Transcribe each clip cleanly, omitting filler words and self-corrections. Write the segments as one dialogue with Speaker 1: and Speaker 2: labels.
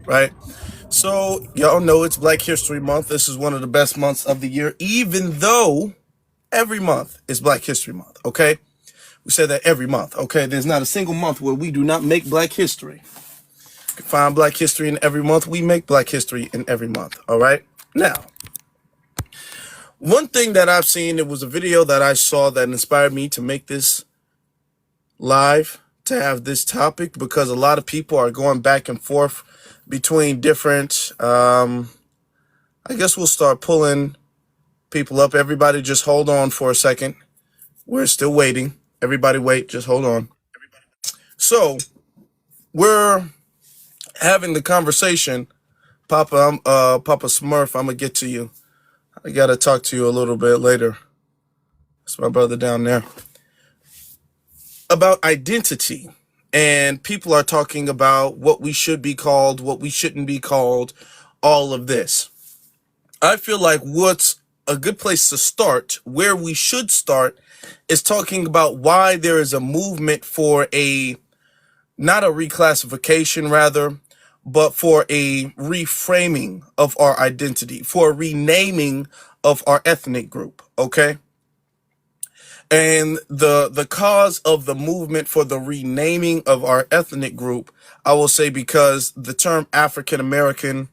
Speaker 1: right? So y'all know it's Black History Month. This is one of the best months of the year, even though every month is Black History Month, okay? We say that every month, okay? There's not a single month where we do not make Black history. You can find Black history in every month. We make Black history in every month, all right? Now, one thing that I've seen, it was a video that I saw that inspired me to make this live, to have this topic, because a lot of people are going back and forth between different, I guess we'll start pulling people up. Everybody just hold on for a second. We're still waiting. Everybody wait, just hold on. So, we're having the conversation. Papa Smurf, I'm gonna get to you. I gotta talk to you a little bit later. That's my brother down there. About identity. And people are talking about what we should be called, what we shouldn't be called, all of this. I feel like what's a good place to start, where we should start, is talking about why there is a movement for not a reclassification rather, but for a reframing of our identity, for a renaming of our ethnic group, okay? And the cause of the movement for the renaming of our ethnic group, I will say, because the term African American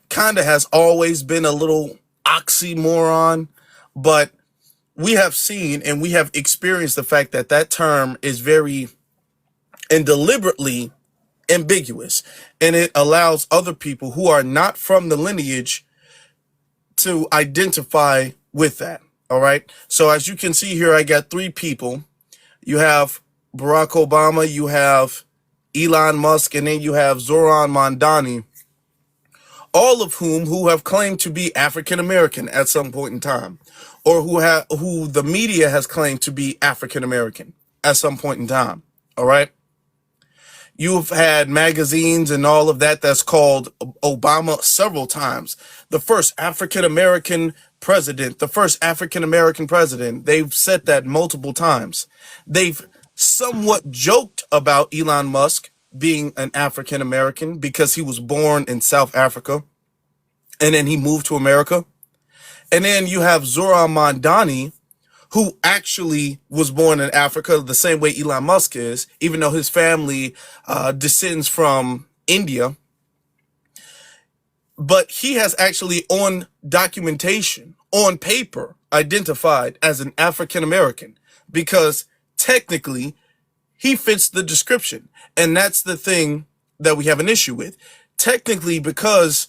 Speaker 1: kind of has always been a little oxymoron, but we have seen and we have experienced the fact that that term is very and deliberately ambiguous, and it allows other people who are not from the lineage to identify with that. All right. So as you can see here, I got three people. You have Barack Obama, you have Elon Musk, and then you have Zoran Mandani, all of who have claimed to be African American at some point in time, or who the media has claimed to be African American at some point in time. All right. You've had magazines and all of that that's called Obama several times. The first African American president, the first African American president. They've said that multiple times. They've somewhat joked about Elon Musk being an African American because he was born in South Africa and then he moved to America. And then you have Zoran Mandani, who actually was born in Africa the same way Elon Musk is, even though his family descends from India. But he has actually, on documentation, on paper, identified as an African American because technically he fits the description. And that's the thing that we have an issue with. Technically, because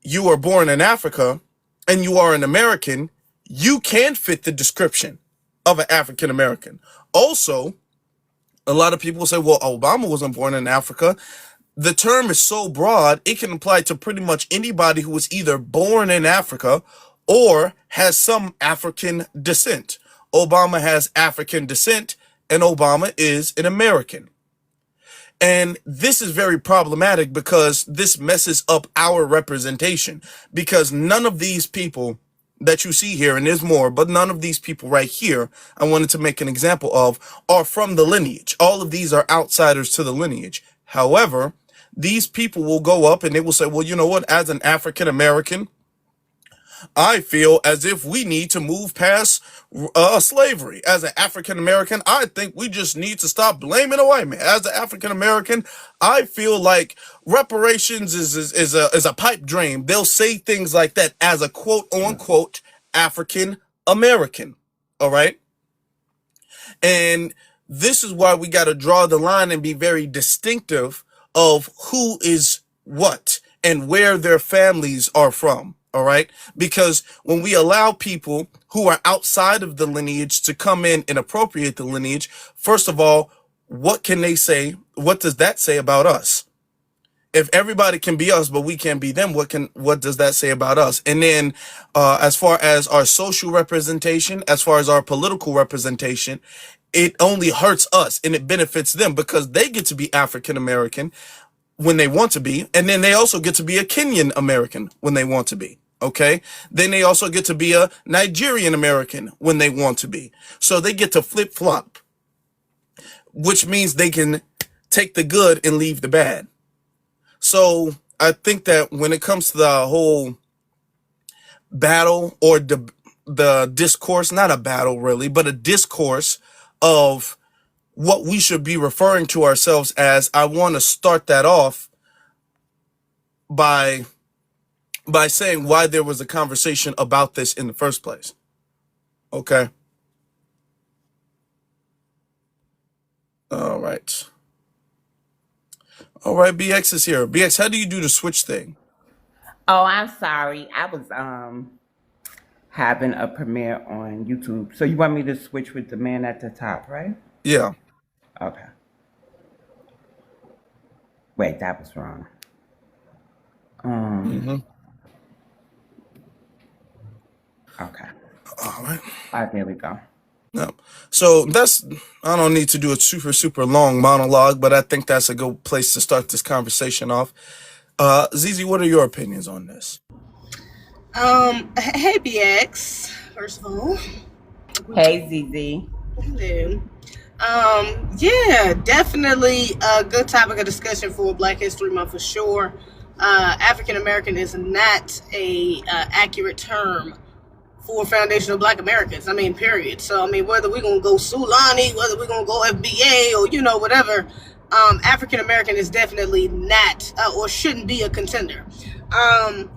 Speaker 1: you are born in Africa and you are an American, you can fit the description of an African American. Also, a lot of people say, well, Obama wasn't born in Africa. The term is so broad, it can apply to pretty much anybody who was either born in Africa or has some African descent. Obama has African descent, and Obama is an American. And this is very problematic because this messes up our representation, because none of these people that you see here, and there's more, but none of these people right here, I wanted to make an example of, are from the lineage. All of these are outsiders to the lineage. However, these people will go up and they will say, well, you know what, as an African American, I feel as if we need to move past slavery. As an African American, I think we just need to stop blaming a white man. As an African American, I feel like reparations is a pipe dream. They'll say things like that as a quote unquote African American. All right. And this is why we got to draw the line and be very distinctive of who is what and where their families are from. All right. Because when we allow people who are outside of the lineage to come in and appropriate the lineage, first of all, what can they say? What does that say about us? If everybody can be us, but we can't be them, what does that say about us? And then, as far as our social representation, as far as our political representation, it only hurts us and it benefits them because they get to be African American when they want to be. And then they also get to be a Kenyan American when they want to be. Okay. Then they also get to be a Nigerian American when they want to be. So they get to flip flop, which means they can take the good and leave the bad. So I think that when it comes to the whole battle or the discourse, not a battle really, but a discourse of what we should be referring to ourselves as, I want to start that off by saying why there was a conversation about this in the first place. Okay. All right. All right, BX is here. BX, how do you do the switch thing?
Speaker 2: Oh, I'm sorry. I was having a premiere on YouTube. So you want me to switch with the man at the top, right?
Speaker 1: Yeah.
Speaker 2: Okay. Wait, that was wrong.
Speaker 1: Mm-hmm.
Speaker 2: Okay.
Speaker 1: All right.
Speaker 2: All right, there we go.
Speaker 1: No. So I don't need to do a super long monologue, but I think that's a good place to start this conversation off. Zizi, what are your opinions on this?
Speaker 3: Hey BX, first of all.
Speaker 2: Hey, ZZ.
Speaker 3: Hello. Yeah, definitely a good topic of discussion for Black History Month for sure. African American is not a accurate term for foundational Black Americans. I mean, period. So, I mean, whether we're going to go Sulani, whether we're going to go FBA or, whatever, African American is definitely not or shouldn't be a contender. And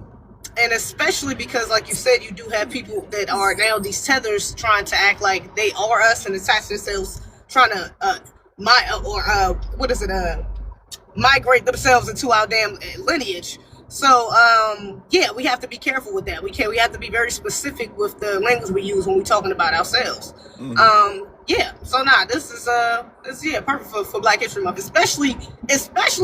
Speaker 3: especially because, like you said, you do have people that are now these tethers trying to act like they are us and attach themselves, trying to migrate themselves into our damn lineage. So yeah, we have to be careful with that. We have to be very specific with the language we use when we're talking about ourselves.
Speaker 1: Mm-hmm.
Speaker 3: Yeah. So this is perfect for Black History Month, especially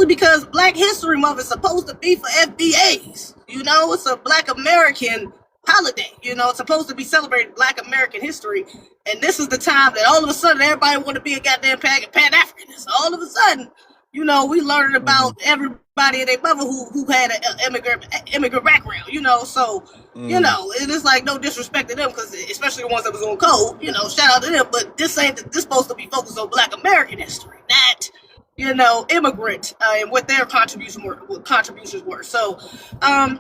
Speaker 3: because Black History Month is supposed to be for FBAs. It's a Black American holiday. It's supposed to be celebrating Black American history, and this is the time that all of a sudden everybody want to be a goddamn Pan-Africanist. All of a sudden, we learned about everybody and their mother who had an immigrant background. So it is like no disrespect to them, because especially the ones that was on code. Shout out to them. But this supposed to be focused on Black American history, not immigrant and what their contributions were. So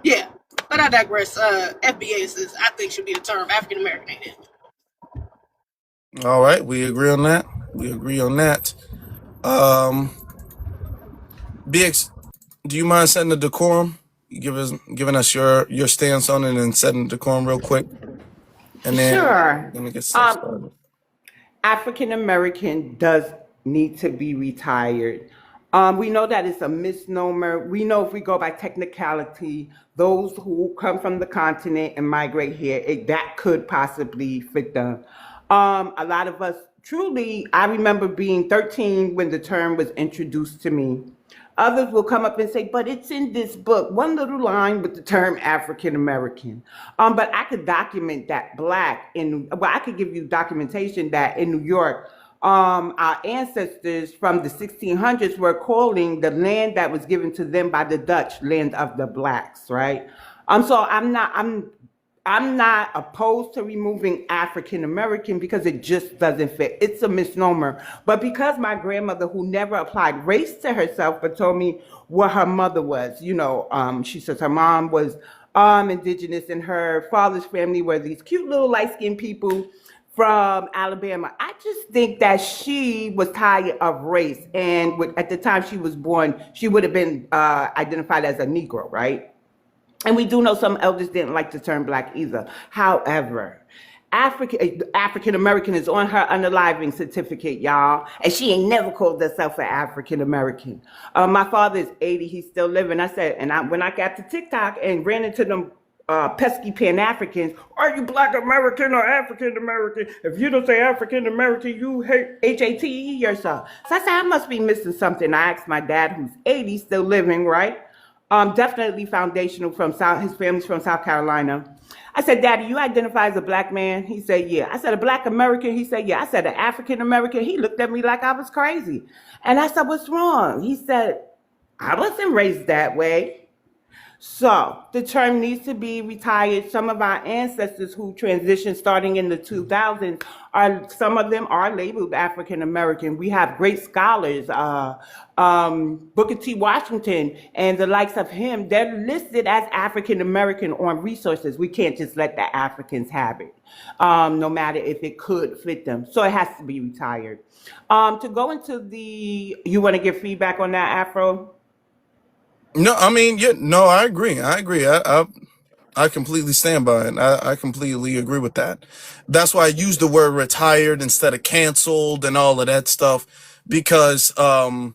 Speaker 3: yeah. But I digress. FBAs I think should be the term. African American ain't it.
Speaker 1: All right, we agree on that. BX, do you mind setting the decorum? Giving us your stance on it and setting the decorum real quick, and then
Speaker 2: Sure.
Speaker 1: let me get started.
Speaker 2: African American does need to be retired. We know that it's a misnomer. We know if we go by technicality, those who come from the continent and migrate here, that could possibly fit them. A lot of us, truly, I remember being 13 when the term was introduced to me. Others will come up and say, but it's in this book, one little line with the term African American. But I could document that I could give you documentation that in New York, our ancestors from the 1600s were calling the land that was given to them by the Dutch land of the blacks, right? So I'm not opposed to removing African American because it just doesn't fit. It's a misnomer. But because my grandmother, who never applied race to herself, but told me what her mother was, she says her mom was indigenous and her father's family were these cute little light-skinned people from Alabama. I just think that she was tired of race. And at the time she was born, she would have been identified as a Negro, right? And we do know some elders didn't like the term Black either. However, African American is on her unaliving certificate, y'all. And she ain't never called herself an African American. My father is 80, he's still living. I said, when I got to TikTok and ran into them pesky Pan-Africans, are you Black American or African American? If you don't say African American, you hate HATE yourself. So I said, I must be missing something. I asked my dad, who's 80, still living, right? Definitely foundational his family's from South Carolina. I said, Daddy, you identify as a Black man? He said, yeah. I said, a Black American? He said, yeah. I said, an African American? He looked at me like I was crazy. And I said, what's wrong? He said, I wasn't raised that way. So the term needs to be retired. Some of our ancestors who transitioned starting in the 2000s are, some of them are labeled African American. We have great scholars, Booker T. Washington and the likes of him. They're listed as African American on resources. We can't just let the Africans have it, no matter if it could fit them. So it has to be retired. To go into the, you want to give feedback on that, Afro?
Speaker 1: No, I mean, yeah, no, I agree. I completely stand by it. I completely agree with that. That's why I use the word retired instead of canceled and all of that stuff, because I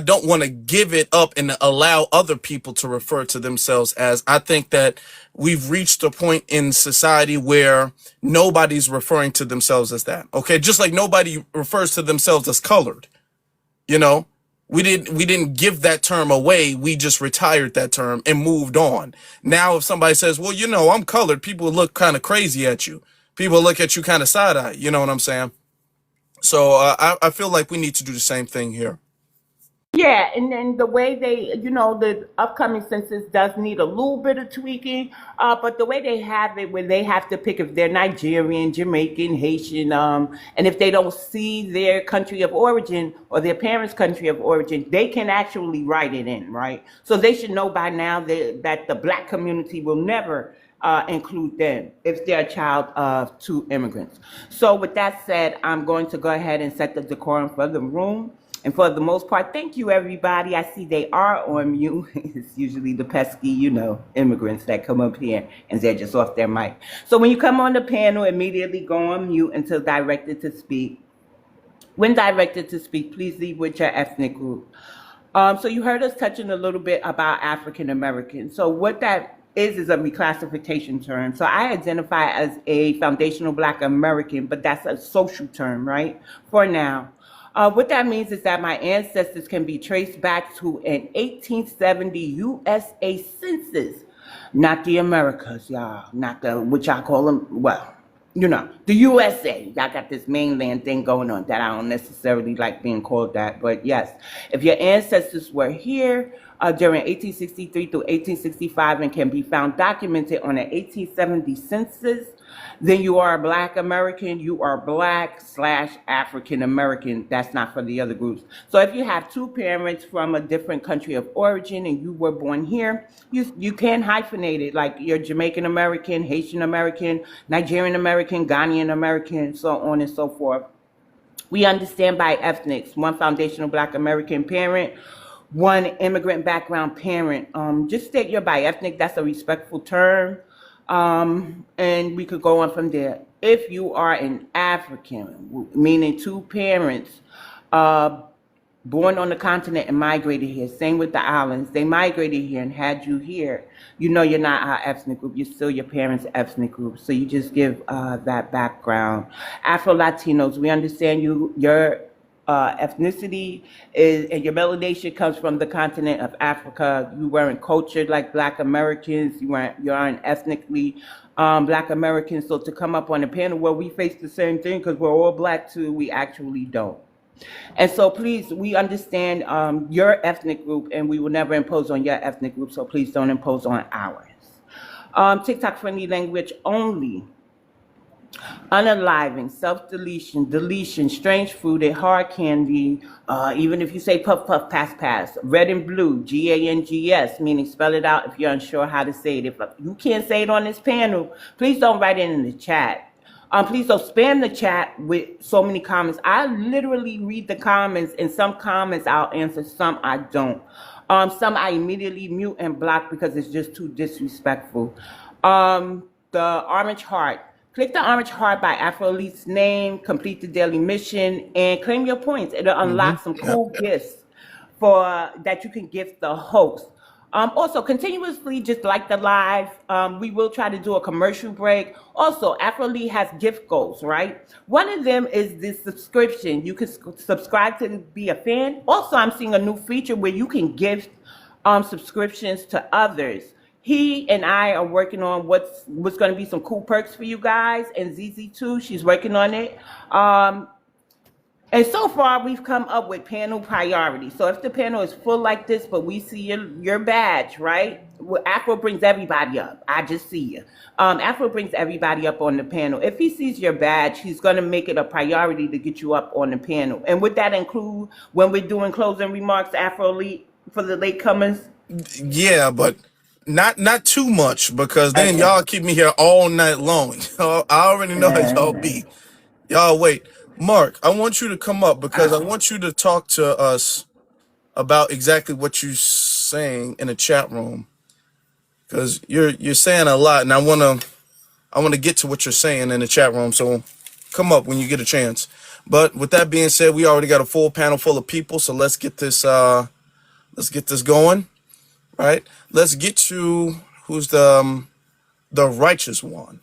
Speaker 1: don't want to give it up and allow other people to refer to themselves as. I think that we've reached a point in society where nobody's referring to themselves as that. Okay, just like nobody refers to themselves as colored. You know, we didn't give that term away. We just retired that term and moved on. Now, if somebody says, "Well, I'm colored," people will look kind of crazy at you. People will look at you kind of side eye. You know what I'm saying? So I feel like we need to do the same thing here.
Speaker 2: Yeah, and then the way they, the upcoming census does need a little bit of tweaking, but the way they have it, where they have to pick if they're Nigerian, Jamaican, Haitian, and if they don't see their country of origin or their parents' country of origin, they can actually write it in, right? So they should know by now that the black community will never include them if they're a child of two immigrants. So with that said, I'm going to go ahead and set the decorum for the room. And for the most part, thank you, everybody. I see they are on mute. It's usually the pesky, immigrants that come up here and they're just off their mic. So when you come on the panel, immediately go on mute until directed to speak. When directed to speak, please leave with your ethnic group. So you heard us touching a little bit about African Americans. So what that is a reclassification term. So I identify as a foundational Black American, but that's a social term, right? For now. What that means is that my ancestors can be traced back to an 1870 USA census, not the Americas, y'all, not the, which I call them, well, the USA. Y'all got this mainland thing going on that I don't necessarily like being called that, but yes, if your ancestors were here during 1863 through 1865 and can be found documented on an 1870 census, then you are a Black American, you are Black/African American. That's not for the other groups. So if you have two parents from a different country of origin and you were born here, you can hyphenate it, like you're Jamaican American, Haitian American, Nigerian American, Ghanaian American, so on and so forth. We understand by ethnics, one foundational Black American parent, one immigrant background parent. Just state you're bi-ethnic. That's a respectful term. And we could go on from there. If you are an African, meaning two parents born on the continent and migrated here, same with the islands, they migrated here and had you here, you're not our ethnic group, you're still your parents' ethnic group. So you just give that background. Afro-Latinos, we understand your ethnicity is, and your melanation comes from the continent of Africa. You weren't cultured like Black Americans. You aren't ethnically Black Americans. So to come up on a panel where we face the same thing because we're all Black too, we actually don't. And so please, we understand your ethnic group and we will never impose on your ethnic group. So please don't impose on ours. TikTok friendly language only. Unaliving, self-deletion, deletion, strange food, hard candy, even if you say puff, puff, pass, pass, red and blue, GANGS, meaning spell it out if you're unsure how to say it. If you can't say it on this panel, please don't write it in the chat. Please don't spam the chat with so many comments. I literally read the comments, and some comments I'll answer, some I don't. Some I immediately mute and block because it's just too disrespectful. The orange heart. Click the orange heart by Afro Elite's name, complete the daily mission, and claim your points. It'll unlock some cool gifts that you can gift the host. Also, continuously, just like the live, we will try to do a commercial break. Also, Afro Elite has gift goals, right? One of them is the subscription. You can subscribe to be a fan. Also, I'm seeing a new feature where you can gift subscriptions to others. He and I are working on what's going to be some cool perks for you guys, and ZZ too. She's working on it. And so far, we've come up with panel priority. So if the panel is full like this, but we see your badge, right? Well, Afro brings everybody up. I just see you. Afro brings everybody up on the panel. If he sees your badge, he's going to make it a priority to get you up on the panel. And would that include when we're doing closing remarks, Afro Elite, for the latecomers?
Speaker 1: Yeah, but not too much because then
Speaker 2: Okay.
Speaker 1: y'all keep me here all night long. I already know how y'all be. Y'all wait. Mark, I want you to come up because I want you to talk to us about exactly what you're saying in the chat room because you're saying a lot, and I wanna get to what you're saying in the chat room. So come up when you get a chance. But with that being said, we already got a full panel full of people, so let's get this going. Right? Let's get to who's the righteous one.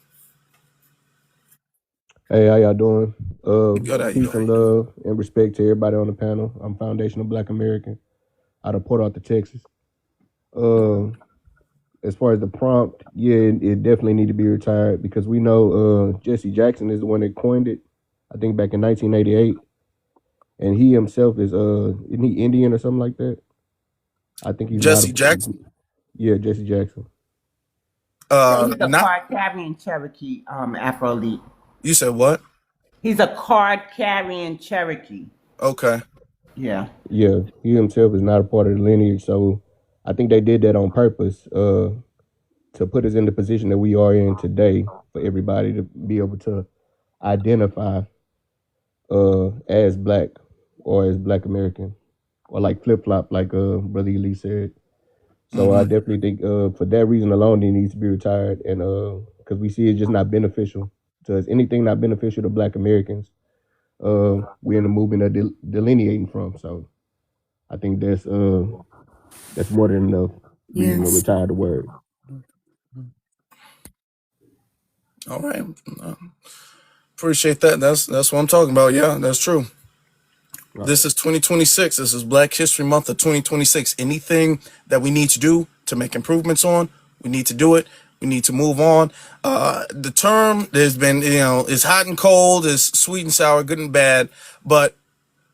Speaker 4: Hey, how y'all doing?
Speaker 1: Good, how you
Speaker 4: Peace and
Speaker 1: doing?
Speaker 4: love and respect to everybody on the panel. I'm Foundational Black American out of Port Arthur, Texas. As far as the prompt, yeah, it definitely need to be retired because we know Jesse Jackson is the one that coined it, I think back in 1988. And he himself isn't he Indian or something like that? I think he's not
Speaker 1: Jesse Jackson.
Speaker 4: Yeah, Jesse Jackson.
Speaker 2: He's a
Speaker 1: Not.
Speaker 2: card carrying Cherokee, Afro Elite.
Speaker 1: You said what?
Speaker 2: He's a card carrying Cherokee.
Speaker 1: Okay.
Speaker 2: Yeah.
Speaker 4: Yeah, he himself is not a part of the lineage, so I think they did that on purpose to put us in the position that we are in today for everybody to be able to identify as black or as Black American or like flip flop, like Brother Lee said. So I definitely think for that reason alone, he needs to be retired, and because we see it's just not beneficial to us. Anything not beneficial to Black Americans, we're in the movement of delineating from. So I think that's more than enough reason to
Speaker 5: Yes.
Speaker 4: retire the word.
Speaker 1: All right. Appreciate that. That's what I'm talking about. Yeah, that's true.
Speaker 4: Right.
Speaker 1: This is 2026. This is Black History Month of 2026. Anything that we need to do to make improvements on, we need to do it. We need to move on. The term there's been, is hot and cold, is sweet and sour, good and bad, but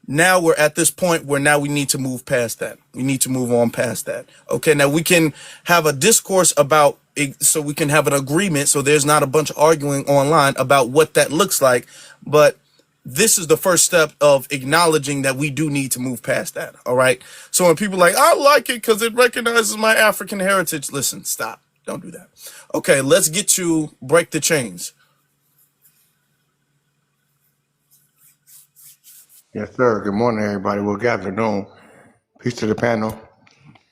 Speaker 1: now we're at this point where now we need to move past that. We need to move on past that. Okay, now we can have a discourse about it, so we can have an agreement, so there's not a bunch of arguing online about what that looks like, but this is the first step of acknowledging that we do need to move past that. All right. So when people are like, I like it because it recognizes my African heritage. Listen, stop. Don't do that. Okay. Let's get to break the chains.
Speaker 6: Yes, sir. Good morning, everybody. Well, good afternoon. Peace to the panel.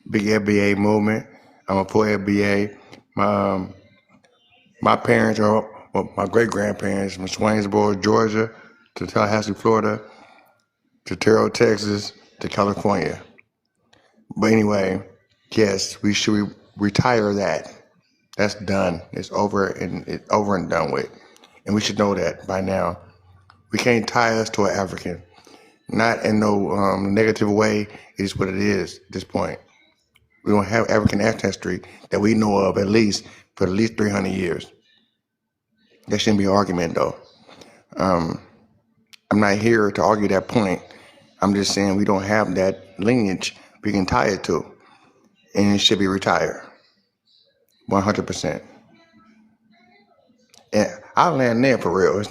Speaker 6: Big FBA movement. I'm a full FBA. My parents are, well, my great grandparents from Swainsboro, Georgia, to Tallahassee, Florida, to Terrell, Texas, to California. But anyway, yes, we should retire that. That's done. It's over and done with. And we should know that by now. We can't tie us to an African. Not in no negative way. It is what it is at this point. We don't have African ancestry that we know of for at least 300 years. That shouldn't be an argument, though. I'm not here to argue that point. I'm just saying we don't have that lineage we can tie it to, and it should be retired, 100%. And I'll land there for real. It's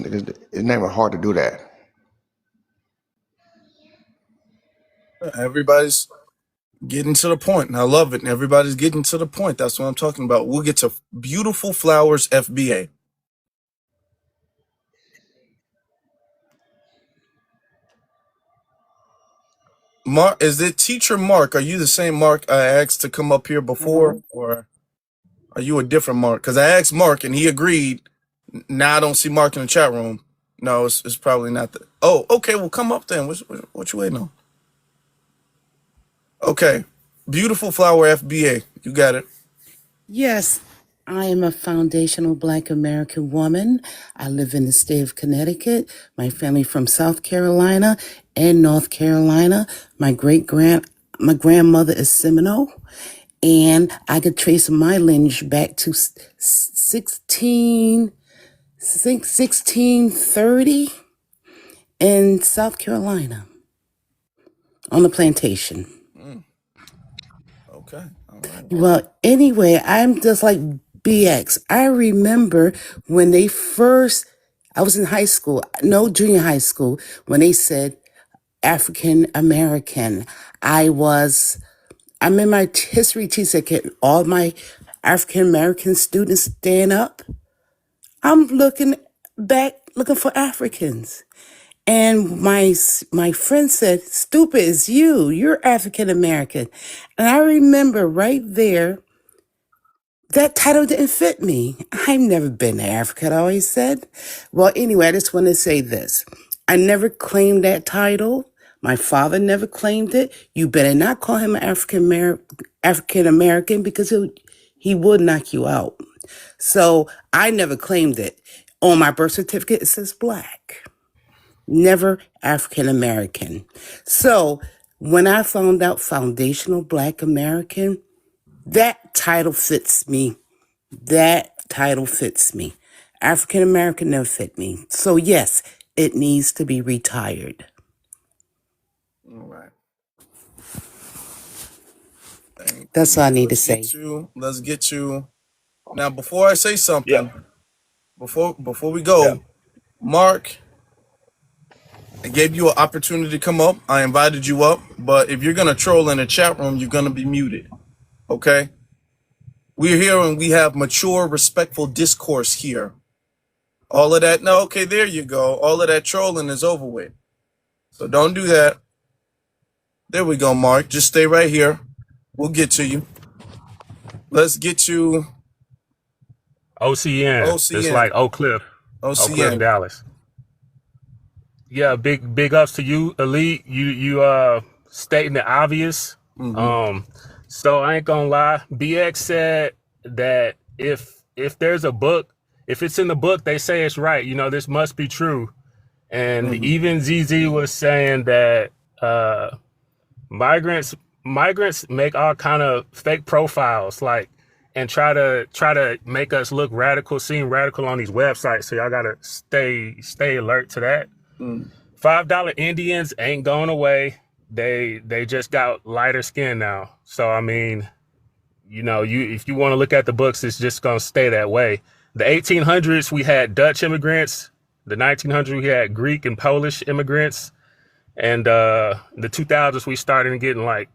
Speaker 6: never hard to do that.
Speaker 1: Everybody's getting to the point, and I love it. And everybody's getting to the point. That's what I'm talking about. We'll get to Beautiful Flowers FBA. Mark, is it Teacher Mark? Are you the same Mark I asked to come up here before, or are you a different Mark? Because I asked Mark and he agreed. Now I don't see Mark in the chat room. No, it's probably not the. Oh, okay. Well, come up then. What you waiting on? Okay. Beautiful Flower FBA. You got it.
Speaker 5: Yes, I am a foundational Black American woman. I live in the state of Connecticut. My family from South Carolina and North Carolina. My grandmother is Seminole, and I could trace my lineage back to 1630. in South Carolina on the plantation.
Speaker 1: Okay. All right.
Speaker 5: Well, anyway, I'm just like BX. I remember when they first, I was in high school, no, junior high school, when they said African American. I'm in my history teacher said, can all my African American students stand up? I'm looking back, looking for Africans. And my friend said, stupid, it's you. You're African American. And I remember right there, that title didn't fit me. I've never been to Africa, I always said. Well, anyway, I just want to say this. I never claimed that title. My father never claimed it. You better not call him an African American because he would knock you out. So I never claimed it. On my birth certificate, it says black, never African American. So when I found out foundational Black American, that title fits me. That title fits me. African American never fit me. So yes, it needs to be retired.
Speaker 1: All right.
Speaker 5: That's all I need to say.
Speaker 1: Let's get you. Now, before I say
Speaker 7: Yeah,
Speaker 1: something, before we
Speaker 7: yeah,
Speaker 1: go, Mark, I gave you an opportunity to come up. I invited you up, but if you're gonna troll in the chat room, you're gonna be muted. Okay? We're here and we have mature, respectful discourse here. All of that, no, okay, there you go. All of that trolling is over with. So don't do that. There we go, Mark. Just stay right here. We'll get to you. Let's get you
Speaker 7: OCN, just like
Speaker 1: OCN.
Speaker 7: Oak Cliff,
Speaker 1: OCN.
Speaker 7: Dallas. Yeah, big ups to you, Elite. You stating the obvious. So I ain't gonna lie. BX said that if there's a book, if it's in the book, they say it's right. You know, this must be true. And even ZZ was saying that migrants make all kind of fake profiles, like, and try to make us look radical, seem radical on these websites. So y'all gotta stay alert to that. $5 Indians ain't going away. They just got lighter skin now. So I mean, you know, if you want to look at the books, it's just gonna stay that way. The 1800s we had Dutch immigrants. The 1900s we had Greek and Polish immigrants, and the 2000s we started getting like,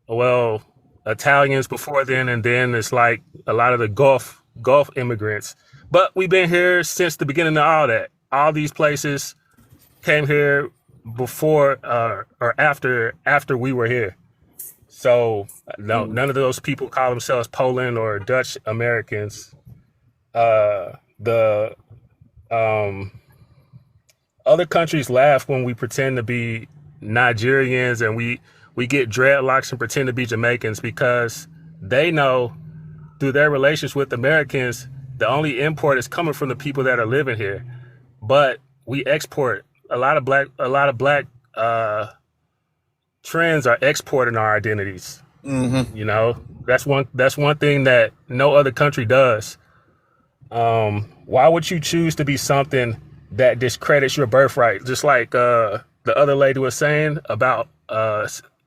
Speaker 7: well, Italians before then, and then it's like a lot of the Gulf immigrants. But we've been here since the beginning of all that. All these places came here before or after we were here. So no, none of those people call themselves Poland or Dutch Americans. The other countries laugh when we pretend to be Nigerians and we get dreadlocks and pretend to be Jamaicans, because they know through their relations with Americans, the only import is coming from the people that are living here. But we export a lot of black trends are exporting our identities. You know, that's one thing that no other country does. Why would you choose to be something that discredits your birthright? Just like the other lady was saying about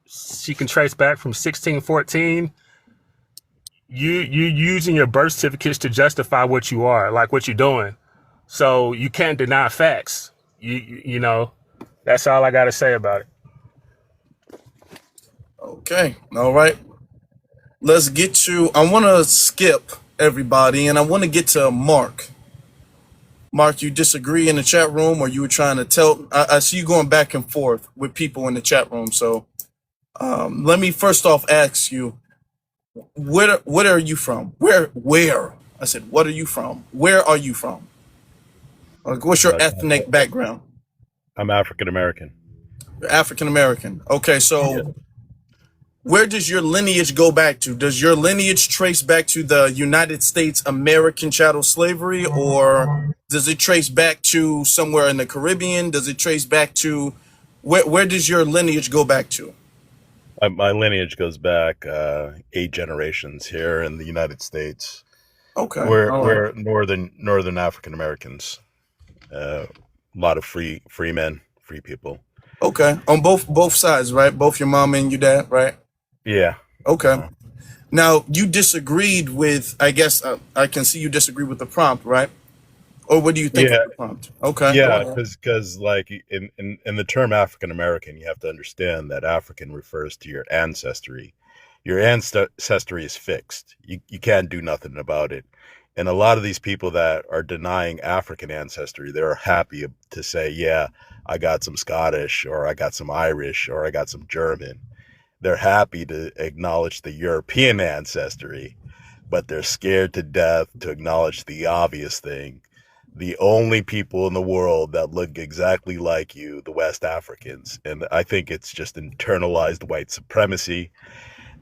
Speaker 7: she can trace back from 1614. You using your birth certificates to justify what you are, like what you're doing. So you can't deny facts. You know, that's all I got to say about it.
Speaker 1: Okay. All right. Let's get to, I want to skip everybody and I want to get to Mark. Mark, you disagree in the chat room, or you were trying to tell, I see you going back and forth with people in the chat room. So let me first off ask you, what are you from? Where? I said, what are you from? Where are you from? Like, what's your ethnic background?
Speaker 8: I'm African American.
Speaker 1: African American. Okay, so
Speaker 8: Yeah.
Speaker 1: where does your lineage go back to? Does your lineage trace back to the United States American chattel slavery, or does it trace back to somewhere in the Caribbean? Does it trace back to where does your lineage go back to?
Speaker 8: My lineage goes back 8 generations here in the United States.
Speaker 1: Okay.
Speaker 8: We're northern African Americans. A lot of free men, free people.
Speaker 1: Okay, on both sides, right? Both your mom and your dad, right?
Speaker 8: Yeah.
Speaker 1: Okay. Now you disagreed with. I guess I can see you disagree with the prompt, right? Or what do you think of
Speaker 8: Yeah.
Speaker 1: the prompt? Okay, go
Speaker 8: Yeah,
Speaker 1: ahead.
Speaker 8: because like in the term African American, you have to understand that African refers to your ancestry. Your ancestry is fixed. You can't do nothing about it. And a lot of these people that are denying African ancestry, they're happy to say, yeah, I got some Scottish, or I got some Irish, or I got some German. They're happy to acknowledge the European ancestry, but they're scared to death to acknowledge the obvious thing. The only people in the world that look exactly like you, the West Africans. And I think it's just internalized white supremacy.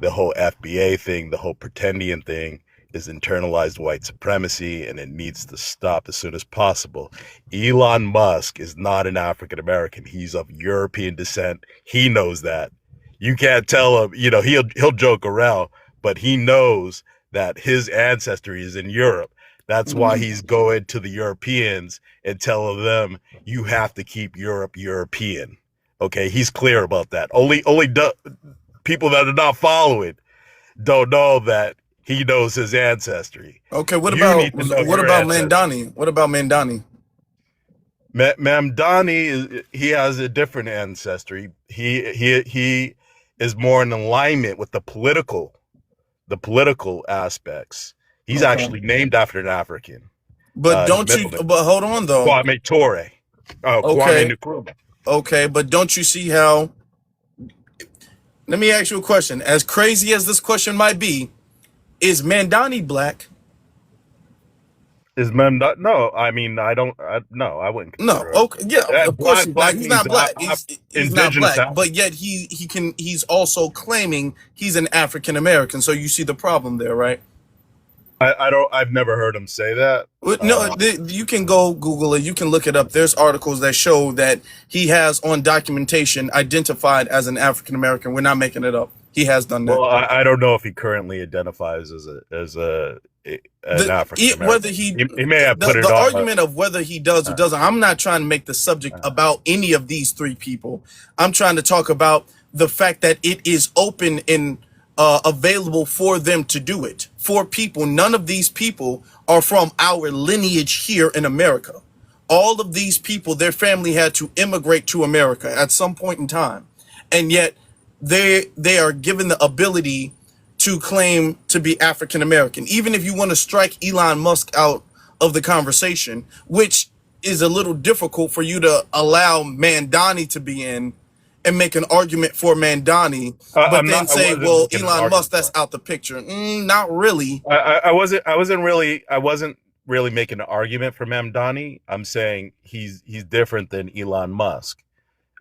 Speaker 8: The whole FBA thing, the whole pretendian thing is internalized white supremacy, and it needs to stop as soon as possible. Elon Musk is not an African American. He's of European descent. He knows that. You can't tell him, he'll joke around, but he knows that his ancestry is in Europe. That's why he's going to the Europeans and telling them, you have to keep Europe European. Okay, he's clear about that. Only people that are not following don't know that he knows his ancestry.
Speaker 1: Okay, what
Speaker 8: You
Speaker 1: about
Speaker 8: need to know
Speaker 1: what
Speaker 8: your
Speaker 1: about
Speaker 8: ancestry.
Speaker 1: Mandani? What about Mandani?
Speaker 8: Mamdani, he has a different ancestry. He is more in alignment with the political aspects. He's
Speaker 1: Okay,
Speaker 8: actually named after an African.
Speaker 1: but
Speaker 8: His
Speaker 1: don't you?
Speaker 8: middle name,
Speaker 1: But hold on though.
Speaker 8: Kwame Ture. Oh, Kwame
Speaker 1: Okay,
Speaker 8: Nkrumah.
Speaker 1: okay, but don't you see how? Let me ask you a question. As crazy as this question might be, is Mandani black?
Speaker 8: Is Mamdani? No, I mean no, I wouldn't
Speaker 1: No.
Speaker 8: consider it.
Speaker 1: Okay. Yeah. Of course
Speaker 8: Black
Speaker 1: he's not.
Speaker 8: black
Speaker 1: He's
Speaker 8: means
Speaker 1: not black. He's not
Speaker 8: indigenous
Speaker 1: black.
Speaker 8: African.
Speaker 1: But yet he's also claiming he's an African American. So you see the problem there, right?
Speaker 8: I've never heard him say that.
Speaker 1: No, you can go Google it. You can look it up. There's articles that show that he has on documentation identified as an African American. We're not making it up. He has done that.
Speaker 8: Well, I don't know if he currently identifies as an African
Speaker 1: Whether
Speaker 8: American. He may have put it
Speaker 1: the
Speaker 8: on.
Speaker 1: argument of whether he does or doesn't, I'm not trying to make the subject about any of these three people. I'm trying to talk about the fact that it is open and available for them to do it. For people, none of these people are from our lineage here in America. All of these people, their family had to immigrate to America at some point in time, and yet they are given the ability to claim to be African American. Even if you want to strike Elon Musk out of the conversation, which is a little difficult for you to allow Mandani to be in and make an argument for Mandani, but then say, well, Elon Musk, that's out the picture. Not really.
Speaker 8: I wasn't really making an argument for Mamdani. I'm saying he's different than Elon Musk.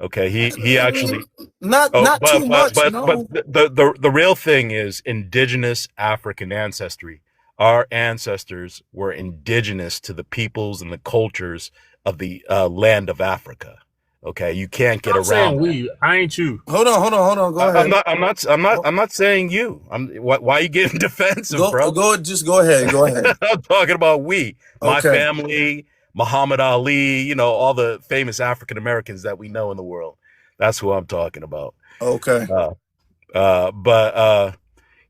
Speaker 8: Okay, he actually
Speaker 1: not too much. No.
Speaker 8: But the real thing is indigenous African ancestry. Our ancestors were indigenous to the peoples and the cultures of the land of Africa. Okay, you can't get around.
Speaker 7: Saying we, I ain't you.
Speaker 1: Hold on. Go ahead.
Speaker 8: I'm not saying you. Why are you getting defensive, bro?
Speaker 1: Just go ahead. Go ahead.
Speaker 8: I'm talking about we, my
Speaker 1: Okay.
Speaker 8: family, Muhammad Ali, all the famous African Americans that we know in the world. That's who I'm talking about.
Speaker 1: Okay.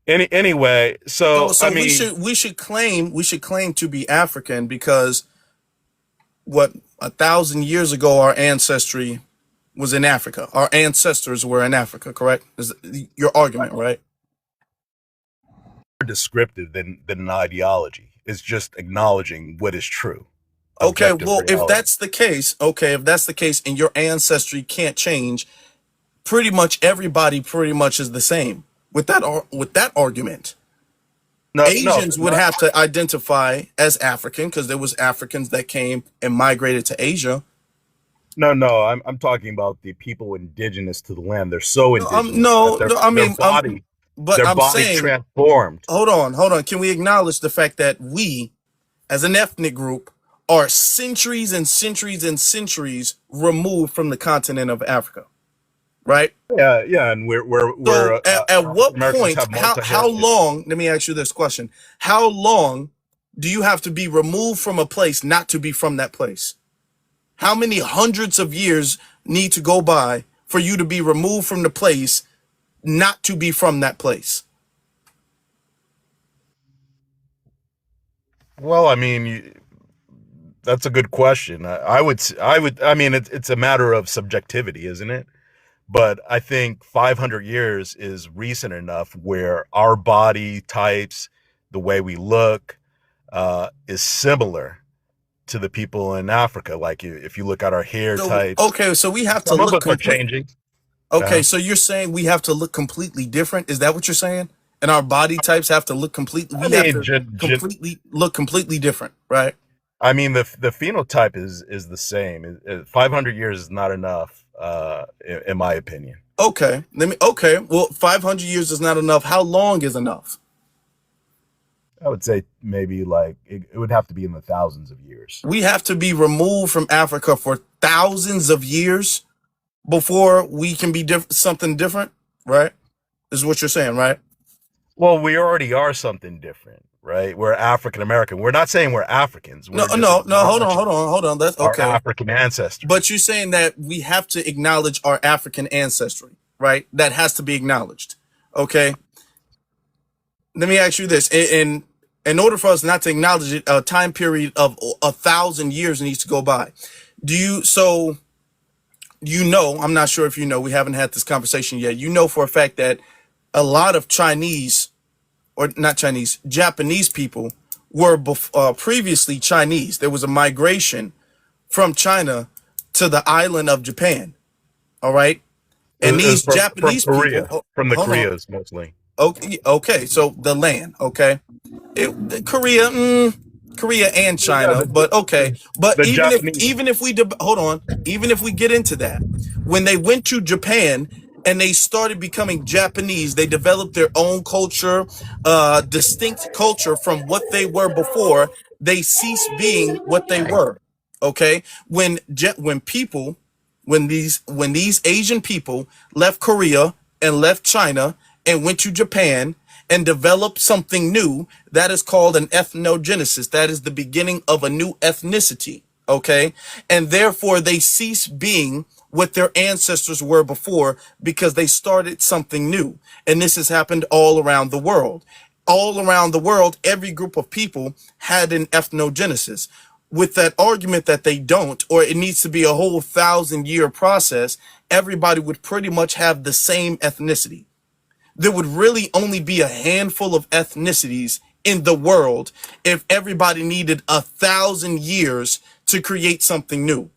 Speaker 8: Anyway, so I mean,
Speaker 1: we should claim to be African because what 1,000 years ago our ancestry was in Africa. Our ancestors were in Africa, correct? Is your argument, right?
Speaker 8: More descriptive than an ideology. It's just acknowledging what is true.
Speaker 1: Okay,
Speaker 8: Objective
Speaker 1: well,
Speaker 8: reality.
Speaker 1: if that's the case and your ancestry can't change, pretty much everybody pretty much is the same with that argument. Asians would have to identify as African because there was Africans that came and migrated to Asia.
Speaker 8: No, I'm talking about the people indigenous to the land. They're so indigenous.
Speaker 1: But I'm saying
Speaker 8: transformed.
Speaker 1: Hold on. Can we acknowledge the fact that we, as an ethnic group, are centuries and centuries and centuries removed from the continent of Africa, right?
Speaker 8: Yeah, and we're
Speaker 1: at what
Speaker 8: Americans
Speaker 1: point? How long? Let me ask you this question: how long do you have to be removed from a place not to be from that place? How many hundreds of years need to go by for you to be removed from the place, not to be from that place?
Speaker 8: Well, I mean, that's a good question. I mean, it's a matter of subjectivity, isn't it? But I think 500 years is recent enough where our body types, the way we look, is similar to the people in Africa. Like if you look at our hair
Speaker 1: So
Speaker 8: types,
Speaker 1: okay, so we have to
Speaker 8: some of
Speaker 1: look
Speaker 8: us are
Speaker 1: complete.
Speaker 8: changing.
Speaker 1: Okay,
Speaker 8: Uh,
Speaker 1: so you're saying we have to look completely different? Is that what you're saying? And our body types have to look completely.
Speaker 8: I
Speaker 1: We have
Speaker 8: mean,
Speaker 1: to completely look completely different, right?
Speaker 8: I mean, the phenotype is the same. 500 years is not enough, in my opinion.
Speaker 1: Okay, Okay, well, 500 years is not enough. How long is enough?
Speaker 8: I would say maybe like it would have to be in the thousands of years.
Speaker 1: We have to be removed from Africa for thousands of years before we can be something different, right? Is what you're saying, right?
Speaker 8: Well, we already are something different, right? We're African American. We're not saying we're Africans.
Speaker 1: No,
Speaker 8: We're just
Speaker 1: no, no. Hold on,
Speaker 8: acknowledging
Speaker 1: hold on. That's
Speaker 8: our
Speaker 1: okay.
Speaker 8: African ancestry.
Speaker 1: But you're saying that we have to acknowledge our African ancestry, right? That has to be acknowledged. Okay. Let me ask you this: in order for us not to acknowledge it, a time period of 1,000 years needs to go by. Do you? So you know, I'm not sure if you know. We haven't had this conversation yet. You know for a fact that a lot of Chinese, or not Chinese, Japanese people were previously Chinese. There was a migration from China to the island of Japan. All right. And
Speaker 8: It was
Speaker 1: these
Speaker 8: from
Speaker 1: Japanese people,
Speaker 8: Korea, from the
Speaker 1: hold on.
Speaker 8: Koreas mostly.
Speaker 1: Okay. Okay. So the land. Okay. Korea, Korea and
Speaker 8: Yeah,
Speaker 1: China, but okay. But
Speaker 8: the Japanese.
Speaker 1: even if we hold on, even if we get into that, when they went to Japan and they started becoming Japanese, they developed their own culture, distinct culture from what they were before. They ceased being what they were. Okay, when these Asian people left Korea and left China and went to Japan and developed something new, that is called an ethnogenesis. That is the beginning of a new ethnicity. Okay. And therefore they cease being what their ancestors were before because they started something new. And this has happened all around the world. All around the world, every group of people had an ethnogenesis. With that argument that they don't, or it needs to be a whole 1,000-year process, everybody would pretty much have the same ethnicity. There would really only be a handful of ethnicities in the world if everybody needed 1,000 years to create something new.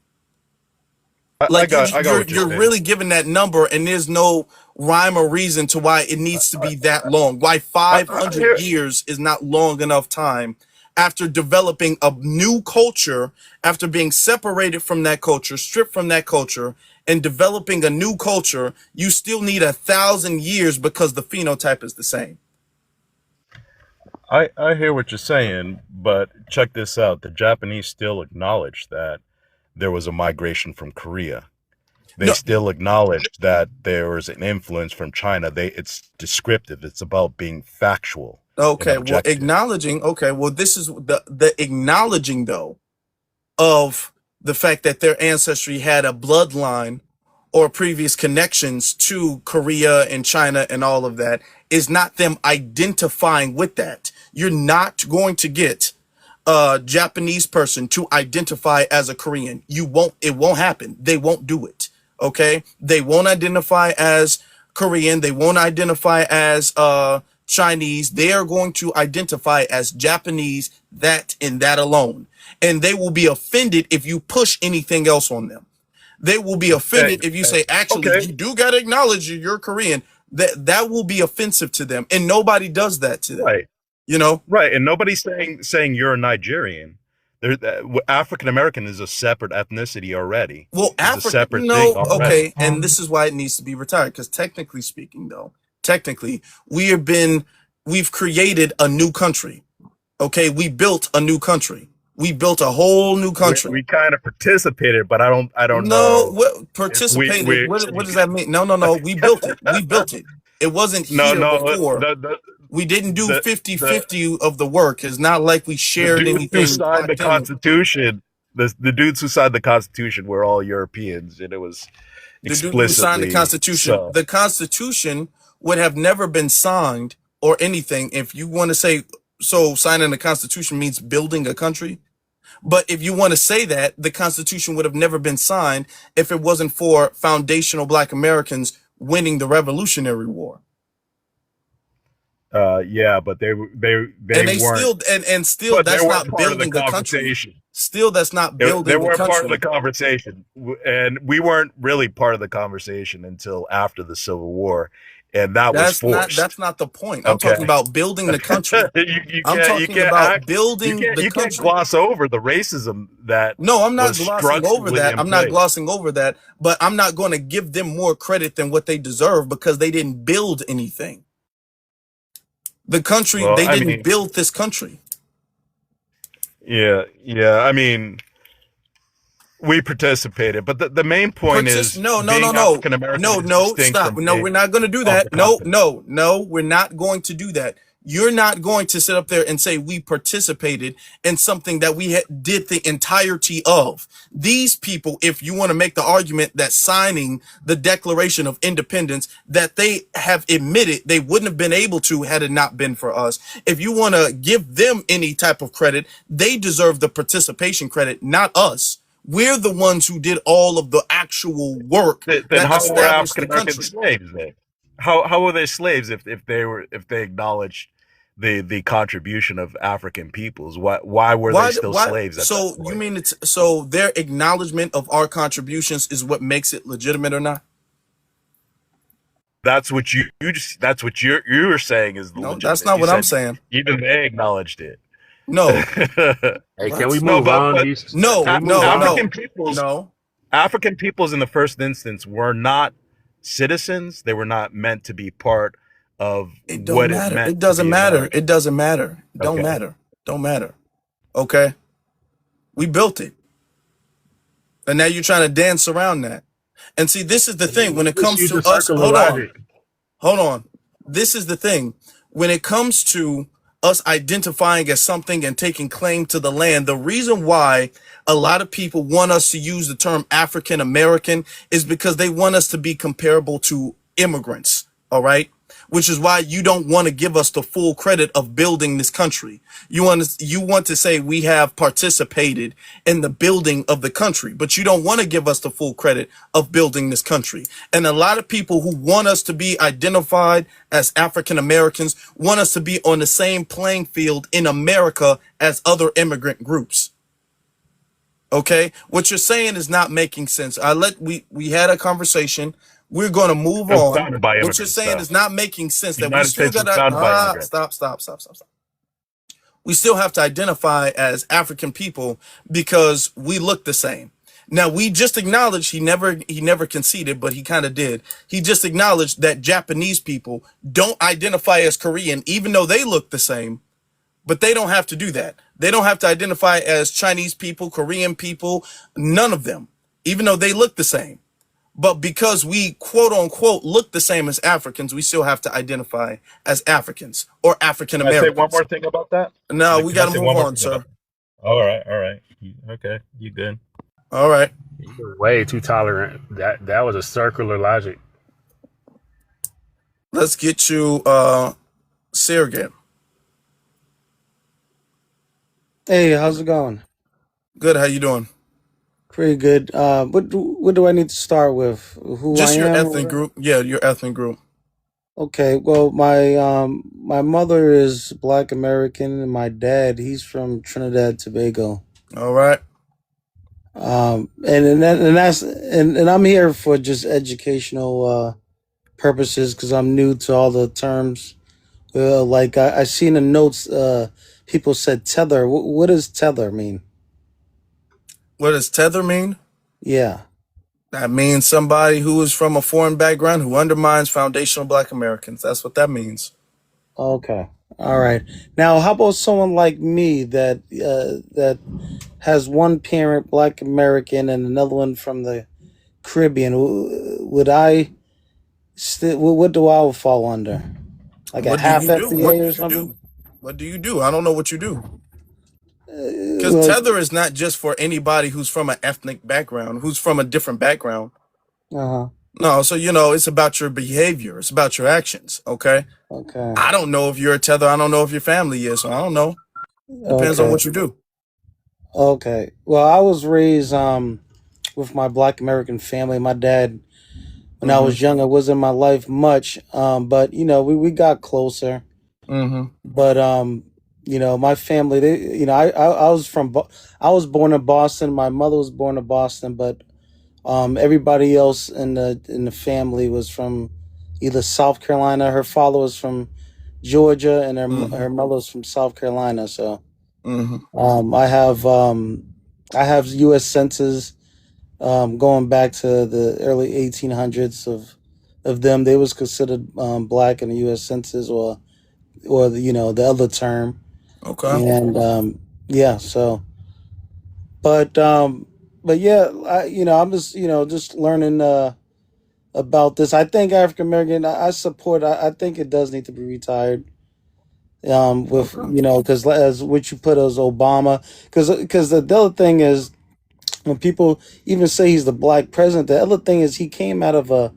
Speaker 8: I
Speaker 1: Like
Speaker 8: got what you're
Speaker 1: you're
Speaker 8: saying.
Speaker 1: really giving that number, and there's no rhyme or reason to why it needs to be that long. Why
Speaker 8: I
Speaker 1: 500
Speaker 8: hear.
Speaker 1: years is not long enough time after developing a new culture, after being separated from that culture, stripped from that culture, and developing a new culture. You still need 1,000 years because the phenotype is the same.
Speaker 8: I hear what you're saying, but check this out. The Japanese still acknowledge that there was a migration from Korea. They
Speaker 1: No,
Speaker 8: still acknowledge that there was an influence from China. It's descriptive. It's about being factual and
Speaker 1: okay, well,
Speaker 8: objective.
Speaker 1: okay, well, this is the acknowledging though of the fact that their ancestry had a bloodline or previous connections to Korea and China and all of that is not them identifying with that. You're not going to get a Japanese person to identify as a Korean. It won't happen. They won't do it. Okay. They won't identify as Korean. They won't identify as, Chinese. They are going to identify as Japanese, that and that alone. And they will be offended if you push anything else on them. They will be
Speaker 8: Okay.
Speaker 1: offended if you say, actually,
Speaker 8: Okay.
Speaker 1: you do got to acknowledge you're Korean. That will be offensive to them. And nobody does that to them,
Speaker 8: Right.
Speaker 1: you know?
Speaker 8: Right. And nobody's saying you're a Nigerian. African American is a separate ethnicity already.
Speaker 1: Well,
Speaker 8: It's a
Speaker 1: Africa,
Speaker 8: separate thing
Speaker 1: no,
Speaker 8: already.
Speaker 1: okay. And this is why it needs to be retired. Because technically speaking, though, technically, we've created a new country. Okay. We built a new country. We built a whole new country.
Speaker 8: We kind of participated, but I don't
Speaker 1: No,
Speaker 8: know
Speaker 1: what
Speaker 8: if
Speaker 1: participated?
Speaker 8: we
Speaker 1: What does that mean? No, no, no. We built it. We built it. It wasn't
Speaker 8: no
Speaker 1: here
Speaker 8: no
Speaker 1: before.
Speaker 8: the
Speaker 1: We didn't do
Speaker 8: the
Speaker 1: 50
Speaker 8: the
Speaker 1: 50 of the work. It's not like we
Speaker 8: the
Speaker 1: shared
Speaker 8: dude who
Speaker 1: anything
Speaker 8: signed the
Speaker 1: locked in.
Speaker 8: Constitution, the dudes who signed the Constitution were all Europeans, and it was
Speaker 1: The dude who signed
Speaker 8: explicitly so.
Speaker 1: the Constitution would have never been signed or anything. If you want to say, so signing the Constitution means building a country. But if you want to say that, the Constitution would have never been signed if it wasn't for foundational Black Americans winning the Revolutionary War.
Speaker 8: Yeah, but they
Speaker 1: And they
Speaker 8: weren't.
Speaker 1: still and still
Speaker 8: But they
Speaker 1: that's
Speaker 8: weren't
Speaker 1: not
Speaker 8: part of the
Speaker 1: building a country.
Speaker 8: conversation.
Speaker 1: Still that's not
Speaker 8: They
Speaker 1: building the
Speaker 8: weren't part of the
Speaker 1: country.
Speaker 8: conversation, and we weren't really part of the conversation until after the Civil War, and that was forced.
Speaker 1: That's not the point. I'm
Speaker 8: Okay.
Speaker 1: talking about building the country.
Speaker 8: you
Speaker 1: I'm
Speaker 8: can't you
Speaker 1: talking
Speaker 8: can't
Speaker 1: about
Speaker 8: act,
Speaker 1: building
Speaker 8: you
Speaker 1: the
Speaker 8: can't
Speaker 1: country.
Speaker 8: gloss over the racism that
Speaker 1: No, I'm not
Speaker 8: was
Speaker 1: glossing over
Speaker 8: structurally
Speaker 1: that.
Speaker 8: in
Speaker 1: I'm not
Speaker 8: place.
Speaker 1: glossing over that, but I'm not going to give them more credit than what they deserve because they didn't build anything. The country,
Speaker 8: Well,
Speaker 1: they
Speaker 8: I
Speaker 1: didn't
Speaker 8: mean,
Speaker 1: build this country.
Speaker 8: yeah. I mean, we participated, but the main point is
Speaker 1: No,
Speaker 8: being African American is distinct
Speaker 1: stop.
Speaker 8: from
Speaker 1: No,
Speaker 8: being
Speaker 1: we're not going to do
Speaker 8: of
Speaker 1: that.
Speaker 8: the
Speaker 1: No,
Speaker 8: continent.
Speaker 1: we're not going to do that. You're not going to sit up there and say we participated in something that we did the entirety of. These people, if you want to make the argument that signing the Declaration of Independence, that they have admitted they wouldn't have been able to had it not been for us. If you want to give them any type of credit, they deserve the participation credit, not us. We're the ones who did all of the actual work
Speaker 8: Then
Speaker 1: that
Speaker 8: how were
Speaker 1: established
Speaker 8: African
Speaker 1: the
Speaker 8: American
Speaker 1: country.
Speaker 8: slaves then? How were they slaves if they acknowledged the contribution of African peoples? Why were they still slaves at
Speaker 1: So
Speaker 8: that
Speaker 1: you
Speaker 8: point?
Speaker 1: mean so their acknowledgement of our contributions is what makes it legitimate or not?
Speaker 8: That's what that's what you were saying is
Speaker 1: No, that's
Speaker 8: legitimate.
Speaker 1: not
Speaker 8: You
Speaker 1: what I'm
Speaker 8: said
Speaker 1: saying.
Speaker 8: even they acknowledged it.
Speaker 1: No.
Speaker 7: Hey, can we
Speaker 1: What?
Speaker 8: No,
Speaker 7: move on?
Speaker 8: but
Speaker 1: No,
Speaker 7: Can we move on?
Speaker 8: African peoples in the first instance were not citizens. They were not meant to be part of
Speaker 1: It don't
Speaker 8: what it
Speaker 1: matter.
Speaker 8: meant
Speaker 1: It
Speaker 8: to
Speaker 1: doesn't
Speaker 8: be
Speaker 1: matter.
Speaker 8: American.
Speaker 1: It doesn't matter. Don't
Speaker 8: Okay.
Speaker 1: matter. Don't matter. Okay? We built it. And now you're trying to dance around that. And see, this is the thing when it
Speaker 7: Let's
Speaker 1: comes
Speaker 7: use
Speaker 1: to
Speaker 7: the
Speaker 1: us.
Speaker 7: circular
Speaker 1: Hold on.
Speaker 7: logic.
Speaker 1: Hold on. This is the thing. When it comes to us identifying as something and taking claim to the land, the reason why a lot of people want us to use the term African American is because they want us to be comparable to immigrants. All right. Which is why you don't want to give us the full credit of building this country. You want to say we have participated in the building of the country, but you don't want to give us the full credit of building this country. And a lot of people who want us to be identified as African Americans want us to be on the same playing field in America as other immigrant groups. Okay? What you're saying is not making sense. We had a conversation. We're going to move
Speaker 8: It was
Speaker 1: on.
Speaker 8: founded by
Speaker 1: What you're
Speaker 8: immigrants,
Speaker 1: saying
Speaker 8: though.
Speaker 1: is not making sense.
Speaker 8: The
Speaker 1: That we
Speaker 8: United
Speaker 1: still
Speaker 8: States was
Speaker 1: got
Speaker 8: founded by
Speaker 1: to
Speaker 8: immigrants.
Speaker 1: stop. We still have to identify as African people because we look the same. Now we just acknowledged he never conceded, but he kind of did. He just acknowledged that Japanese people don't identify as Korean, even though they look the same. But they don't have to do that. They don't have to identify as Chinese people, Korean people, none of them, even though they look the same. But because we quote unquote look the same as Africans, we still have to identify as Africans or African
Speaker 8: Can I say one
Speaker 1: Americans.
Speaker 8: more thing about that?
Speaker 1: No, we
Speaker 8: Can I
Speaker 1: got
Speaker 8: say
Speaker 1: to
Speaker 8: one
Speaker 1: move
Speaker 8: more
Speaker 1: on,
Speaker 8: thing about
Speaker 1: sir.
Speaker 8: that? All right. Okay, you good?
Speaker 1: All right.
Speaker 7: You're way too tolerant. That was a circular logic.
Speaker 1: Let's get you Surrogate.
Speaker 9: Hey, how's it going?
Speaker 1: Good, how you doing?
Speaker 9: Pretty good. What do I need to start with? Who I
Speaker 1: Just your
Speaker 9: am?
Speaker 1: ethnic group. Yeah, your ethnic group.
Speaker 9: Okay. Well, my mother is Black American, and my dad, he's from Trinidad Tobago.
Speaker 1: All right.
Speaker 9: And I'm here for just educational purposes because I'm new to all the terms. Like I seen in notes, people said tether. What does tether mean?
Speaker 1: What does tether mean?
Speaker 9: Yeah.
Speaker 1: That means somebody who is from a foreign background who undermines foundational Black Americans. That's what that means.
Speaker 9: Okay. All right. Now, how about someone like me that has one parent Black American and another one from the Caribbean? Would I still? What do I fall under? Like a
Speaker 1: What do
Speaker 9: half
Speaker 1: you do? What
Speaker 9: FBA
Speaker 1: do
Speaker 9: or
Speaker 1: you
Speaker 9: something?
Speaker 1: do? What do you do? I don't know what you do. Because tether is not just for anybody who's from an ethnic background, who's from a different background.
Speaker 9: Uh-huh.
Speaker 1: No, so it's about your behavior. It's about your actions. Okay.
Speaker 9: Okay.
Speaker 1: I don't know if you're a tether. I don't know if your family is. So I don't know. Depends on what you do.
Speaker 9: Okay. Well, I was raised with my Black American family. My dad, when I was young, it wasn't in my life much. But we got closer. But my family, they, I was I was born in Boston. My mother was born in Boston, but everybody else in the family was from either South Carolina. Her father was from Georgia, and her mother was from South Carolina. So I have U.S. census going back to the early 1800s of them. They was considered black in the U.S. census, or the other term.
Speaker 1: Okay.
Speaker 9: And yeah, so but yeah, I'm just learning about this. I think African American, I support. I think it does need to be retired. With because as what you put as Obama, because the other thing is, when people even say he's the black president, the other thing is he came out of a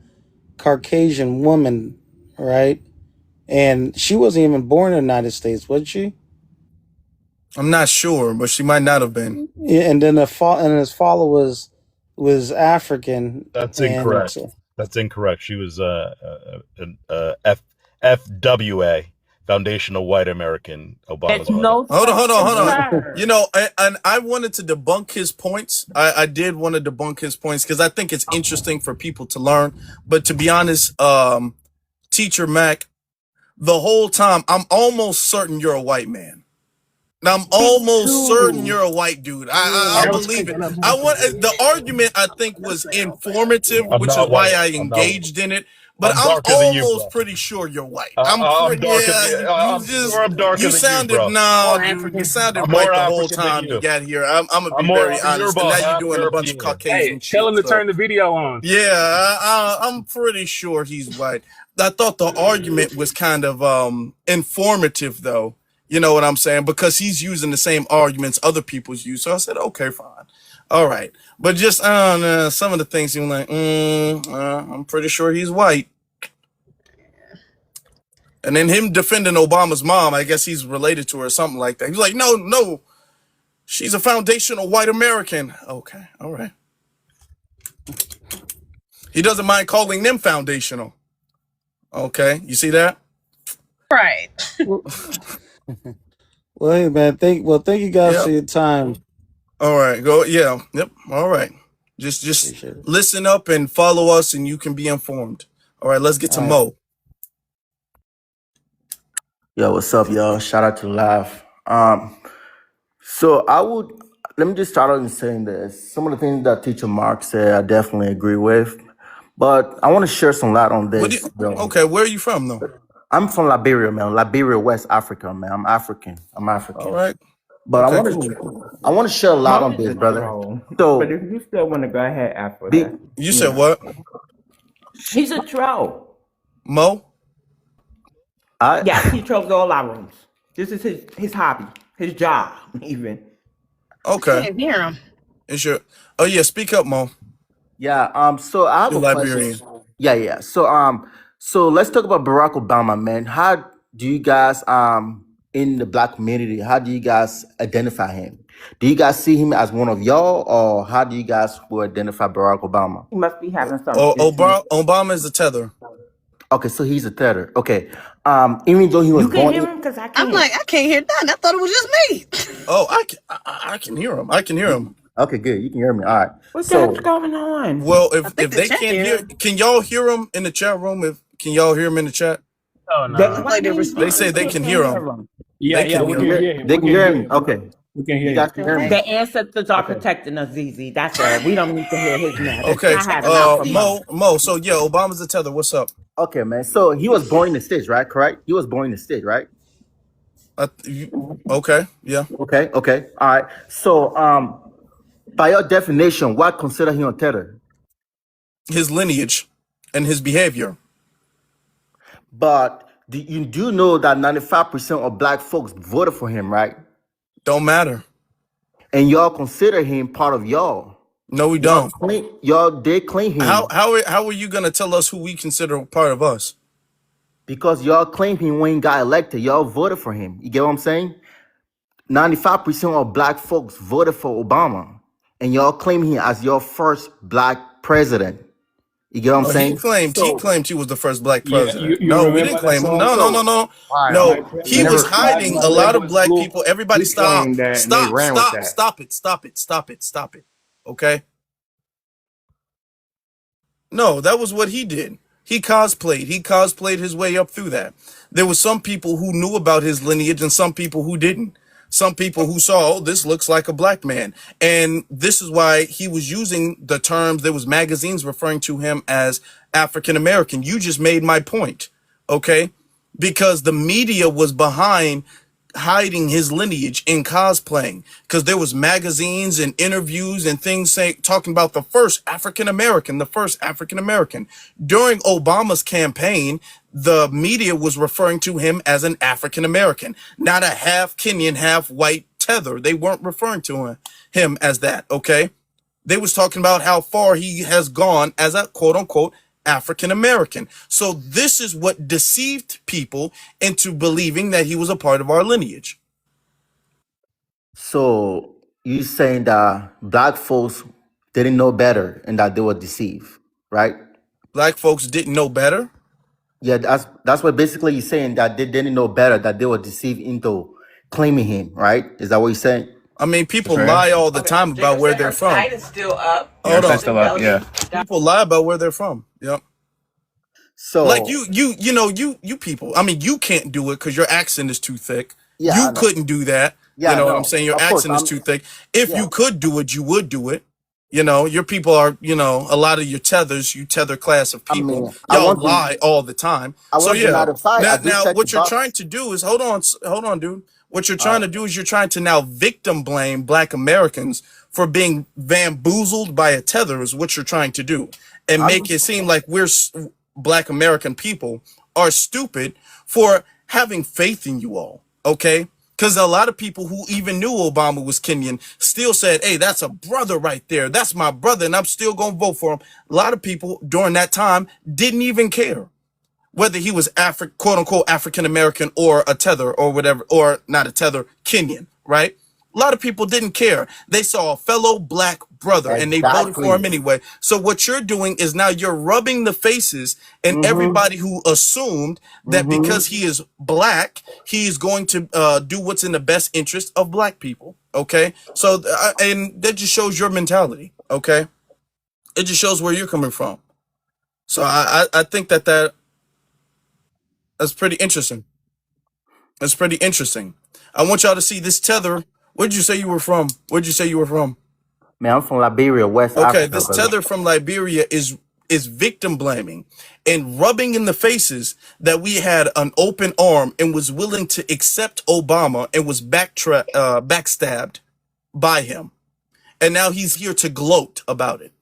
Speaker 9: Caucasian woman, right? And she wasn't even born in the United States, was she?
Speaker 1: I'm not sure, but she might not have been.
Speaker 9: Yeah, and then his father was African.
Speaker 8: That's
Speaker 9: and
Speaker 8: incorrect. That's incorrect. She was an FWA, Foundational White American, Obama's mother.
Speaker 2: No,
Speaker 1: Hold on.
Speaker 2: sir.
Speaker 1: And I wanted to debunk his points. I did want to debunk his points because I think it's interesting for people to learn. But to be honest, Teacher Mac, the whole time, I'm almost certain you're a white man. I'm almost certain you're a white dude. I believe it. The argument, I think, was informative,
Speaker 8: I'm
Speaker 1: which
Speaker 8: not
Speaker 1: is why
Speaker 8: white.
Speaker 1: I
Speaker 8: I'm not
Speaker 1: engaged in it. But I'm
Speaker 8: darker than you,
Speaker 1: almost
Speaker 8: bro.
Speaker 1: pretty sure you're white.
Speaker 8: I'm darker than you,
Speaker 1: sounded
Speaker 8: bro.
Speaker 1: dude. You sounded
Speaker 8: I'm more
Speaker 1: white the whole
Speaker 8: African than
Speaker 1: time you
Speaker 8: you.
Speaker 1: got here. I'm gonna be
Speaker 8: You're
Speaker 1: very honest. And
Speaker 8: about
Speaker 1: now you're
Speaker 8: half
Speaker 1: doing a bunch of
Speaker 8: European.
Speaker 1: Caucasian
Speaker 7: Hey,
Speaker 1: shit.
Speaker 7: tell him to
Speaker 1: so-
Speaker 7: turn the video on.
Speaker 1: Yeah, I'm pretty sure he's white. I thought the argument was kind of informative, though. You know what I'm saying? Because he's using the same arguments other people's use. So I said, okay, fine. All right. But just some of the things you're like, I'm pretty sure he's white. And then him defending Obama's mom, I guess he's related to her or something like that. He's like, no, she's a foundational white American. Okay, all right. He doesn't mind calling them foundational. Okay, you see that?
Speaker 3: Right.
Speaker 9: Well, hey man, thank you guys
Speaker 1: Yep.
Speaker 9: for your time.
Speaker 1: All right, go. Yeah, yep. All right. Just
Speaker 9: Appreciate it.
Speaker 1: listen up and follow us, and you can be informed. All right, let's get to
Speaker 9: All right.
Speaker 1: Mo.
Speaker 10: Yo, what's up, y'all? Shout out to Live. So let me just start out in saying this. Some of the things that Teacher Mark said, I definitely agree with, but I want to share some light on this.
Speaker 1: Okay, where are you from, though?
Speaker 10: I'm from Liberia, man. Liberia, West Africa, man. I'm African.
Speaker 1: All right.
Speaker 10: But
Speaker 1: Okay,
Speaker 10: I want to share a lot on this, brother. So,
Speaker 2: But if you still want to go ahead after
Speaker 10: Big-
Speaker 2: that.
Speaker 1: You said what?
Speaker 2: He's a troll.
Speaker 1: Mo?
Speaker 2: Yes, he trolls all our rooms. This is his hobby, his job, even.
Speaker 1: Okay.
Speaker 3: Can't hear him.
Speaker 1: It's your. Oh yeah, speak up, Mo.
Speaker 10: yeah. So I have
Speaker 1: You're
Speaker 10: a
Speaker 1: Liberian.
Speaker 10: question. Yeah. So let's talk about Barack Obama, man. How do you guys in the black community, how do you guys identify him? Do you guys see him as one of y'all, or how do you guys identify Barack Obama?
Speaker 2: He must be having some
Speaker 1: Obama is the tether.
Speaker 10: Okay, so he's a tether. Okay. Even though he was
Speaker 2: You can
Speaker 10: born
Speaker 2: hear him because I can't.
Speaker 3: I'm like, I can't hear nothing. I thought it was just me.
Speaker 1: Oh, I can hear him. I can hear him.
Speaker 10: Okay, good. You can hear me. All right.
Speaker 2: What the heck's going on?
Speaker 1: Well,
Speaker 3: I
Speaker 1: if
Speaker 3: think the
Speaker 1: they
Speaker 3: chat
Speaker 1: can't
Speaker 3: hear
Speaker 1: hear,
Speaker 3: him.
Speaker 1: can y'all hear him in the chat room? Can y'all hear him in the chat?
Speaker 7: Oh no.
Speaker 3: Like they
Speaker 1: They say they can hear him.
Speaker 11: Yeah,
Speaker 1: They
Speaker 11: yeah,
Speaker 1: can
Speaker 11: we
Speaker 1: hear
Speaker 11: can
Speaker 1: him.
Speaker 11: hear him.
Speaker 10: They
Speaker 11: We
Speaker 10: can
Speaker 11: can
Speaker 10: hear
Speaker 11: hear
Speaker 10: him.
Speaker 11: him.
Speaker 10: Okay.
Speaker 11: We can
Speaker 10: You
Speaker 11: hear
Speaker 10: guys
Speaker 11: you.
Speaker 10: can hear me.
Speaker 2: The ancestors are
Speaker 11: Okay.
Speaker 2: protecting us, ZZ. That's all. We don't need to hear his mess.
Speaker 1: Okay.
Speaker 2: I have enough from Mo.
Speaker 1: Mo. So yeah, Obama's the tether. What's up?
Speaker 10: Okay, man. So he was born in the States, right? Correct? He was born in the States, right?
Speaker 1: Okay. Yeah.
Speaker 10: Okay. All right. So by your definition, what consider him a tether?
Speaker 1: His lineage and his behavior.
Speaker 10: But you do know that 95% of black folks voted for him, right?
Speaker 1: Don't matter.
Speaker 10: and y'all consider him part of y'all.
Speaker 1: No, we
Speaker 10: Y'all
Speaker 1: don't.
Speaker 10: did claim him
Speaker 1: How are you gonna tell us who we consider part of us?
Speaker 10: because y'all claimed him when he got elected. Y'all voted for him. You get what I'm saying? 95% of black folks voted for Obama, and y'all claim him as your first black president. You get what I'm
Speaker 1: Oh, he
Speaker 10: saying?
Speaker 1: claimed he
Speaker 11: So
Speaker 1: claimed he was the first black
Speaker 11: yeah,
Speaker 1: president.
Speaker 11: you
Speaker 1: No, we didn't
Speaker 11: remember that
Speaker 1: claim him.
Speaker 11: song?
Speaker 1: No, no, no,
Speaker 11: So
Speaker 1: no,
Speaker 6: Wow.
Speaker 1: no.
Speaker 11: my
Speaker 1: He
Speaker 6: We
Speaker 1: was
Speaker 6: never
Speaker 11: my
Speaker 1: hiding a
Speaker 11: prayer
Speaker 1: lot of
Speaker 11: was
Speaker 1: black
Speaker 11: blue.
Speaker 1: people. Everybody,
Speaker 6: we
Speaker 1: stop,
Speaker 6: claimed that and they
Speaker 1: stop,
Speaker 6: ran with
Speaker 1: stop,
Speaker 6: that.
Speaker 1: stop it, stop it, stop it, stop it. Okay. No, that was what he did. He cosplayed. He cosplayed his way up through that. There were some people who knew about his lineage and some people who didn't. Some people who saw, oh, this looks like a black man. And this is why he was using the terms, there was magazines referring to him as African American. You just made my point. Okay? Because the media was behind hiding his lineage in cosplaying, because there was magazines and interviews and things saying, talking about the first African American. During Obama's campaign, the media was referring to him as an African American, not a half Kenyan, half white tether. They weren't referring to him as that. Okay. They was talking about how far he has gone as a quote unquote African American. So this is what deceived people into believing that he was a part of our lineage.
Speaker 10: So you saying that black folks didn't know better and that they were deceived, right?
Speaker 1: Black folks didn't know better.
Speaker 10: Yeah, that's what basically you're saying, that they didn't know better, that they were deceived into claiming him, right? Is that what you're saying?
Speaker 1: I mean,
Speaker 6: That's
Speaker 1: people
Speaker 6: right.
Speaker 1: lie all the time about where they're from.
Speaker 6: Yeah,
Speaker 1: Hold
Speaker 6: that's
Speaker 1: on.
Speaker 6: still up. Yeah.
Speaker 1: People lie about where they're from. Yep. Like
Speaker 10: So
Speaker 1: you people. I mean, you can't do it because your accent is too thick.
Speaker 10: yeah, I
Speaker 1: You
Speaker 10: know.
Speaker 1: couldn't do that. You
Speaker 10: Yeah, I
Speaker 1: know what I'm
Speaker 10: know.
Speaker 1: saying? Your
Speaker 10: Of course,
Speaker 1: accent is too thick. If
Speaker 10: yeah.
Speaker 1: you could do it, you would do it. You know, your people are, a lot of your tethers, you tether class of
Speaker 10: I
Speaker 1: people,
Speaker 10: mean,
Speaker 1: y'all lie all the time.
Speaker 10: I
Speaker 1: So
Speaker 10: want to
Speaker 1: yeah.
Speaker 10: notify. I did
Speaker 1: Now
Speaker 10: check the
Speaker 1: what you're trying
Speaker 10: box.
Speaker 1: to do is hold on, dude. What you're
Speaker 10: All
Speaker 1: trying
Speaker 10: right.
Speaker 1: to do is you're trying to now victim blame black Americans for being bamboozled by a tether is what you're trying to do, and
Speaker 10: I'm
Speaker 1: make it seem like black American people are stupid for having faith in you all. Okay. Because a lot of people who even knew Obama was Kenyan still said, hey, that's a brother right there. That's my brother, and I'm still going to vote for him. A lot of people during that time didn't even care whether he was quote unquote African American or a tether or whatever, or not a tether, Kenyan, right? A lot of people didn't care. They saw a fellow black brother and they voted for him
Speaker 10: exactly.
Speaker 1: anyway. So what you're doing is now you're rubbing the faces and
Speaker 10: Mm-hmm.
Speaker 1: everybody who assumed that
Speaker 10: Mm-hmm.
Speaker 1: because he is black, he's going to do what's in the best interest of black people. Okay. So, and that just shows your mentality. Okay. It just shows where you're coming from. So I think that's pretty interesting. That's pretty interesting. I want y'all to see this tether. Where'd you say you were from? Where'd you say you were from?
Speaker 10: Man, I'm from Liberia, West
Speaker 1: Okay,
Speaker 10: Africa,
Speaker 1: this
Speaker 10: brother.
Speaker 1: tether from Liberia is victim blaming and rubbing in the faces that we had an open arm and was willing to accept Obama and was backstabbed by him. And now he's here to gloat about it.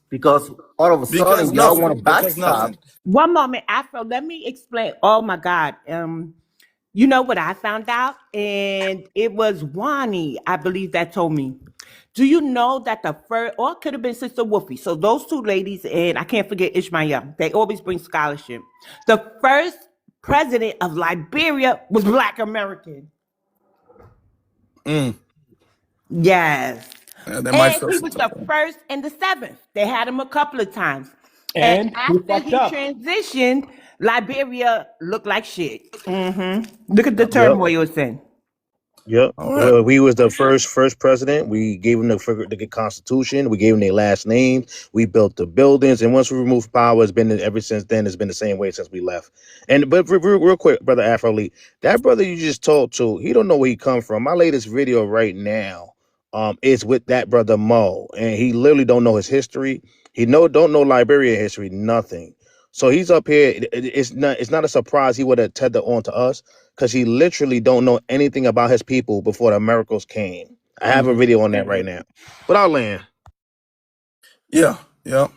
Speaker 10: Because all of a
Speaker 1: Because
Speaker 10: sudden y'all want
Speaker 1: nothing.
Speaker 10: to
Speaker 1: Because
Speaker 10: backstab.
Speaker 1: nothing.
Speaker 2: One moment, Afro, let me explain. Oh my God. You know what I found out? And it was Wani, I believe, that told me. Do you know that the first, or it could have been Sister Wolfie? So those two ladies, and I can't forget Ishmael, they always bring scholarship. The first president of Liberia was Black American.
Speaker 1: Mm.
Speaker 2: Yes.
Speaker 1: Yeah, that might
Speaker 2: And
Speaker 1: feel
Speaker 2: he
Speaker 1: some
Speaker 2: was
Speaker 1: type
Speaker 2: the
Speaker 1: of way.
Speaker 2: first and the seventh. They had him a couple of times. And
Speaker 11: And he
Speaker 2: after
Speaker 11: fucked
Speaker 2: he
Speaker 11: up.
Speaker 2: transitioned, Liberia looked like shit. Look at the
Speaker 12: Yep.
Speaker 2: turmoil it's in.
Speaker 12: Yep.
Speaker 1: All right.
Speaker 12: Well, we was the first president. We gave them the constitution. We gave them their last name. We built the buildings, and once we removed power, it's been ever since then. It's been the same way since we left. And but real quick, brother Afro Lee, that brother you just talked to, he don't know where he come from. My latest video right now, is with that brother Mo, and he literally don't know his history. He don't know Liberia history, nothing. So he's up here. It's not a surprise he would have tethered on to us because he literally don't know anything about his people before the miracles came. I have a
Speaker 1: Mhm.
Speaker 12: video on that right now, but I'll land.
Speaker 1: Yeah. Yeah.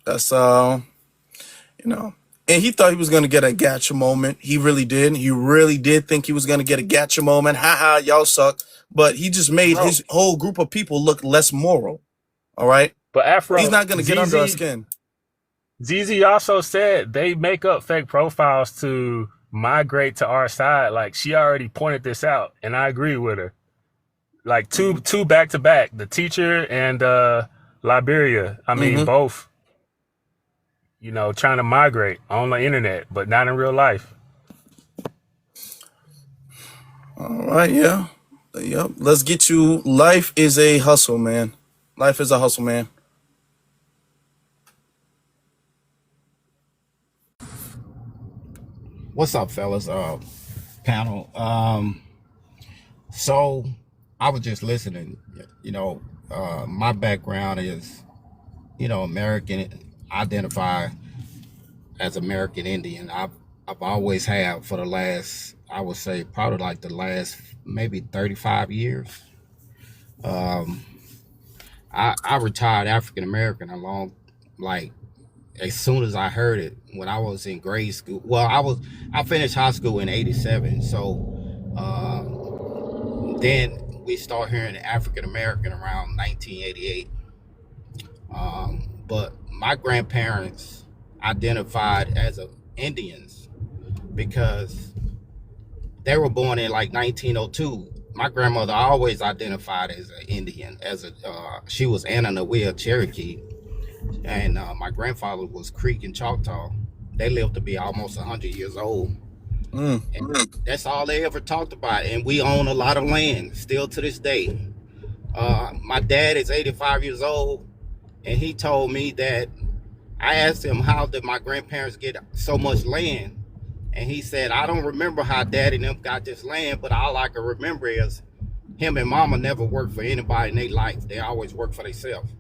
Speaker 1: That's you know, And he thought he was going to get a gotcha moment. He really did. He really did think he was going to get a gotcha moment. Ha, y'all suck. But he just made
Speaker 7: Bro,
Speaker 1: his whole group of people look less moral. All right?
Speaker 7: but
Speaker 1: He's
Speaker 7: Afro,
Speaker 1: not going to get under our skin.
Speaker 7: ZZ also said they make up fake profiles to migrate to our side. Like, she already pointed this out, and I agree with her. Like, two back to back, the teacher and Liberia. I mean, both, trying to migrate on the internet, but not in real life.
Speaker 1: All right, yeah. Yep. Let's get you. Life is a hustle, man. Life is a hustle, man.
Speaker 11: What's up, fellas? Panel. So I was just listening. My background is, American. Identify as American Indian. I've always have for the last, I would say, probably like the last maybe 35 years. I retired African American as soon as I heard it when I was in grade school. Well, I finished high school in '87, so then we start hearing African American around 1988. But my grandparents identified as Indians because they were born in like 1902. My grandmother always identified as an Indian, she was Anna Cherokee. And my grandfather was Creek and Choctaw. They lived to be almost 100 years old. And that's all they ever talked about. And we own a lot of land still to this day. My dad is 85 years old, and he told me that I asked him, how did my grandparents get so much land? And he said, I don't remember how Dad and them got this land, but all I can remember is him and Mama never worked for anybody in their life. They always worked for themselves.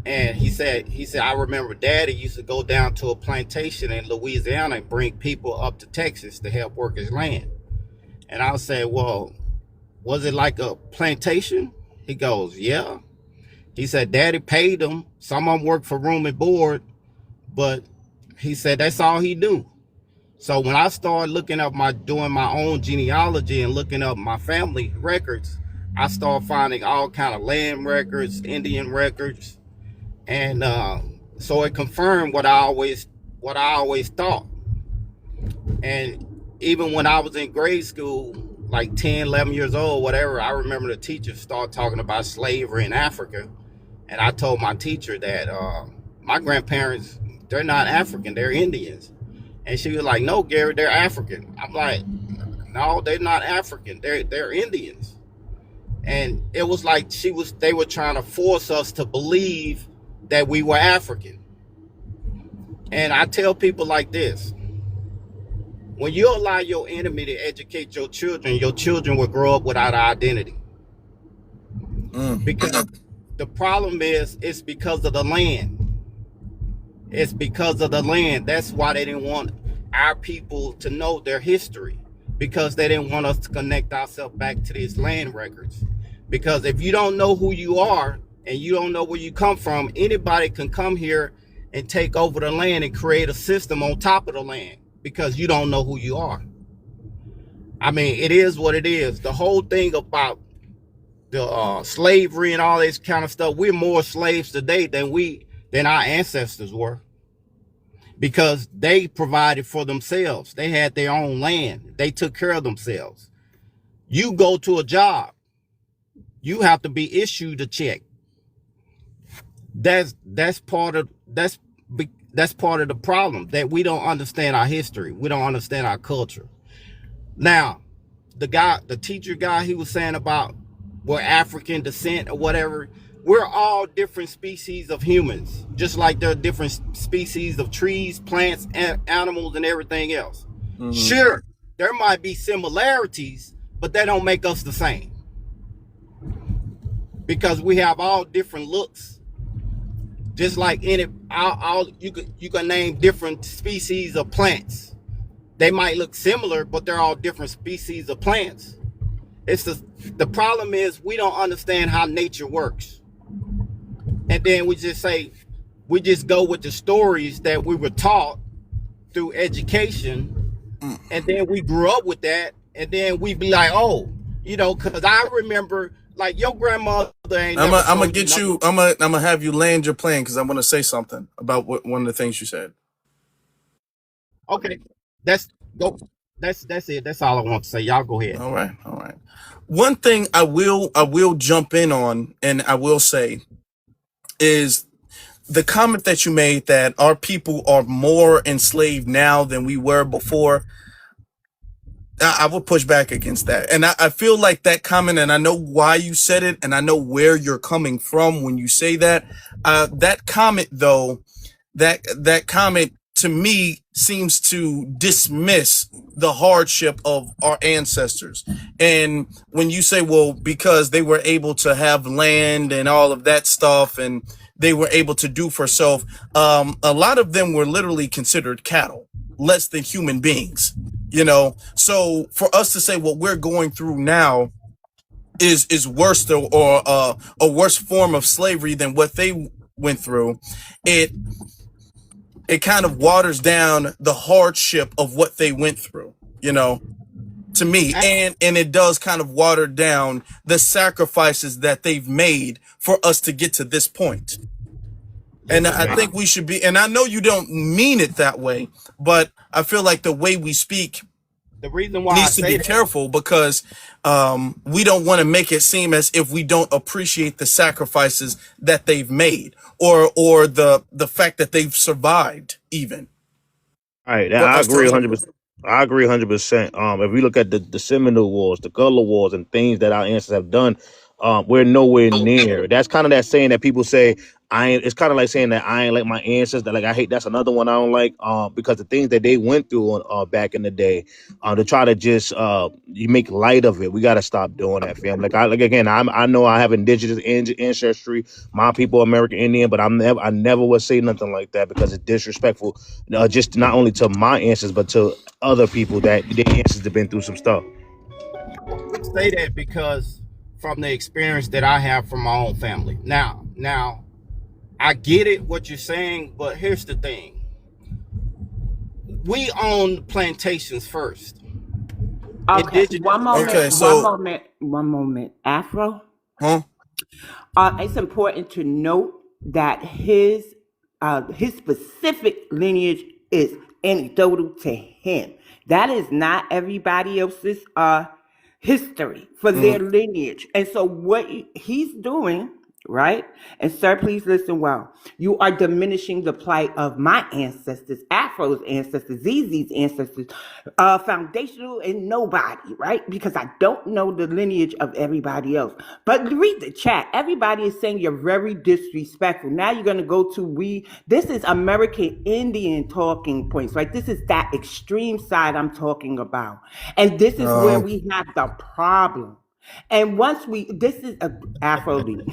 Speaker 11: And he said, I remember Daddy used to go down to a plantation in Louisiana and bring people up to Texas to help work his land. And I said, well, was it like a plantation? He goes, yeah. He said, Daddy paid them. Some of them worked for room and board, but he said that's all he knew. So when I started doing my own genealogy and looking up my family records, I started finding all kind of land records, Indian records. And so it confirmed what I always thought. And even when I was in grade school, like 10, 11 years old, whatever, I remember the teacher started talking about slavery in Africa. And I told my teacher that my grandparents, they're not African, they're Indians. And she was like, no, Gary, they're African. I'm like, no, they're not African, they're Indians. And it was like they were trying to force us to believe that we were African. And I tell people like this: when you allow your enemy to educate your children will grow up without an identity. Because the problem is, it's because of the land. It's because of the land. That's why they didn't want our people to know their history, because they didn't want us to connect ourselves back to these land records. Because if you don't know who you are and you don't know where you come from, anybody can come here and take over the land and create a system on top of the land because you don't know who you are. I mean, it is what it is. The whole thing about the slavery and all this kind of stuff, we're more slaves today than our ancestors were, because they provided for themselves. They had their own land. They took care of themselves. You go to a job, you have to be issued a check. That's part of the problem, that we don't understand our history. We don't understand our culture. Now, the teacher guy, he was saying about we're African descent or whatever. We're all different species of humans, just like there are different species of trees, plants, animals, and everything else. Sure, there might be similarities, but that don't make us the same, because we have all different looks. Just like you can name different species of plants. They might look similar, but they're all different species of plants. The problem is we don't understand how nature works. And then we just go with the stories that we were taught, through education, and then we grew up with that, and then we be like, oh, because I remember like your grandmother ain't
Speaker 1: I'm
Speaker 11: never
Speaker 1: gonna
Speaker 11: told you
Speaker 1: get
Speaker 11: nothing.
Speaker 1: you. I'm gonna have you land your plane because I want to say something about one of the things you said.
Speaker 11: Okay, that's go. That's it. That's all I want to say. Y'all go ahead.
Speaker 1: All right, all right. One thing I will jump in on, and I will say is the comment that you made that our people are more enslaved now than we were before. I will push back against that. And I feel like that comment, and I know why you said it, and I know where you're coming from when you say that. That comment, though, that comment to me seems to dismiss the hardship of our ancestors. And when you say, well, because they were able to have land and all of that stuff, and they were able to do for self, a lot of them were literally considered cattle, less than human beings. So for us to say what we're going through now is worse, or a worse form of slavery than what they went through, it kind of waters down the hardship of what they went through, to me. And it does kind of water down the sacrifices that they've made for us to get to this point. And
Speaker 11: Listen,
Speaker 1: I
Speaker 11: man,
Speaker 1: think we should be, and I know you don't mean it that way, but I feel like the way we speak
Speaker 11: the reason why I
Speaker 1: needs to
Speaker 11: say
Speaker 1: be
Speaker 11: that,
Speaker 1: careful, because we don't want to make it seem as if we don't appreciate the sacrifices that they've made, or the fact that they've survived even
Speaker 12: All right,
Speaker 1: for
Speaker 12: I
Speaker 1: us to
Speaker 12: agree
Speaker 1: get
Speaker 12: 100%. I agree 100%. If we look at the Seminole Wars, the Gullah Wars, and things that our ancestors have done, we're nowhere near. That's kind of that saying that people say, I ain't. It's kind of like saying that I ain't like my ancestors. Like I hate. That's another one I don't like. Because the things that they went through back in the day, to try to just you make light of it. We got to stop doing that, fam. I know I have indigenous ancestry. My people are American Indian, but I never would say nothing like that because it's disrespectful. Just not only to my ancestors, but to other people that their ancestors have been through some stuff.
Speaker 11: we say that because from the experience that I have from my own family. Now, I get it what you're saying, but here's the thing: we own plantations first.
Speaker 2: Okay,
Speaker 11: Indigenous
Speaker 1: okay.
Speaker 11: Americans.
Speaker 1: So,
Speaker 2: one moment. Afro,
Speaker 1: huh?
Speaker 2: it's important to note that his specific lineage is anecdotal to him. That is not everybody else's history for their lineage. And so what he's doing, right? And sir, please listen well. You are diminishing the plight of my ancestors, Afro's ancestors, ZZ's ancestors, foundational and nobody, right? Because I don't know the lineage of everybody else. But read the chat. Everybody is saying you're very disrespectful. Now you're going to go to this is American Indian talking points, right? This is that extreme side I'm talking about. And this is where we have the problem. And once this is Afro Lee.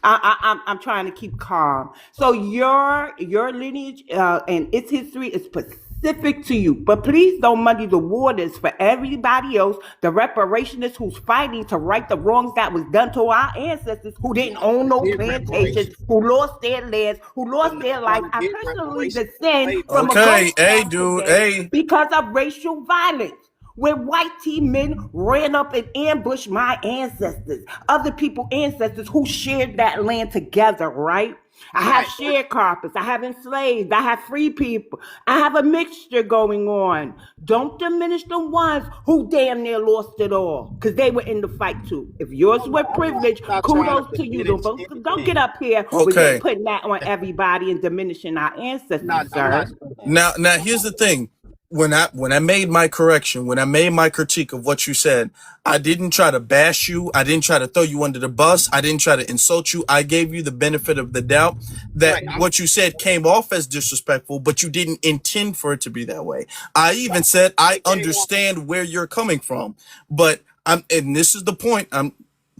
Speaker 2: I'm trying to keep calm. So your lineage and its history is specific to you, but please don't muddy the waters for everybody else. The reparationists who's fighting to right the wrongs that was done to our ancestors, who didn't own no
Speaker 11: Get
Speaker 2: plantations,
Speaker 11: reparations.
Speaker 2: who lost their lands, who lost
Speaker 11: I'm not
Speaker 2: their
Speaker 11: trying
Speaker 2: life.
Speaker 11: to
Speaker 2: I
Speaker 11: get
Speaker 2: personally
Speaker 11: reparations for
Speaker 2: descend
Speaker 11: slavery.
Speaker 2: from a
Speaker 1: Okay,
Speaker 2: ghost
Speaker 1: hey,
Speaker 2: family
Speaker 1: dude,
Speaker 2: today
Speaker 1: hey.
Speaker 2: because of racial violence, where white team men ran up and ambushed my ancestors, other people's ancestors who shared that land together, right? I have
Speaker 11: Right.
Speaker 2: sharecroppers, I have enslaved, I have free people, I have a mixture going on. Don't diminish the ones who damn near lost it all, because they were in the fight too. If yours were privilege,
Speaker 11: I'm not trying
Speaker 2: kudos
Speaker 11: to
Speaker 2: to you.
Speaker 11: diminish
Speaker 2: Don't get
Speaker 11: anything.
Speaker 2: up here with that,
Speaker 1: Okay.
Speaker 2: putting that on everybody and diminishing our ancestors,
Speaker 11: I'm not
Speaker 2: sir.
Speaker 11: doing that.
Speaker 1: Now here's the thing. When I made my correction, when I made my critique of what you said, I didn't try to bash you. I didn't try to throw you under the bus. I didn't try to insult you. I gave you the benefit of the doubt that
Speaker 11: Right.
Speaker 1: what you said came off as disrespectful, but you didn't intend for it to be that way. I even said I
Speaker 11: It came off.
Speaker 1: understand where you're coming from, but and this is the point. I'm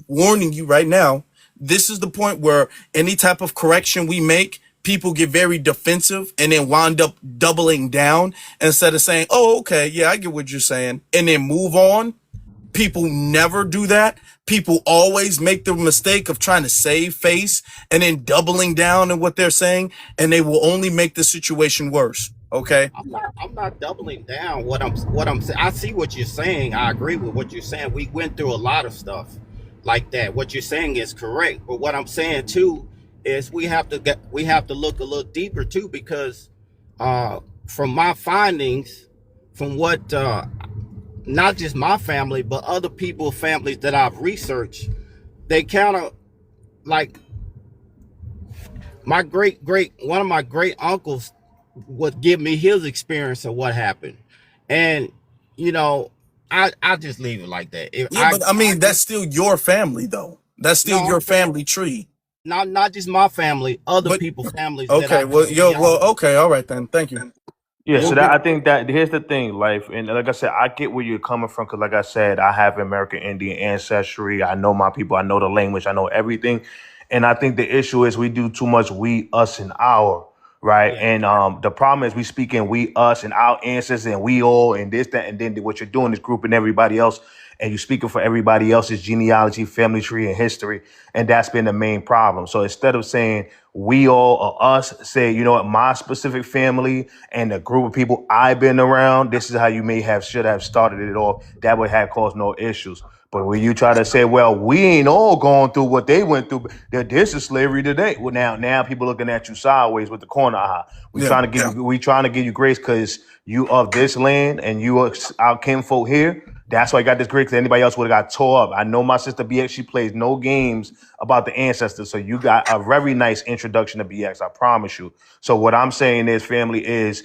Speaker 1: warning you right now. This is the point where any type of correction we make, people get very defensive and then wind up doubling down instead of saying, oh, okay, yeah, I get what you're saying, and then move on. People never do that. People always make the mistake of trying to save face and then doubling down on what they're saying, and they will only make the situation worse. Okay.
Speaker 11: I'm not doubling down what I'm saying. I see what you're saying. I agree with what you're saying. We went through a lot of stuff like that. What you're saying is correct. But what I'm saying too is we have to look a little deeper too, because from my findings, from what not just my family but other people's families that I've researched, they kind of like my one of my great uncles would give me his experience of what happened. And you know, I just leave it like that. If
Speaker 1: Yeah, but I mean, that's still your family, though. That's still
Speaker 11: no, I'm
Speaker 1: your
Speaker 11: saying
Speaker 1: family tree.
Speaker 11: not just my family, other
Speaker 1: But
Speaker 11: people's families that
Speaker 1: okay,
Speaker 11: I
Speaker 1: well,
Speaker 11: see.
Speaker 1: okay, all right then. Thank you.
Speaker 12: Yeah,
Speaker 1: We'll
Speaker 12: so that
Speaker 1: get.
Speaker 12: I think that here's the thing, life, and like I said, I get where you're coming from because, like I said, I have American Indian ancestry. I know my people. I know the language. I know everything, and I think the issue is we do too much we, us, and our, right?
Speaker 11: Yeah,
Speaker 12: And the problem is we speak in we, us, and our ancestors, and we all, and this, that, and then what you're doing is grouping everybody else, and you're speaking for everybody else's genealogy, family tree, and history, and that's been the main problem. So instead of saying we all or us, say, you know what, my specific family and the group of people I've been around, this is how you should have started it off. That would have caused no issues. But when you try to say, well, we ain't all going through what they went through, that this is slavery today. Well, now people looking at you sideways with the corner eye.
Speaker 1: Yeah.
Speaker 12: We trying to give you grace because you of this land and you are our kinfolk here. That's why I got this grace. Because anybody else would have got tore up. I know my sister BX. She plays no games about the ancestors. So you got a very nice introduction to BX. I promise you. So what I'm saying is, family, is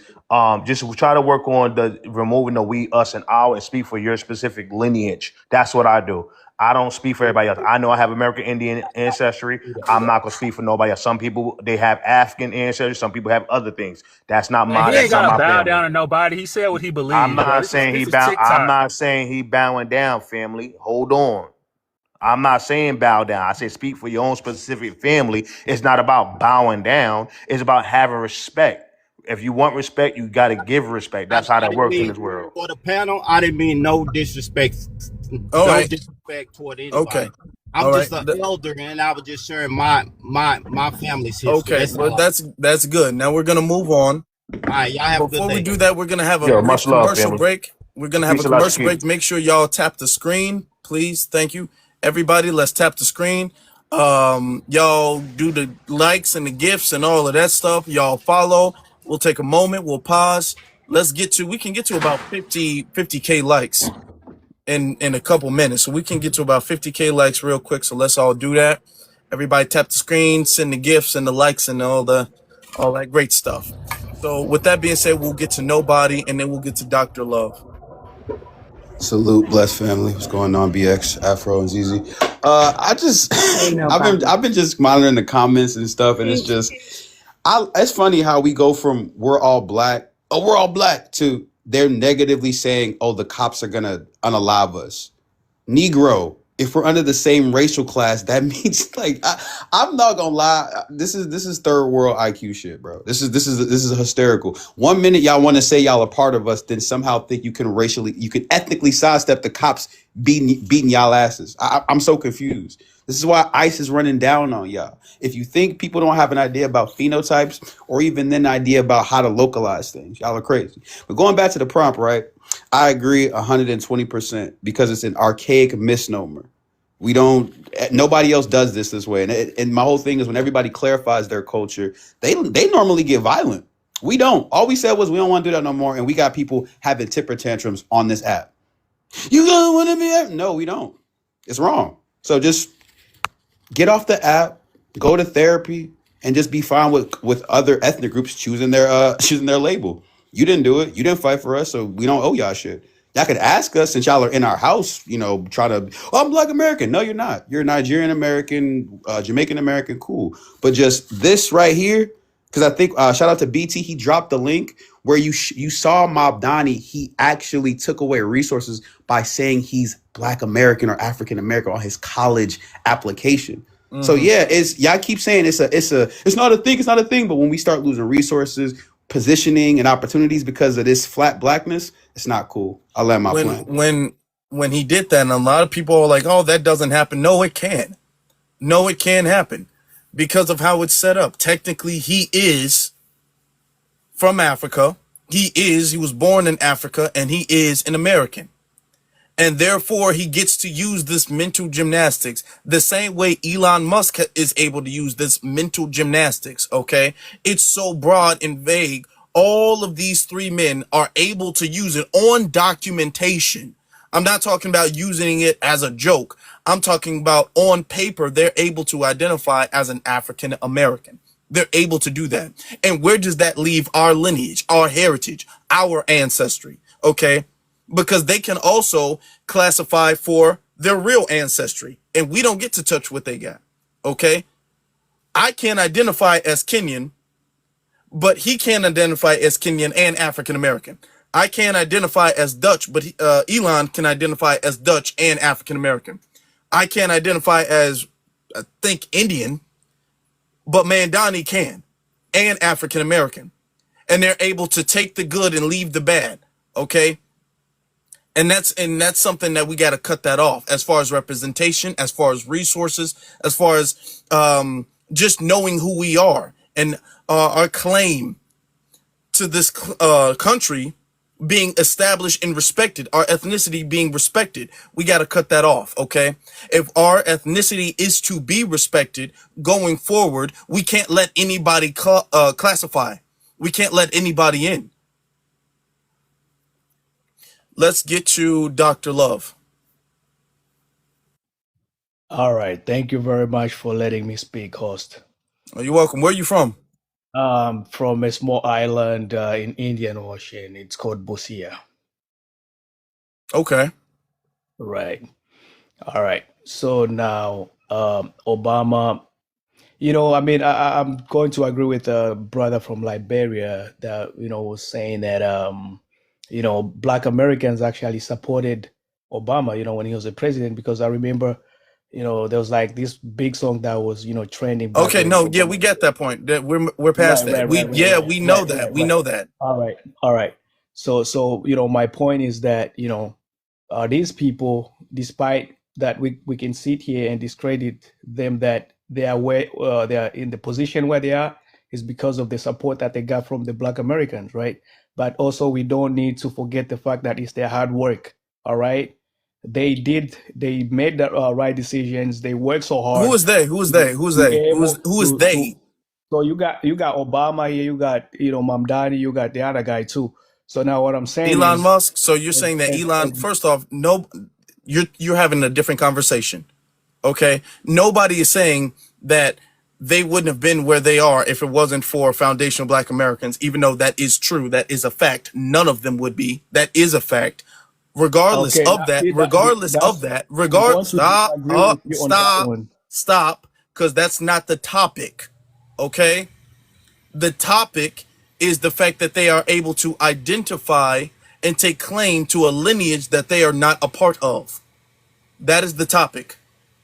Speaker 12: just try to work on the removing the we, us, and our, and speak for your specific lineage. That's what I do. I don't speak for everybody else. I know I have American Indian ancestry. I'm not gonna speak for nobody else. Some people they have African ancestry. Some people have other things. That's not
Speaker 7: Man, he ain't
Speaker 12: that's not
Speaker 7: gotta
Speaker 12: my
Speaker 7: bow
Speaker 12: family.
Speaker 7: down to nobody. He said what he
Speaker 12: I'm
Speaker 7: believed, bro.
Speaker 12: not
Speaker 7: This is
Speaker 12: saying
Speaker 7: this is TikTok.
Speaker 12: bowing down, family. Hold on. I'm not saying bow down. I say speak for your own specific family. It's not about bowing down. It's about having respect. If you want respect, you got to give respect. That's how
Speaker 11: I
Speaker 12: that
Speaker 11: didn't
Speaker 12: works in
Speaker 11: mean
Speaker 12: this world.
Speaker 11: for the panel. I didn't mean no disrespect,
Speaker 1: All right.
Speaker 11: toward
Speaker 1: Okay.
Speaker 11: anybody.
Speaker 1: All
Speaker 11: I'm
Speaker 1: right.
Speaker 11: just an elder, and I was just sharing my family's history.
Speaker 1: Okay.
Speaker 11: That's
Speaker 1: Well,
Speaker 11: all.
Speaker 1: that's good. Now we're gonna move on.
Speaker 11: All right, y'all have a good
Speaker 1: Before we
Speaker 11: day.
Speaker 1: do that, we're gonna have a
Speaker 12: Yo,
Speaker 1: brief
Speaker 12: much love,
Speaker 1: commercial
Speaker 12: family.
Speaker 1: break. We're gonna have a
Speaker 12: Peace and love,
Speaker 1: commercial
Speaker 12: Chief.
Speaker 1: break. Make sure y'all tap the screen, please. Thank you, everybody. Let's tap the screen. Y'all do the likes and the gifts and all of that stuff. Y'all follow. We'll take a moment. We'll pause. We can get to about 50K likes in a couple minutes. So we can get to about 50K likes real quick. So let's all do that. Everybody tap the screen, send the gifts and the likes and all that great stuff. So with that being said, we'll get to Nobody and then we'll get to Dr. Love.
Speaker 13: Salute, blessed family. What's going on, BX, Afro, and ZZ? I just,
Speaker 2: Ain't nobody.
Speaker 13: I've been just monitoring the comments and stuff, and it's just, it's funny how we go from we're all black, to they're negatively saying, oh, the cops are gonna unalive us. Negro. If we're under the same racial class, that means like I'm not gonna lie. This is third world IQ shit, bro. This is hysterical. 1 minute y'all want to say y'all are part of us, then somehow think you can ethnically sidestep the cops beating y'all asses. I'm so confused. This is why ICE is running down on y'all. If you think people don't have an idea about phenotypes or even then an idea about how to localize things, y'all are crazy. But going back to the prompt, right? I agree 120% because it's an archaic misnomer. Nobody else does this way. And my whole thing is when everybody clarifies their culture, they normally get violent. We don't. All we said was we don't want to do that no more. And we got people having temper tantrums on this app. You gonna want to be? No, we don't. It's wrong. So just get off the app, go to therapy, and just be fine with other ethnic groups choosing their label. You didn't do it. You didn't fight for us, so we don't owe y'all shit. Y'all could ask us since y'all are in our house, try to, oh, I'm Black American. No, you're not. You're Nigerian American, Jamaican American, cool. But just this right here, because I think, shout out to BT, he dropped the link where you saw Mobdani, he actually took away resources by saying he's Black American or African American on his college application. Mm-hmm. So yeah, y'all keep saying it's not a thing, but when we start losing resources, positioning and opportunities because of this flat blackness, it's not cool. I'll land my plane.
Speaker 1: When he did that, and a lot of people are like, oh, that doesn't happen. No, it can. No, it can happen because of how it's set up. Technically, he is from Africa. He was born in Africa and he is an American. And therefore, he gets to use this mental gymnastics the same way Elon Musk is able to use this mental gymnastics. Okay. It's so broad and vague. All of these three men are able to use it on documentation. I'm not talking about using it as a joke. I'm talking about on paper, they're able to identify as an African American. They're able to do that. And where does that leave our lineage, our heritage, our ancestry? Okay. Because they can also classify for their real ancestry, and we don't get to touch what they got. Okay. I can't identify as Kenyan, but he can identify as Kenyan and African American. I can't identify as Dutch, but Elon can identify as Dutch and African American. I can't identify as, I think, Indian, but Mandani can, and African American. And they're able to take the good and leave the bad. Okay. And that's something that we got to cut that off as far as representation, as far as resources, as far as just knowing who we are and our claim to this country being established and respected, our ethnicity being respected. We got to cut that off. Okay. If our ethnicity is to be respected going forward, we can't let anybody classify. We can't let anybody in. Let's get to Dr. Love.
Speaker 14: All right. Thank you very much for letting me speak, host.
Speaker 1: Oh, you're welcome. Where are you from?
Speaker 14: From a small island in Indian Ocean. It's called Busia.
Speaker 1: Okay.
Speaker 14: Right. All right. So now, Obama, I mean, I'm going to agree with a brother from Liberia that, was saying that, Black Americans actually supported Obama, when he was a president, because I remember, there was like this big song that was, trending back
Speaker 1: Okay.
Speaker 14: when
Speaker 1: No. Yeah,
Speaker 14: Obama.
Speaker 1: we get that point. That we're past
Speaker 14: Right,
Speaker 1: that.
Speaker 14: right, right, right,
Speaker 1: We
Speaker 14: right,
Speaker 1: know
Speaker 14: right,
Speaker 1: that.
Speaker 14: right,
Speaker 1: We
Speaker 14: right.
Speaker 1: know that.
Speaker 14: All right, all right. So my point is that these people, despite that, we can sit here and discredit them that they are where they are in the position where they are is because of the support that they got from the Black Americans, right? But also we don't need to forget the fact that it's their hard work. All right, they made the right decisions. They worked so
Speaker 1: Who
Speaker 14: hard
Speaker 1: is they? Who is
Speaker 14: to
Speaker 1: they? Who is
Speaker 14: be
Speaker 1: they?
Speaker 14: able
Speaker 1: Who is
Speaker 14: to.
Speaker 1: they?
Speaker 14: So you got Obama here, you got Mamdani, you got the other guy too. So now what I'm saying
Speaker 1: Elon
Speaker 14: is,
Speaker 1: Musk. So you're
Speaker 14: as,
Speaker 1: saying that
Speaker 14: as,
Speaker 1: Elon?
Speaker 14: as,
Speaker 1: First off, no, you're having a different conversation. Okay. Nobody is saying that they wouldn't have been where they are if it wasn't for foundational Black Americans. Even though that is true, that is a fact. None of them would be. That is a fact. Regardless
Speaker 14: okay,
Speaker 1: of that,
Speaker 14: see that that's I'm going to disagree with you on that one.
Speaker 1: stop, because that's not the topic. Okay. The topic is the fact that they are able to identify and take claim to a lineage that they are not a part of. That is the topic.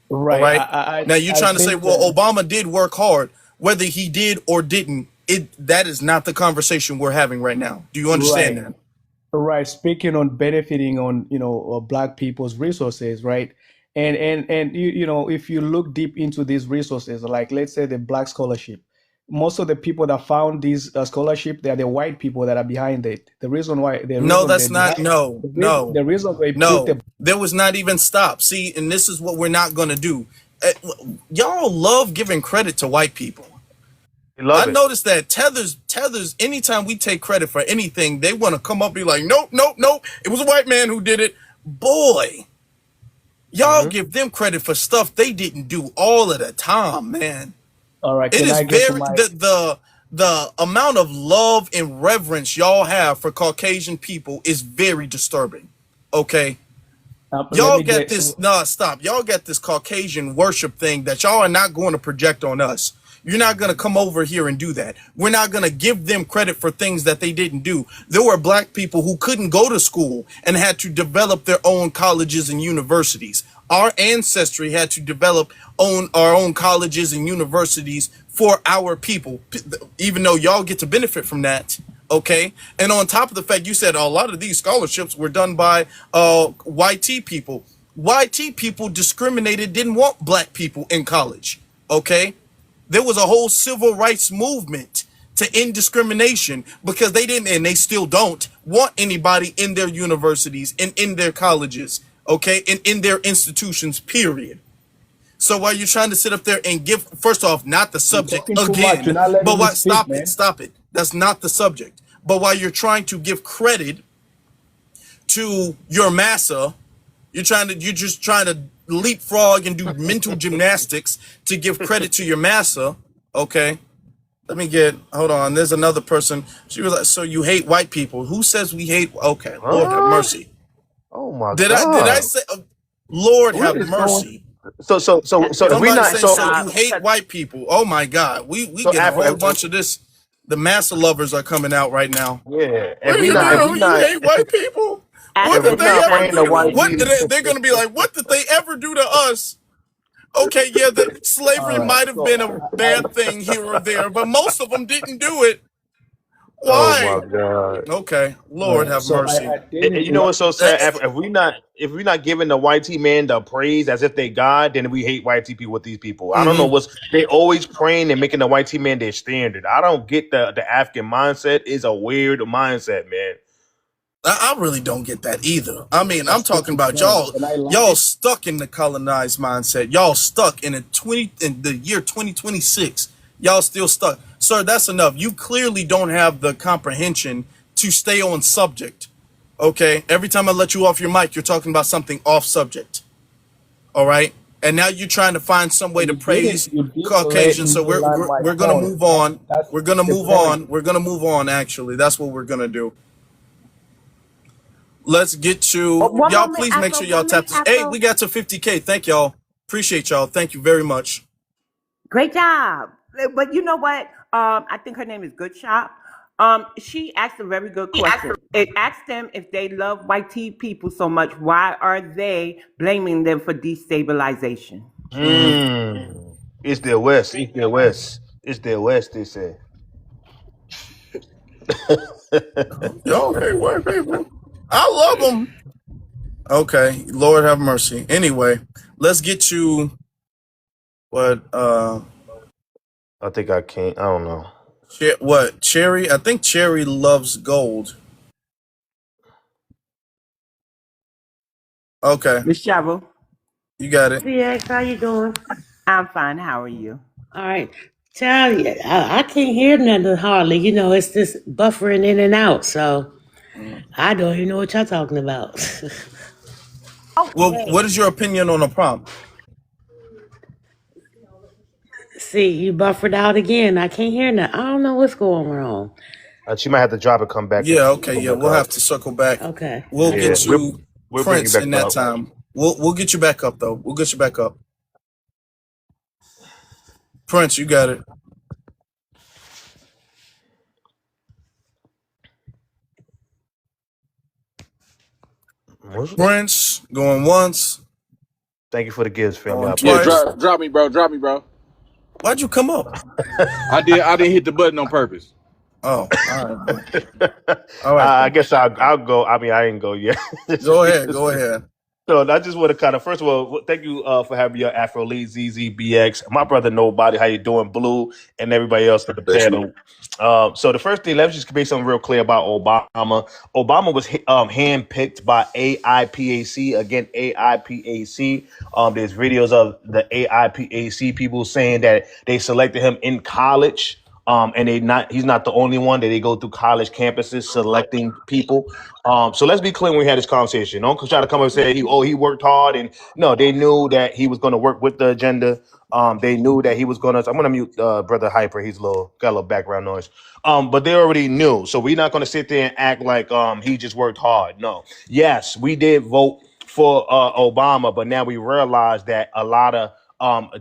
Speaker 1: All
Speaker 14: Right.
Speaker 1: right. Now you're
Speaker 14: I
Speaker 1: trying to say,
Speaker 14: think
Speaker 1: well, Obama did work hard, whether he did or didn't. That is not the conversation we're having right now. Do you understand
Speaker 14: right.
Speaker 1: that?
Speaker 14: Right. Speaking on benefiting on, Black people's resources, right? And if you look deep into these resources, like let's say the Black scholarship, most of the people that found these scholarship, they are the white people that are behind it. The
Speaker 1: No,
Speaker 14: reason
Speaker 1: that's not. No, no,
Speaker 14: the reason they put
Speaker 1: no.
Speaker 14: the
Speaker 1: There was not even stop. See, and this is what we're not going to do. Y'all love giving credit to white people.
Speaker 12: We
Speaker 1: I
Speaker 12: love it.
Speaker 1: noticed that tethers, anytime we take credit for anything, they want to come up and be like, nope, nope, nope. It was a white man who did it. Boy, y'all
Speaker 12: Hmm.
Speaker 1: give them credit for stuff they didn't do all of the time, man.
Speaker 14: all right,
Speaker 1: It
Speaker 14: can
Speaker 1: is
Speaker 14: I get to
Speaker 1: very
Speaker 14: my
Speaker 1: the amount of love and reverence y'all have for Caucasian people is very disturbing. Okay.
Speaker 14: let
Speaker 1: Y'all
Speaker 14: me
Speaker 1: got
Speaker 14: get
Speaker 1: this. Nah, stop. Y'all got this Caucasian worship thing that y'all are not going to project on us. You're not going to come over here and do that. We're not going to give them credit for things that they didn't do. There were Black people who couldn't go to school and had to develop their own colleges and universities. Our ancestry had to develop our own colleges and universities for our people, even though y'all get to benefit from that. Okay. And on top of the fact, you said a lot of these scholarships were done by YT people. YT people discriminated, didn't want Black people in college. Okay. There was a whole civil rights movement to end discrimination because they didn't, and they still don't want anybody in their universities and in their colleges, okay, and in their institutions, period. So while you're trying to sit up there and give, first off, not the
Speaker 14: You're
Speaker 1: subject
Speaker 14: talking too much. You're
Speaker 1: again,
Speaker 14: not letting
Speaker 1: but
Speaker 14: me
Speaker 1: what?
Speaker 14: speak,
Speaker 1: Stop it,
Speaker 14: man.
Speaker 1: stop it. That's not the subject. But while you're trying to give credit to your massa, you're just trying to leapfrog and do mental gymnastics to give credit to your massa. Okay, hold on. There's another person. She was like, "So you hate white people? Who says we hate?" Okay, Lord have
Speaker 12: Huh?
Speaker 1: mercy.
Speaker 12: Oh my
Speaker 1: Did I
Speaker 12: God.
Speaker 1: say? Lord
Speaker 12: What
Speaker 1: have
Speaker 12: is going?
Speaker 1: mercy.
Speaker 12: So if we
Speaker 1: Somebody
Speaker 12: not
Speaker 1: say,
Speaker 12: so
Speaker 1: so you hate white people? Oh my God, we
Speaker 12: so
Speaker 1: get a whole
Speaker 12: Afro,
Speaker 1: bunch of this. The massa lovers are coming out right now.
Speaker 12: yeah.
Speaker 1: What are you doing? You hate white people? What
Speaker 12: If
Speaker 1: did
Speaker 12: we
Speaker 1: they
Speaker 12: not
Speaker 1: ever
Speaker 12: praying
Speaker 1: do
Speaker 12: the
Speaker 1: to?
Speaker 12: white
Speaker 1: What did
Speaker 12: people,
Speaker 1: they're gonna be like? What did they ever do to us? Okay, yeah, the slavery
Speaker 14: All right.
Speaker 1: might have
Speaker 14: So
Speaker 1: been a bad thing here or there, but most of them didn't do it.
Speaker 12: oh
Speaker 1: Why?
Speaker 12: my God.
Speaker 1: Okay,
Speaker 14: all
Speaker 1: Lord
Speaker 14: right.
Speaker 1: have
Speaker 14: So
Speaker 1: mercy.
Speaker 14: I didn't
Speaker 12: You know what's so
Speaker 1: Eh,
Speaker 12: sad? If we not giving the white T man the praise as if they God, then we hate white T people with these people. I don't know
Speaker 1: mhm.
Speaker 12: what's they always praying and making the white T man their standard. I don't get the African mindset is a weird mindset, man.
Speaker 1: I really don't get that either. I mean, I'm
Speaker 14: that's
Speaker 1: talking
Speaker 14: stupid,
Speaker 1: about
Speaker 14: sir.
Speaker 1: y'all.
Speaker 14: And I land
Speaker 1: Y'all
Speaker 14: it.
Speaker 1: stuck in the colonized mindset. Y'all stuck in the year 2026. Y'all still stuck, sir. That's enough. You clearly don't have the comprehension to stay on subject. Okay. Every time I let you off your mic, you're talking about something off subject. All right. And now you're trying to find some way to praise
Speaker 14: You didn't let
Speaker 1: Caucasians.
Speaker 14: me
Speaker 1: So
Speaker 14: land my
Speaker 1: we're gonna
Speaker 14: point.
Speaker 1: move on.
Speaker 14: That's
Speaker 1: We're gonna
Speaker 14: the
Speaker 1: move
Speaker 14: point.
Speaker 1: on. We're gonna move on. Actually, that's what we're gonna do. Let's get to
Speaker 2: One
Speaker 1: y'all.
Speaker 2: moment,
Speaker 1: Please make
Speaker 2: Afro.
Speaker 1: sure y'all
Speaker 2: 1
Speaker 1: tap
Speaker 2: minute,
Speaker 1: this. Hey,
Speaker 2: Afro.
Speaker 1: we got to 50K. Thank y'all. Appreciate y'all. Thank you very much.
Speaker 2: Great job. But you know what? I think her name is Good Shop. She asked a very good question. It asked them if they love white tea people so much, why are they blaming them for destabilization?
Speaker 12: It's the West. It's the West. It's the West. They say.
Speaker 1: Y'all hate white people. I love them. Okay, Lord have mercy. Anyway, let's get to what
Speaker 12: I think I can't. I don't know.
Speaker 1: what Cherry. I think Cherry loves gold. Okay,
Speaker 2: Miss Cheryl,
Speaker 1: you got it.
Speaker 5: PX, how you doing?
Speaker 2: I'm fine. How are you?
Speaker 5: All right. Tell you, I can't hear nothing hardly. You know, it's just buffering in and out. So I don't even know what y'all talking about.
Speaker 1: Well,
Speaker 2: Okay.
Speaker 1: what is your opinion on the prompt?
Speaker 5: See, you buffered out again. I can't hear nothing. I don't know what's going on.
Speaker 12: She might have to drop it, come back, and
Speaker 1: Yeah. Okay.
Speaker 12: go
Speaker 1: Yeah,
Speaker 12: back
Speaker 1: we'll
Speaker 12: up.
Speaker 1: have to circle back.
Speaker 5: Okay.
Speaker 1: We'll get
Speaker 12: Yeah,
Speaker 1: to
Speaker 12: we'll bring you
Speaker 1: Prince
Speaker 12: back
Speaker 1: in that
Speaker 12: up.
Speaker 1: time. We'll get you back up though. We'll get you back up. Prince, you got it. Prince going once,
Speaker 12: Thank you for the gifts, family. I
Speaker 1: going
Speaker 15: Yeah,
Speaker 12: appreciate
Speaker 1: twice.
Speaker 15: drop me, bro. Drop me, bro.
Speaker 1: Why'd you come up?
Speaker 15: I didn't hit the button on purpose.
Speaker 1: Oh, all right, man.
Speaker 12: it.
Speaker 1: All right,
Speaker 12: I
Speaker 1: then.
Speaker 12: guess I'll go. I mean, I didn't go yet.
Speaker 1: Go ahead. Go ahead.
Speaker 12: So I just want to kind of first of all thank you for having your Afro Lead ZZBX, my brother Nobody, how you doing, Blue, and everybody else at the panel. So the first thing, let's just make something real clear about Obama. Obama was handpicked by AIPAC. Again, AIPAC. There's videos of the AIPAC people saying that they selected him in college. And he's not the only one that they go through college campuses selecting people. So let's be clear when we had this conversation. Don't try to come and say he worked hard, and no, they knew that he was going to work with the agenda. They knew that he was going to. I'm going to mute brother Hyper. He's got a little background noise. But they already knew. So we're not going to sit there and act like he just worked hard. No. Yes, we did vote for Obama, but now we realize that a lot of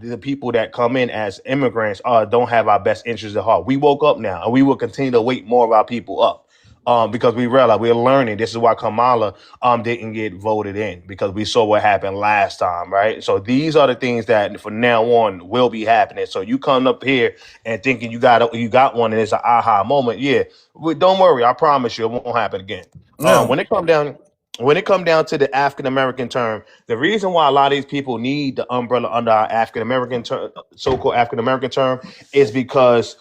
Speaker 12: the people that come in as immigrants don't have our best interests at heart. We woke up now, and we will continue to wake more of our people up. Because we realize we're learning. This is why Kamala didn't get voted in, because we saw what happened last time, right? So these are the things that from now on will be happening. So you come up here and thinking you got one and it's an aha moment, yeah. Don't worry, I promise you it won't happen again.
Speaker 1: Yeah.
Speaker 12: When it come down when it come down to the African American term, the reason why a lot of these people need the umbrella under our African American so-called African American term, is because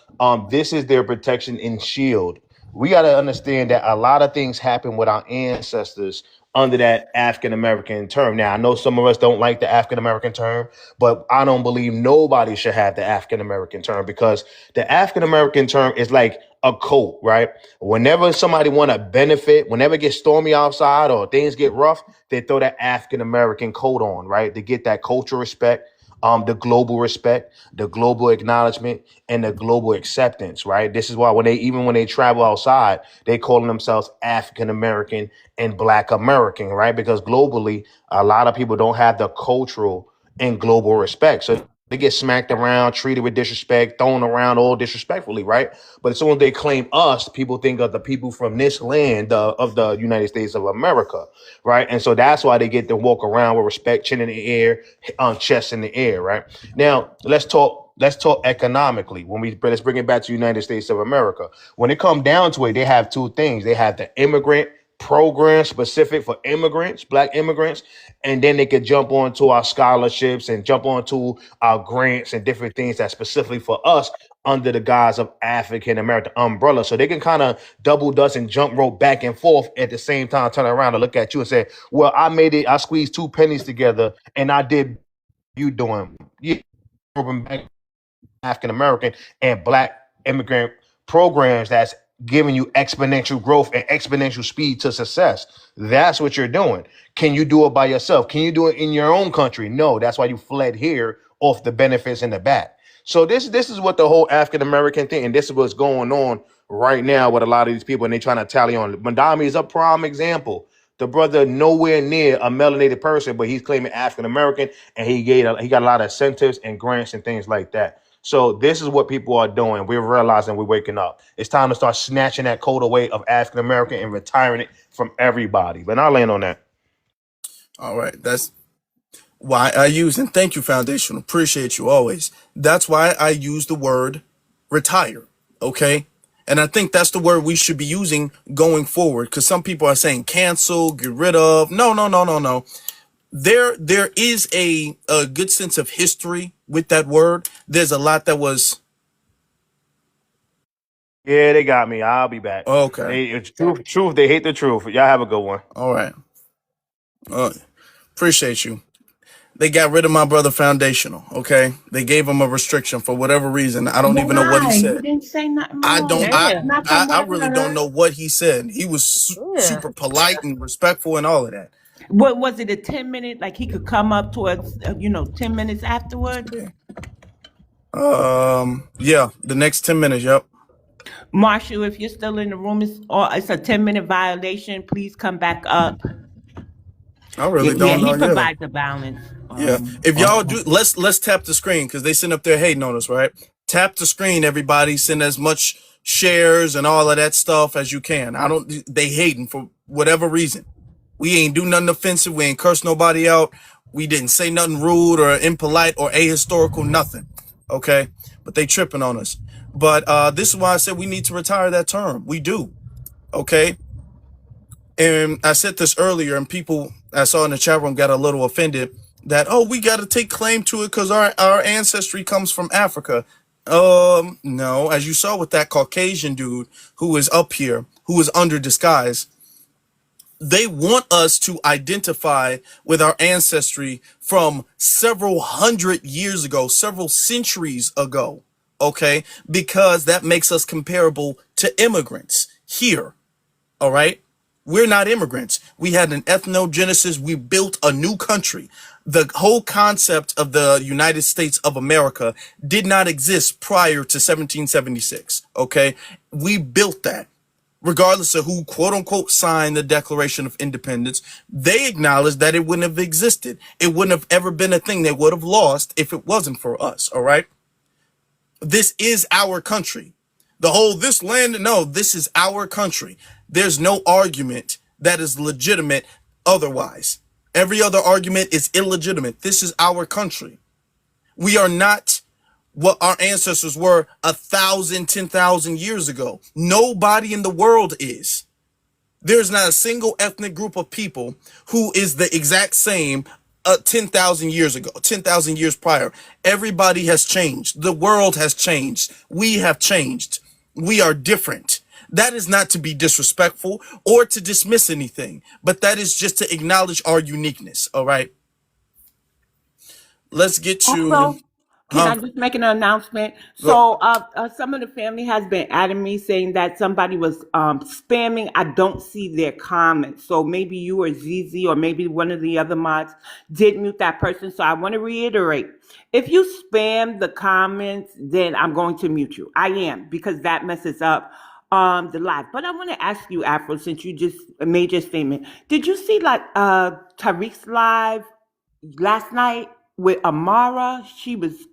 Speaker 12: this is their protection and shield. We got to understand that a lot of things happen with our ancestors under that African American term. Now, I know some of us don't like the African American term, but I don't believe nobody should have the African American term, because the African American term is like a coat, right? Whenever somebody want to benefit, whenever it gets stormy outside or things get rough, they throw that African American coat on, right? To get that cultural respect, the global respect, the global acknowledgement, and the global acceptance, right? This is why when they travel outside, they call themselves African American and Black American, right? Because globally, a lot of people don't have the cultural and global respect. So they get smacked around, treated with disrespect, thrown around all disrespectfully, right? But as soon as they claim us, people think of the people from this land of the United States of America, right? And so that's why they get to walk around with respect, chin in the air, chest in the air, right? Now let's talk economically. Let's bring it back to United States of America. When it comes down to it, they have two things. They have the immigrant program specific for immigrants, Black immigrants, and then they could jump onto our scholarships and jump onto our grants and different things that's specifically for us under the guise of African American umbrella. So they can kind of double dutch and jump rope back and forth at the same time, turn around and look at you and say, well, I squeezed two pennies together and I did you doing. Yeah, African American and Black immigrant programs that's giving you exponential growth and exponential speed to success. That's what you're doing. Can you do it by yourself? Can you do it in your own country? No, that's why you fled here off the benefits in the back. So this is what the whole African American thing, and this is what's going on right now with a lot of these people, and they trying to tally on. Mandami is a prime example. The brother nowhere near a melanated person, but he's claiming African American, and he got a lot of incentives and grants and things like that. So this is what people are doing. We're realizing we're waking up. It's time to start snatching that code away of African American and retiring it from everybody. But I'll land on that.
Speaker 1: All right. That's why I use, and thank you, Foundation. Appreciate you always. That's why I use the word retire. Okay. And I think that's the word we should be using going forward, because some people are saying cancel, get rid of. No. There is a good sense of history with that word. There's a lot that was.
Speaker 12: Yeah, they got me. I'll be back.
Speaker 1: Okay.
Speaker 12: It's truth. They hate the truth. Y'all have a good one.
Speaker 1: All right. Appreciate you. They got rid of my brother Foundational. Okay. They gave him a restriction for whatever reason. I don't even know what he
Speaker 2: Why? He
Speaker 1: said.
Speaker 2: didn't say nothing
Speaker 1: I
Speaker 2: wrong.
Speaker 1: don't.
Speaker 7: Yeah.
Speaker 2: Not from
Speaker 1: I
Speaker 2: what I
Speaker 1: really don't
Speaker 2: heard.
Speaker 1: know what he said. He was
Speaker 7: Yeah.
Speaker 1: super polite and respectful and all of that.
Speaker 2: What was it? A 10-minute? Like he could come up towards 10 minutes afterward.
Speaker 1: Yeah. The next 10 minutes. Yep.
Speaker 2: Marshall, if you're still in the room, it's a 10-minute violation. Please come back up.
Speaker 1: I really
Speaker 2: Yeah,
Speaker 1: don't
Speaker 2: he
Speaker 1: know. Yeah.
Speaker 2: provides the balance.
Speaker 1: Yeah. If y'all do, let's tap the screen, because they sitting up there hating on us, right? Tap the screen, everybody. Send as much shares and all of that stuff as you can. They hating for whatever reason. We ain't do nothing offensive. We ain't curse nobody out. We didn't say nothing rude or impolite or ahistorical, nothing. Okay. But they tripping on us. But this is why I said we need to retire that term. We do. Okay. And I said this earlier, and people I saw in the chat room got a little offended that, oh, we got to take claim to it because our ancestry comes from Africa. No, as you saw with that Caucasian dude who is up here, who is under disguise, they want us to identify with our ancestry from several hundred years ago, several centuries ago, okay? Because that makes us comparable to immigrants here, all right? We're not immigrants. We had an ethnogenesis. We built a new country. The whole concept of the United States of America did not exist prior to 1776, okay? We built that. Regardless of who, quote unquote, signed the Declaration of Independence, they acknowledged that it wouldn't have existed. It wouldn't have ever been a thing they would have lost if it wasn't for us, all right? This is our country. This land, no, this is our country. There's no argument that is legitimate otherwise. Every other argument is illegitimate. This is our country. We are not what our ancestors were 1,000, 10,000 years ago. Nobody in the world is. There's not a single ethnic group of people who is the exact same 10,000 years ago, 10,000 years prior. Everybody has changed. The world has changed. We have changed. We are different. That is not to be disrespectful or to dismiss anything, but that is just to acknowledge our uniqueness. All right. Let's get to,
Speaker 2: Also, can
Speaker 1: huh?
Speaker 2: I just make an announcement?
Speaker 1: Go.
Speaker 2: So, some of the family has been adding me saying that somebody was spamming. I don't see their comments. So maybe you or ZZ or maybe one of the other mods did mute that person. So I want to reiterate. If you spam the comments, then I'm going to mute you. I am, because that messes up the live. But I want to ask you, Afro, since you just made your statement, did you see like Tariq's live last night with Amara? She was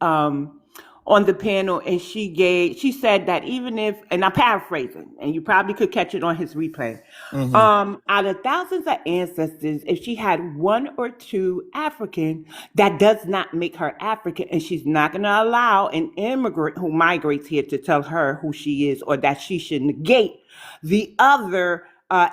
Speaker 2: on the panel, and she said that even if, and I'm paraphrasing, and you probably could catch it on his replay,
Speaker 1: Mm-hmm.
Speaker 2: out of thousands of ancestors, if she had one or two African, that does not make her African, and she's not going to allow an immigrant who migrates here to tell her who she is, or that she should negate the other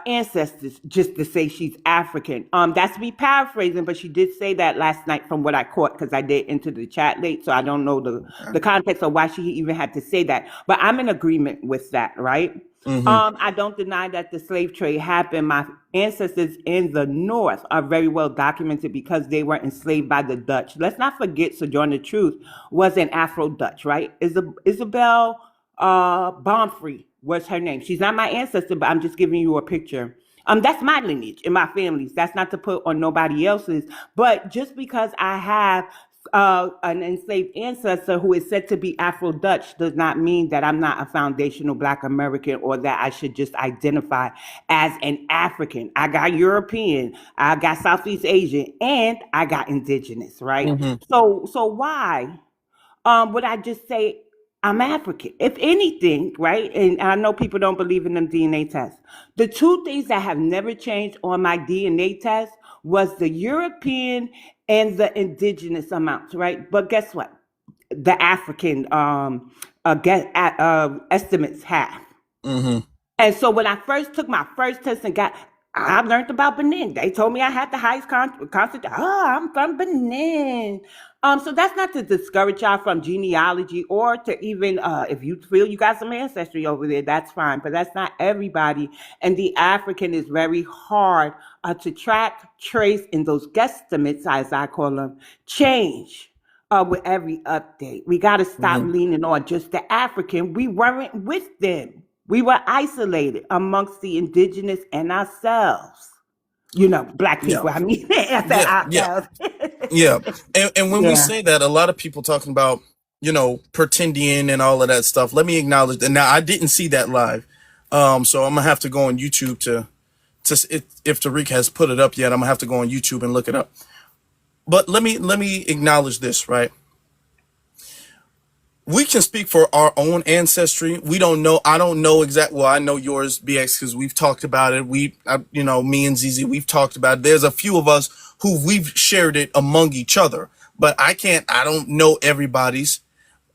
Speaker 2: ancestors just to say she's African. That's me paraphrasing, but she did say that last night from what I caught, because I did enter the chat late, so I don't know the context of why she even had to say that. But I'm in agreement with that, right?
Speaker 1: Mm-hmm.
Speaker 2: I don't deny that the slave trade happened. My ancestors in the North are very well documented because they were enslaved by the Dutch. Let's not forget Sojourner Truth was an Afro-Dutch, right? Isabel Bomfrey was her name. She's not my ancestor, but I'm just giving you a picture. That's my lineage in my family's. That's not to put on nobody else's. But just because I have an enslaved ancestor who is said to be Afro-Dutch does not mean that I'm not a foundational Black American, or that I should just identify as an African. I got European, I got Southeast Asian, and I got indigenous, right?
Speaker 1: Mm-hmm.
Speaker 2: So why would I just say I'm African? If anything, right? And I know people don't believe in them DNA tests. The two things that have never changed on my DNA test was the European and the indigenous amounts, right? But guess what? The African estimates have.
Speaker 1: Mm-hmm.
Speaker 2: And so when I first took my first test and I learned about Benin. They told me I had the highest constant. Oh, I'm from Benin. So that's not to discourage y'all from genealogy, or to even, if you feel you got some ancestry over there, that's fine. But that's not everybody. And the African is very hard to track, trace, and those guesstimates, as I call them, change with every update. We got to stop
Speaker 1: Mm-hmm.
Speaker 2: leaning on just the African. We weren't with them. We were isolated amongst the indigenous and ourselves. Black
Speaker 1: Yeah.
Speaker 2: people. I mean, I said
Speaker 1: Yeah. Yeah.
Speaker 2: ourselves.
Speaker 1: Yeah. And when we
Speaker 2: Yeah.
Speaker 1: say that, a lot of people talking about, pretendian and all of that stuff. Let me acknowledge that. Now, I didn't see that live. So I'm gonna have to go on YouTube if Tariq has put it up yet, I'm gonna have to go on YouTube and look it up. But let me acknowledge this, right? We can speak for our own ancestry. We don't know. I don't know exactly. Well, I know yours, BX, because we've talked about it. Me and ZZ, we've talked about it. There's a few of us who we've shared it among each other, but I don't know everybody's.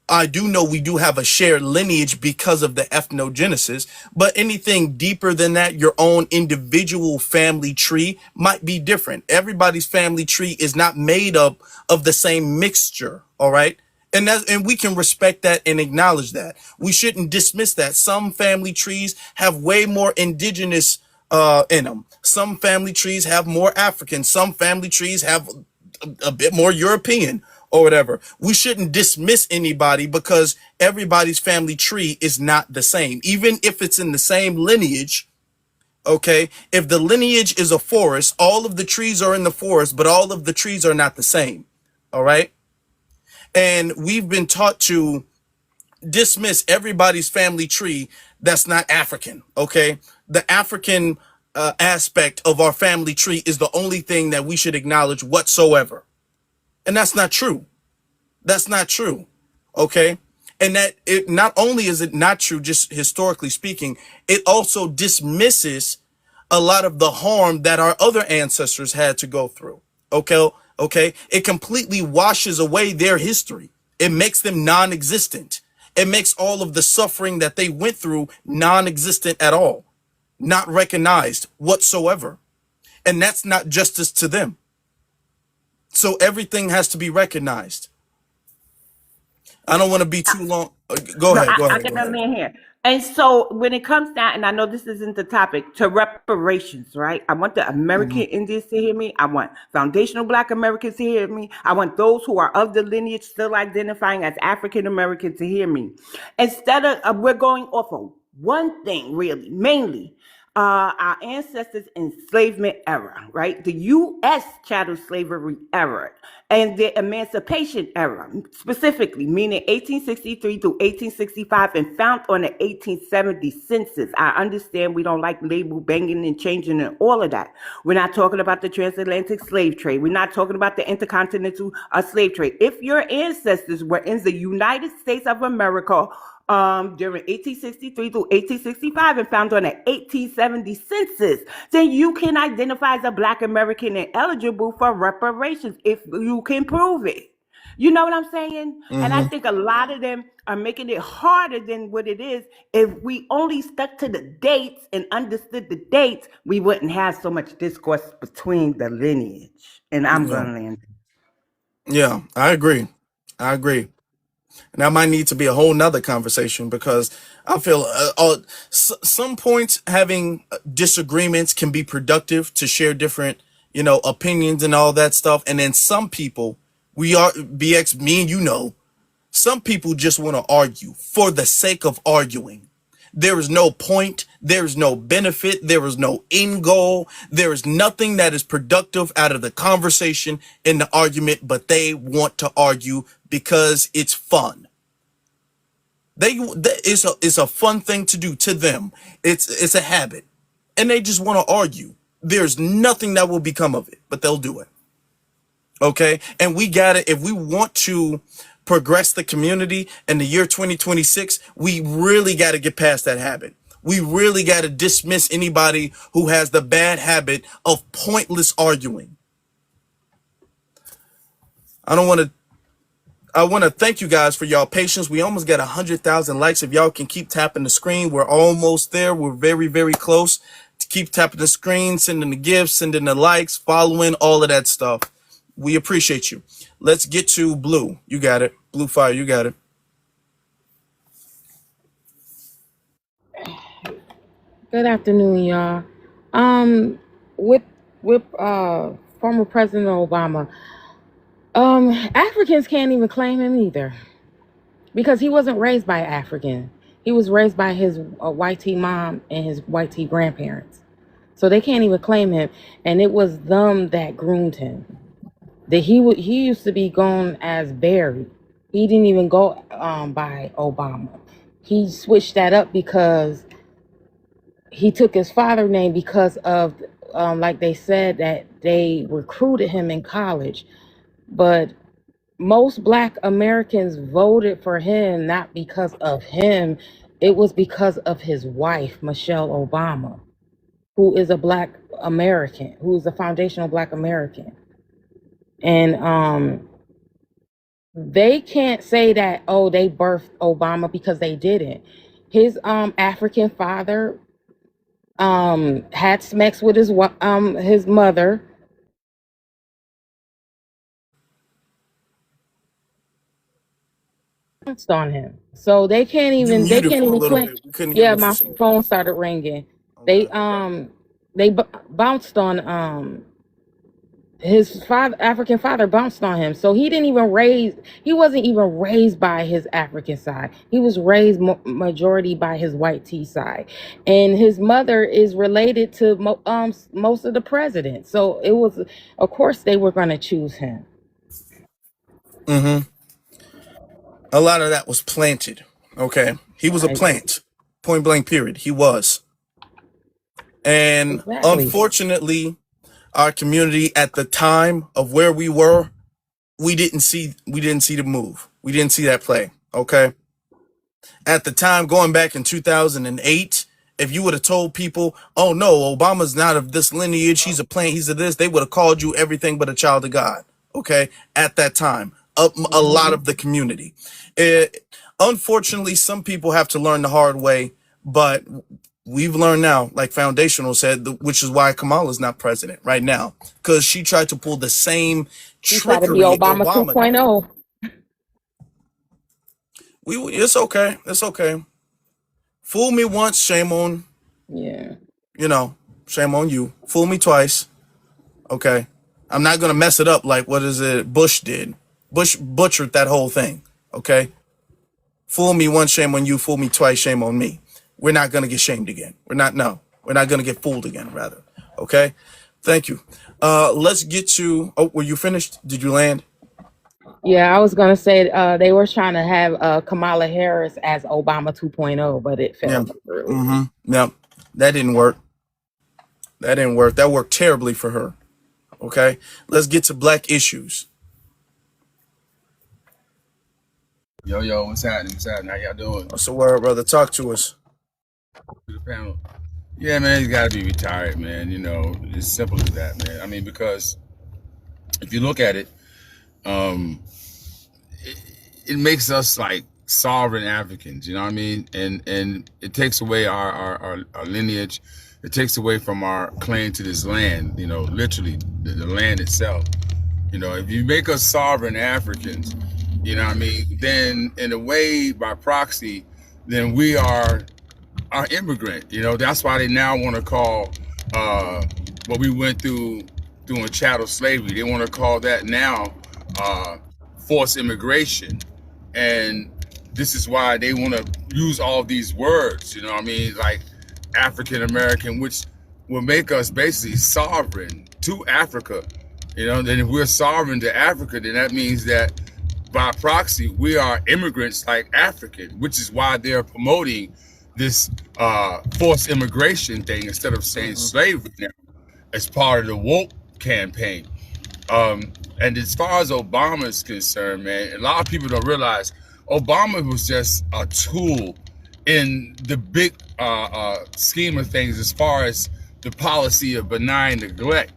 Speaker 1: I do know we do have a shared lineage because of the ethnogenesis, but anything deeper than that, your own individual family tree might be different. Everybody's family tree is not made up of the same mixture. All right. And we can respect that and acknowledge that. We shouldn't dismiss that. Some family trees have way more indigenous in them. Some family trees have more African. Some family trees have a bit more European or whatever. We shouldn't dismiss anybody because everybody's family tree is not the same. Even if it's in the same lineage, okay? If the lineage is a forest, all of the trees are in the forest, but all of the trees are not the same. All right? And we've been taught to dismiss everybody's family tree that's not African, okay? The African aspect of our family tree is the only thing that we should acknowledge whatsoever. And that's not true. That's not true, okay? And that it not only is it not true, just historically speaking, it also dismisses a lot of the harm that our other ancestors had to go through, okay? It completely washes away their history. It makes them non-existent. It makes all of the suffering that they went through non-existent at all. not recognized whatsoever. And that's not justice to them. So everything has to be recognized. I don't want to be too long. Go
Speaker 2: No,
Speaker 1: ahead. Go
Speaker 2: I
Speaker 1: ahead.
Speaker 2: get
Speaker 1: Go
Speaker 2: them
Speaker 1: ahead.
Speaker 2: in here. And so when it comes down, and I know this isn't the topic, to reparations, right? I want the American
Speaker 1: Mhm.
Speaker 2: Indians to hear me. I want foundational Black Americans to hear me. I want those who are of the lineage still identifying as African American to hear me. Instead of, we're going off of one thing, really, mainly our ancestors' enslavement era, right? The U.S. chattel slavery era and the emancipation era, specifically, meaning 1863 through 1865 and found on the 1870 census. I understand we don't like label banging and changing and all of that. We're not talking about the transatlantic slave trade. We're not talking about the intercontinental slave trade. If your ancestors were in the United States of America during 1863 to 1865 and found on an 1870 census, then you can identify as a Black American and eligible for reparations if you can prove it. You know what I'm saying? And I
Speaker 1: Mhm.
Speaker 2: think a lot of them are making it harder than what it is. If we only stuck to the dates and understood the dates, we wouldn't have so much discourse between the lineage. And I'm
Speaker 1: Yeah.
Speaker 2: going to land.
Speaker 1: Yeah. I agree. I agree. And that might need to be a whole nother conversation because I feel some points having disagreements can be productive to share different, opinions and all that stuff. And then some people, we are BX, me and some people just want to argue for the sake of arguing. There is no point. There is no benefit. There is no end goal. There is nothing that is productive out of the conversation in the argument, but they want to argue because it's fun. It's a fun thing to do to them. It's a habit, and they just want to argue. There's nothing that will become of it, but they'll do it. Okay, and we got it. If we want to progress the community in the year 2026, we really got to get past that habit. We really got to dismiss anybody who has the bad habit of pointless arguing. I don't want to I want to thank you guys for y'all patience. We almost got 100,000 likes. If y'all can keep tapping the screen, we're almost there. We're very, very close. To keep tapping the screen, sending the gifts, sending the likes, following, all of that stuff. We appreciate you. Let's get to Blue. You got it. Blue Fire, you got it.
Speaker 16: Good afternoon, y'all. Um, with former President Obama, Africans can't even claim him either because he wasn't raised by African. He was raised by his white tea mom and his white tea grandparents, so they can't even claim him. And it was them that groomed him. That he used to be known as Barry. He didn't even go by Obama. He switched that up because he took his father name because of like they said that they recruited him in college, but most Black Americans voted for him not because of him. It was because of his wife, Michelle Obama, who is a Black American, who is a foundational Black American. And they can't say that, oh, they birthed Obama, because they didn't. His African father had sex with his mother. Bounced on him, so they can't
Speaker 1: You
Speaker 16: even
Speaker 1: muted for a little
Speaker 16: claim.
Speaker 1: bit. We couldn't hear
Speaker 16: Yeah,
Speaker 1: what you
Speaker 16: my
Speaker 1: said.
Speaker 16: phone started ringing.
Speaker 1: Okay.
Speaker 16: They bounced on his father, African father bounced on him, so he wasn't even raised by his African side. He was raised majority by his white tea side, and his mother is related to most of the presidents, so it was, of course they were going to choose him.
Speaker 1: Mm-hmm. A lot of that was planted. Okay. He was a plant. Point blank period. He was. And
Speaker 16: Exactly.
Speaker 1: unfortunately, our community at the time of where we were, we didn't see the move. We didn't see that play. Okay. At the time, going back in 2008, if you would have told people, oh no, Obama's not of this lineage, he's a plant, he's of this, they would have called you everything but a child of God. Okay. At that time, a lot of the community. Unfortunately, some people have to learn the hard way, but we've learned now, like Foundational said, which is why Kamala's not president right now, because she tried to pull the same
Speaker 16: He tried to be
Speaker 1: trickery
Speaker 16: Obama
Speaker 1: Obama did.
Speaker 16: 2.0.
Speaker 1: It's okay. It's okay. Fool me once, shame on,
Speaker 16: Yeah.
Speaker 1: shame on you. Fool me twice. Okay. I'm not going to mess it up like, what is it, Bush did. Bush butchered that whole thing. Okay. Fool me once, shame on you. Fool me twice, shame on me. We're not going to get shamed again. We're not going to get fooled again, rather. Okay. Thank you. Let's get to, were you finished? Did you land?
Speaker 16: Yeah, I was gonna say they were trying to have Kamala Harris as Obama 2.0, but it
Speaker 1: Yeah.
Speaker 16: failed early.
Speaker 1: Yeah. That didn't work. That worked terribly for her. Okay. Let's get to black issues.
Speaker 15: Yo, what's happening? What's happening? How y'all doing?
Speaker 1: What's the word, brother? Talk to us.
Speaker 15: To the panel. Yeah, man, he's got to be retired, man. It's simple as that, man. I mean, because if you look at it, it makes us like sovereign Africans, you know what I mean? And it takes away our lineage. It takes away from our claim to this land, literally the land itself. If you make us sovereign Africans, you know what I mean, then in a way, by proxy, then we are our immigrant. That's why they now want to call what we went through doing chattel slavery. They want to call that now forced immigration. And this is why they want to use all these words, like African American, which will make us basically sovereign to Africa. Then if we're sovereign to Africa, then that means that by proxy, we are immigrants like African, which is why they're promoting this forced immigration thing instead of saying slavery now as part of the woke campaign. And as far as Obama is concerned, man, a lot of people don't realize Obama was just a tool in the big scheme of things as far as the policy of benign neglect.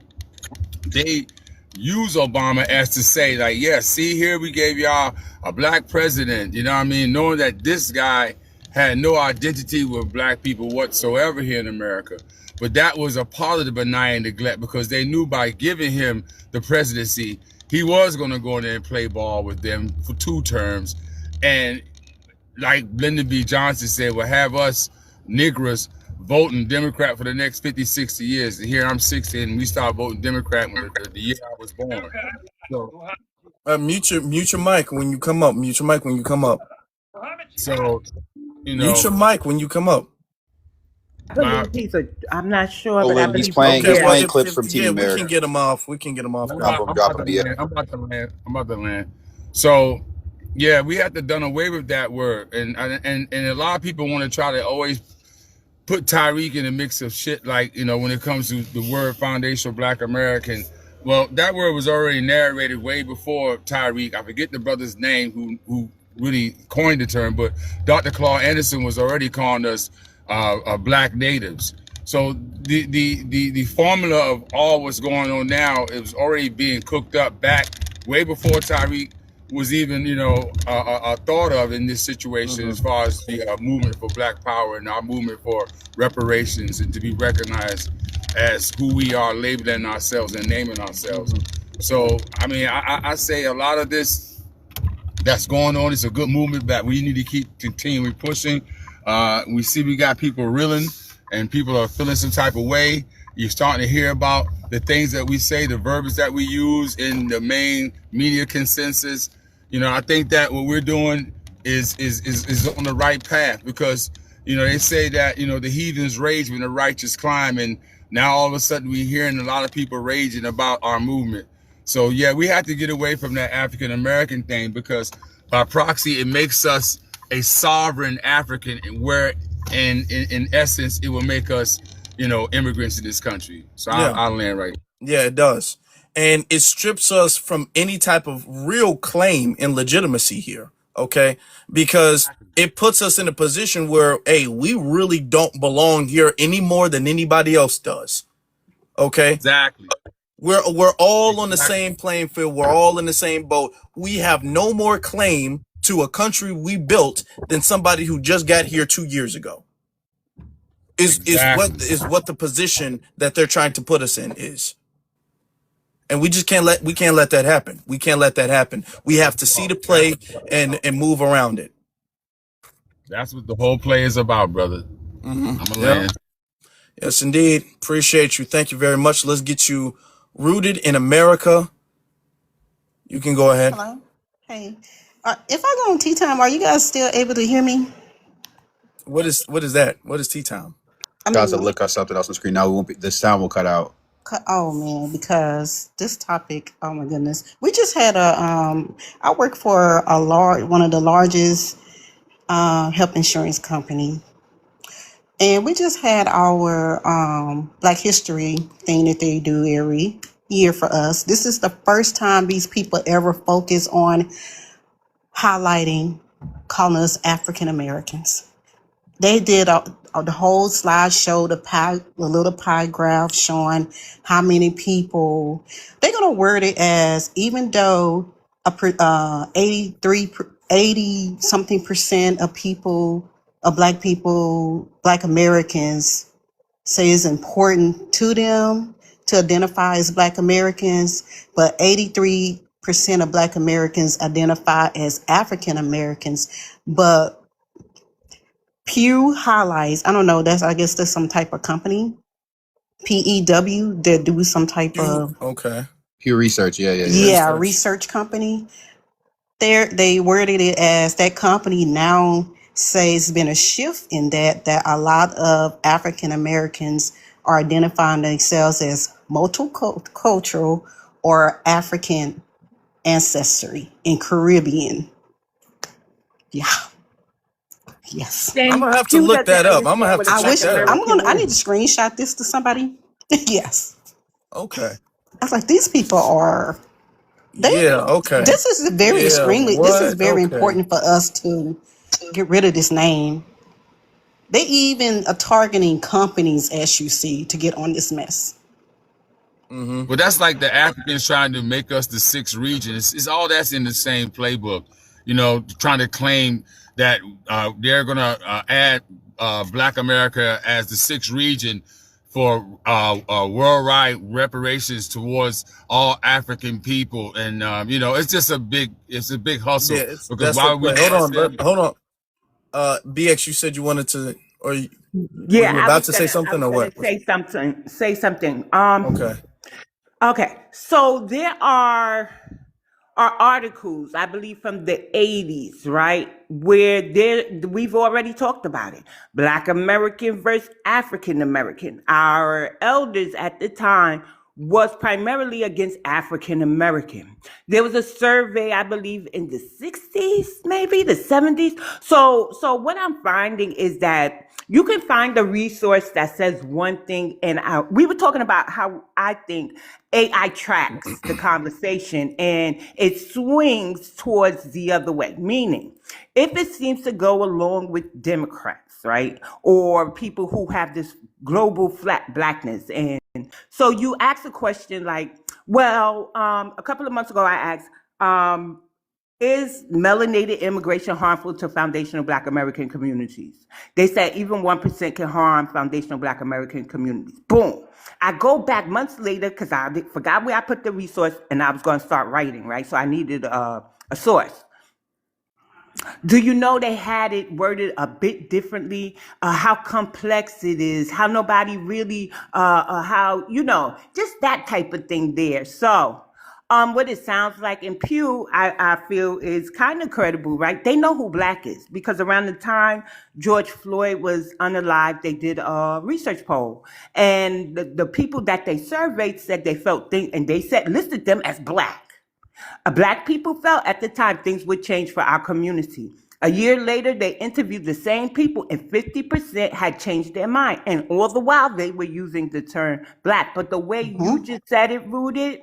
Speaker 15: They use Obama as to say, like, yeah, see here, we gave y'all a black president, knowing that this guy had no identity with black people whatsoever here in America. But that was a part of the benign neglect because they knew by giving him the presidency, he was going to go in there and play ball with them for 2 terms. And like Lyndon B. Johnson said, well, have us Negroes voting Democrat for the next 50, 60 years. And here I'm 60 and we start voting Democrat when the year I was born. So,
Speaker 1: Mute your mic when you come up. Mute your mic when you come up.
Speaker 15: So,
Speaker 1: Mute your mic when you come up.
Speaker 2: I'm not sure,
Speaker 13: Oh,
Speaker 2: but I
Speaker 13: Lynn, he's
Speaker 2: believe
Speaker 13: playing.
Speaker 1: Okay,
Speaker 13: He's
Speaker 1: well,
Speaker 13: playing clips from TV
Speaker 1: we
Speaker 13: America.
Speaker 1: can get him off. We can get him off.
Speaker 15: I'm about to land. So, yeah, we have to done away with that word, and a lot of people want to try to always put Tyreek in the mix of shit, like when it comes to the word foundational Black American. Well, that word was already narrated way before Tyreek. I forget the brother's name who really coined the term, but Dr. Claude Anderson was already calling us Black natives. So the formula of all what's going on now, it was already being cooked up back way before Tyreek was even thought of in this situation, as far as the movement for Black power and our movement for reparations and to be recognized as who we are, labeling ourselves and naming ourselves. So I mean, I say a lot of this that's going on, it's a good movement that we need to keep continuing pushing. We see we got people reeling and people are feeling some type of way. You're starting to hear about the things that we say, the verbiage that we use in the main media consensus. I think that what we're doing is on the right path because, they say that, the heathens rage when the righteous climb. And now all of a sudden we're hearing a lot of people raging about our movement. So yeah, we have to get away from that African American thing because by proxy, it makes us a sovereign African where in essence, it will make us, immigrants in this country. So I'll land right here.
Speaker 1: Yeah, it does. And it strips us from any type of real claim in legitimacy here. Okay. Because it puts us in a position where, hey, we really don't belong here any more than anybody else does. Okay.
Speaker 15: Exactly.
Speaker 1: We're all on the same playing field. We're all in the same boat. We have no more claim to a country we built than somebody who just got here 2 years ago.
Speaker 15: Exactly.
Speaker 1: is what the position that they're trying to put us in is. And we just can't let that happen. We can't let that happen. We have to see the play and move around it.
Speaker 15: That's what the whole play is about, brother.
Speaker 1: Mm-hmm.
Speaker 15: I'm a
Speaker 1: Yeah.
Speaker 15: land.
Speaker 1: Yes, indeed. Appreciate you. Thank you very much. Let's get you rooted in America. You can go ahead.
Speaker 3: Hello. Hey. If I go on tea time, are you guys still able to hear me?
Speaker 1: What is that? What is tea time?
Speaker 3: I
Speaker 13: Tries to
Speaker 3: mean,
Speaker 13: look us something else on the screen. Now we won't be, the sound will cut out.
Speaker 3: oh man, because this topic, oh my goodness, we just had I work for one of the largest health insurance company, and we just had our Black History thing that they do every year for us. This is the first time these people ever focus on highlighting, calling us African Americans. They did the whole slideshow, the little pie graph showing how many people. They're gonna word it as, even though 80 something percent of people, of Black people, Black Americans, say it's important to them to identify as Black Americans, but 83% of Black Americans identify as African Americans. But Pew highlights, I don't know, I guess that's some type of company, PEW, that do some type of
Speaker 1: Okay.
Speaker 13: Pew Research, yeah.
Speaker 3: research company. They worded it as that company now says been a shift in that a lot of African Americans are identifying themselves as multicultural or African ancestry in Caribbean. Yeah. Yes.
Speaker 1: I'm
Speaker 2: Then
Speaker 1: gonna have to
Speaker 2: Pew
Speaker 1: look
Speaker 2: doesn't
Speaker 1: that up. I'm gonna
Speaker 2: understand
Speaker 1: have
Speaker 2: what
Speaker 1: to
Speaker 2: a
Speaker 3: I
Speaker 1: check
Speaker 2: Black
Speaker 3: wish
Speaker 1: that out.
Speaker 2: American
Speaker 3: I need
Speaker 2: is.
Speaker 3: to screenshot this to somebody. Yes.
Speaker 1: Okay.
Speaker 3: I was like, these people are
Speaker 1: Yeah. Okay.
Speaker 3: this is very
Speaker 1: Yeah.
Speaker 3: this is
Speaker 1: What?
Speaker 3: very
Speaker 1: Okay.
Speaker 3: important for us to get rid of this name. They even are targeting companies, as you see, to get on this mess.
Speaker 1: Mm-hmm.
Speaker 15: But that's like the Africans trying to make us the sixth region. It's all that's in the same playbook, trying to claim that they're going to add Black America as the sixth region for worldwide reparations towards all African people. And, it's just it's a big hustle,
Speaker 1: Yeah.
Speaker 15: because
Speaker 1: That's the
Speaker 15: why would we
Speaker 1: play. Hold
Speaker 15: ask
Speaker 1: on.
Speaker 15: them?
Speaker 1: Hold on. BX, you said you wanted to, or were
Speaker 2: Yeah,
Speaker 1: you about to say
Speaker 2: I
Speaker 1: something
Speaker 2: was
Speaker 1: or
Speaker 2: gonna
Speaker 1: what?
Speaker 2: say something.
Speaker 1: Okay.
Speaker 2: Okay. So there are articles, I believe, from the 80s, right? Where we've already talked about it. Black American versus African American. Our elders at the time was primarily against African American. There was a survey, I believe, in the 60s, maybe the 70s. So what I'm finding is that you can find a resource that says one thing, and we were talking about how I think AI tracks the conversation and it swings towards the other way. Meaning, if it seems to go along with Democrats, right, or people who have this global flat blackness, and so you ask a question like, well, a couple of months ago I asked, is melanated immigration harmful to foundational Black American communities? They said even 1% can harm foundational Black American communities. Boom. I go back months later because I forgot where I put the resource and I was going to start writing, right? So I needed a source. Do you know they had it worded a bit differently? How complex it is, how nobody really, how, just that type of thing there. So, what it sounds like in Pew, I feel is kind of credible, right? They know who Black is because around the time George Floyd was unalive, they did a research poll. And the people that they surveyed said they and they listed them as Black. Black people felt at the time things would change for our community. A year later, they interviewed the same people, and 50% had changed their mind. And all the while, they were using the term Black. But the way you just said it, Rooted,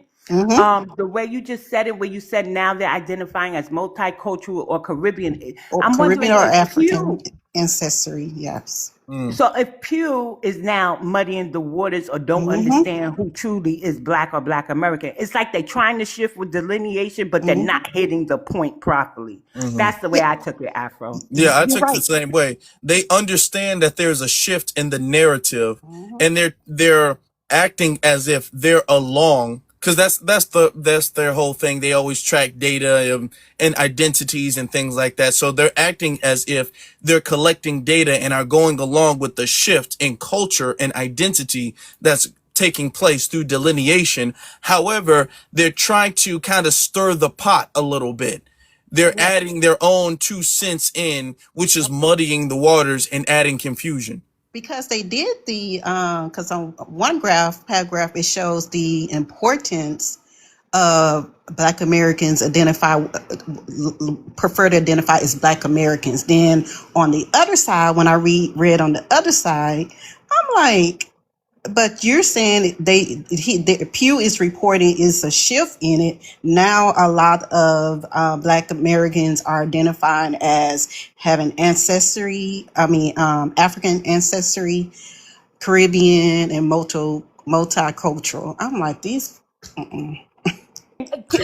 Speaker 2: The way you just said it, where you said now they're identifying as multicultural or Caribbean,
Speaker 17: Or
Speaker 2: I'm
Speaker 17: Caribbean
Speaker 2: wondering
Speaker 17: or
Speaker 2: if
Speaker 17: African
Speaker 2: Pew,
Speaker 17: ancestry. Yes.
Speaker 2: so if Pew is now muddying the waters or don't
Speaker 17: Mm-hmm.
Speaker 2: understand who truly is Black or Black American, it's like they're trying to shift with delineation, but they're
Speaker 17: Mm-hmm.
Speaker 2: not hitting the point properly.
Speaker 1: Hmm.
Speaker 2: That's the way
Speaker 17: Yeah,
Speaker 2: I took it, Afro.
Speaker 1: Yeah, I
Speaker 17: you're
Speaker 1: took the
Speaker 17: right.
Speaker 1: same way. They understand that there's a shift in the narrative,
Speaker 17: Mm-hmm.
Speaker 1: and they're acting as if they're along, because that's their whole thing. They always track data and identities and things like that. So they're acting as if they're collecting data and are going along with the shift in culture and identity that's taking place through delineation. However, they're trying to kind of stir the pot a little bit. They're
Speaker 17: Yeah.
Speaker 1: adding their own 2 cents in, which is muddying the waters and adding confusion.
Speaker 17: Because they did the because on one paragraph, it shows the importance of Black Americans prefer to identify as Black Americans. Then on the other side, when I read on the other side, I'm like, but you're saying Pew is reporting is a shift in it. Now a lot of Black Americans are identifying as having African ancestry, Caribbean, and multicultural. I'm like, these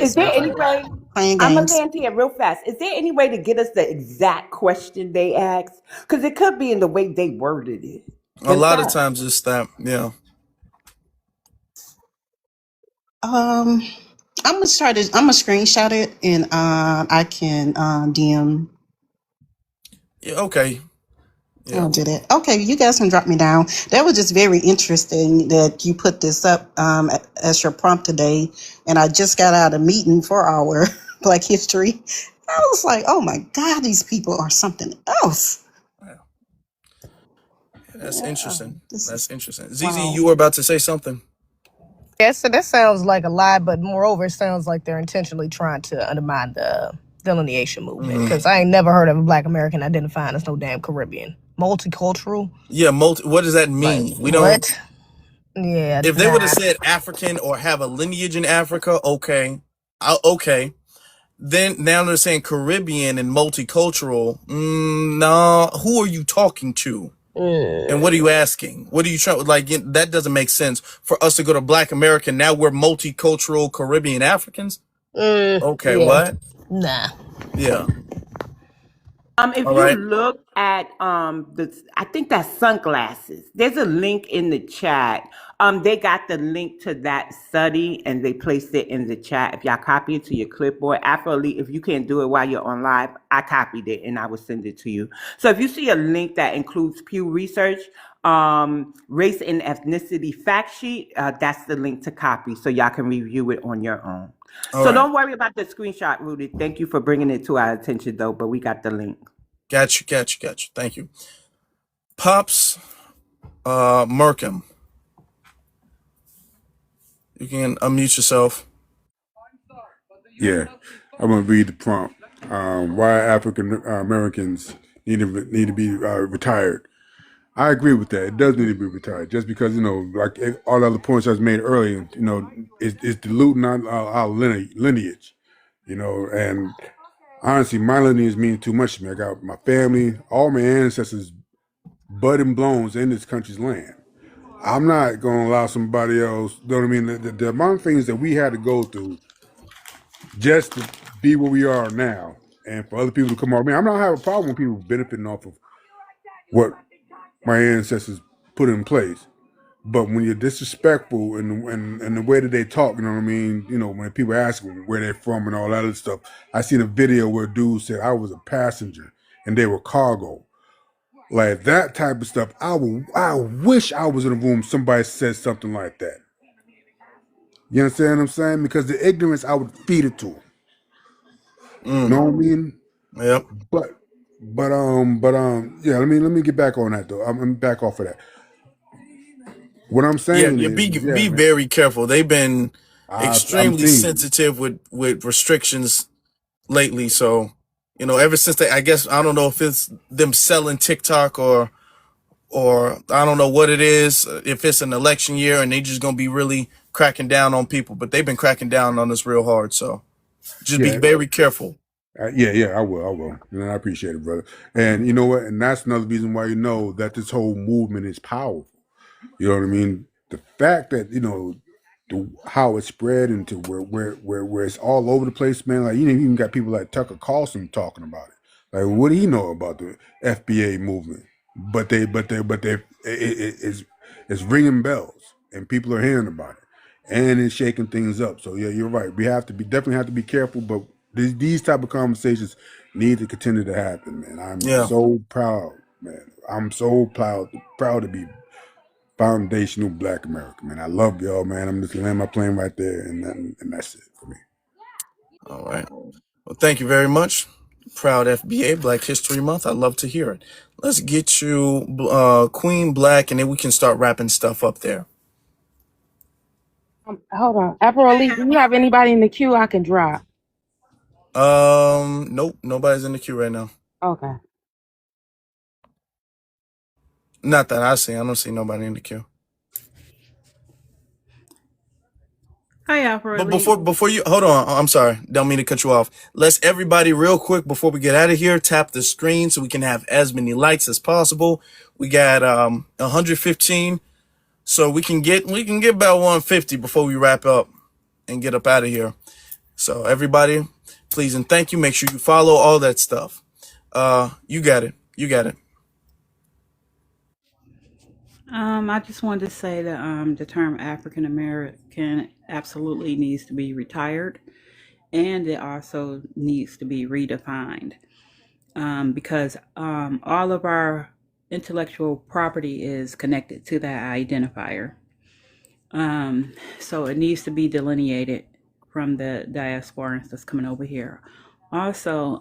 Speaker 2: Is there any way?
Speaker 17: playing
Speaker 2: I'm gonna
Speaker 17: games.
Speaker 2: land here real fast. Is there any way to get us the exact question they asked? Because it could be in the way they worded it.
Speaker 1: A lot of
Speaker 2: Themselves.
Speaker 1: times it's that, yeah.
Speaker 17: Um, I'm gonna screenshot it and I can DM.
Speaker 1: Yeah, okay. Yeah.
Speaker 17: I'll do that. Okay, you guys can drop me down. That was just very interesting that you put this up as your prompt today. And I just got out of a meeting for our Black History. I was like, oh my God, these people are something else.
Speaker 1: That's
Speaker 17: Yeah,
Speaker 1: interesting.
Speaker 17: this
Speaker 1: That's
Speaker 17: is
Speaker 1: interesting. ZZ,
Speaker 17: wow.
Speaker 1: you were about to say something.
Speaker 3: Yeah, so that sounds like a lie, but moreover, it sounds like they're intentionally trying to undermine the delineation movement.
Speaker 1: Hmm.
Speaker 3: Because I ain't never heard of a Black American identifying as no damn Caribbean. Multicultural?
Speaker 1: Yeah, what does that
Speaker 3: Like,
Speaker 1: mean? We don't.
Speaker 3: what? Yeah,
Speaker 1: If they would have
Speaker 3: nah.
Speaker 1: said African or have a lineage in Africa, okay, okay. Then now they're saying Caribbean and multicultural. No, who are you talking to? And what are you asking? What are you trying? Like, that doesn't make sense for us to go to Black American. Now we're multicultural Caribbean Africans. Okay,
Speaker 3: Yeah,
Speaker 1: what?
Speaker 3: nah.
Speaker 1: Yeah.
Speaker 2: If
Speaker 1: All
Speaker 2: you
Speaker 1: right.
Speaker 2: look at I think that's sunglasses. There's a link in the chat. They got the link to that study and they placed it in the chat. If y'all copy it to your clipboard, Afroly, if you can't do it while you're on live, I copied it and I will send it to you. So if you see a link that includes Pew Research, race and ethnicity fact sheet, that's the link to copy so y'all can review it on your own.
Speaker 1: All
Speaker 2: So
Speaker 1: right.
Speaker 2: don't worry about the screenshot, Rudy. Thank you for bringing it to our attention, though. But we got the link.
Speaker 1: Gotcha. Thank you. Pops, Merkham, you can unmute yourself.
Speaker 18: Yeah, I'm gonna read the prompt. Why African Americans need to be retired. I agree with that. It does need to be retired, just because like all the other points I was made earlier. It's diluting our lineage. And honestly, my lineage means too much to me. I got my family, all my ancestors, bud and blown in this country's land. I'm not gonna allow somebody else. You know what I mean? The amount of things that we had to go through just to be where we are now, and for other people to come on. I mean, I'm not having a problem with people benefiting off of what my ancestors put in place. But when you're disrespectful and the way that they talk, you know what I mean? When people ask them where they're from and all that other stuff. I seen a video where a dude said I was a passenger and they were cargo. Like that type of stuff. I wish I was in a room somebody said something like that. You understand what I'm saying? Because the ignorance, I would feed it to them. You know what I mean?
Speaker 1: Yep.
Speaker 18: Yeah. Let me get back on that though. I'm back off of that. What I'm
Speaker 1: Yeah,
Speaker 18: saying
Speaker 1: you
Speaker 18: is, yeah,
Speaker 1: be
Speaker 18: man.
Speaker 1: very careful. They've been
Speaker 18: I'm
Speaker 1: extremely
Speaker 18: seeing you.
Speaker 1: sensitive with restrictions lately. So, ever since I guess I don't know if it's them selling TikTok or or I don't know what it is, if it's an election year and they just gonna be really cracking down on people, but they've been cracking down on us real hard. So just be
Speaker 18: Yeah,
Speaker 1: very careful.
Speaker 18: yeah, I will. And I appreciate it, brother. And you know what? And that's another reason why you know that this whole movement is powerful. You know what I mean? The fact that how it spread into where it's all over the place, man. Like you even got people like Tucker Carlson talking about it. Like, what do he know about the FBA movement? It's ringing bells, and people are hearing about it, and it's shaking things up. So yeah, you're right. We definitely have to be careful, but these type of conversations need to continue to happen, man. I'm
Speaker 1: Yeah.
Speaker 18: so proud, man. I'm so proud to be foundational Black American, man. I love y'all, man. I'm just gonna land my plane right there, and that's it for me.
Speaker 1: All right. Well, thank you very much. Proud FBA, Black History Month. I love to hear it. Let's get you Queen Black, and then we can start wrapping stuff up there.
Speaker 16: Hold on. Afro Elite, do you have anybody in the queue I can drop?
Speaker 1: Nope, nobody's in the queue right now.
Speaker 16: Okay.
Speaker 1: Not that I see. I don't see nobody in the queue.
Speaker 19: Hi, Afro
Speaker 1: But
Speaker 19: Elite.
Speaker 1: before you hold on, I'm sorry, don't mean to cut you off. Let's everybody real quick before we get out of here tap the screen so we can have as many likes as possible. We got 115, so we can get about 150 before we wrap up and get up out of here. So everybody, please and thank you. Make sure you follow all that stuff. You got it. You got it.
Speaker 19: I just wanted to say that the term African American absolutely needs to be retired, and it also needs to be redefined because all of our intellectual property is connected to that identifier. So it needs to be delineated from the diasporans that's coming over here. Also,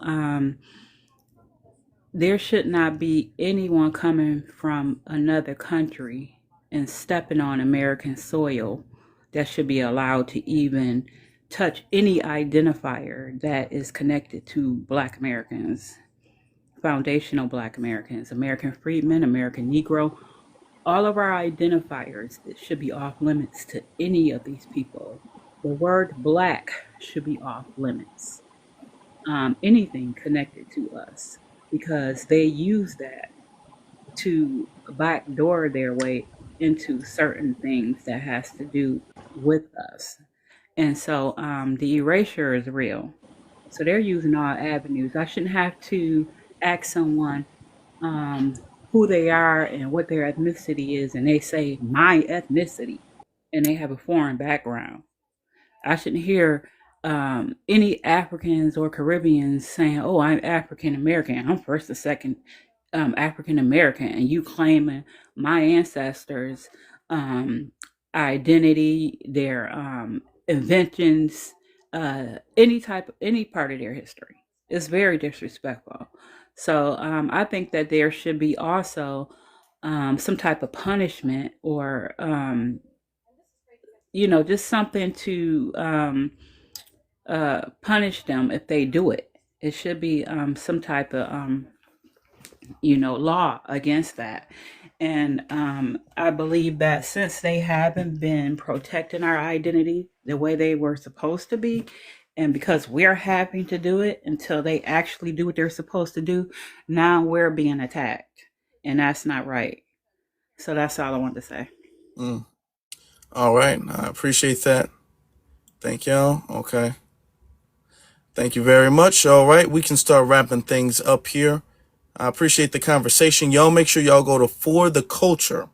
Speaker 19: there should not be anyone coming from another country and stepping on American soil that should be allowed to even touch any identifier that is connected to Black Americans, foundational Black Americans, American freedmen, American Negro. All of our identifiers should be off limits to any of these people. The word Black should be off limits. Anything connected to us, because they use that to backdoor their way into certain things that has to do with us. And so the erasure is real. So they're using all avenues. I shouldn't have to ask someone who they are and what their ethnicity is, and they say my ethnicity, and they have a foreign background. I shouldn't hear any Africans or Caribbeans saying, "Oh, I'm African American. I'm first or second African American," and you claiming my ancestors' identity, their inventions, any part of their history. It's very disrespectful. So I think that there should be also some type of punishment or just something to punish them if they do it. It should be some type of law against that. And I believe that since they haven't been protecting our identity the way they were supposed to be, and because we're having to do it until they actually do what they're supposed to do, now we're being attacked, and that's not right. So that's all I want to say.
Speaker 1: All right, I appreciate that. Thank y'all. Okay. Thank you very much. All right, we can start wrapping things up here. I appreciate the conversation. Y'all make sure y'all go to For the Culture.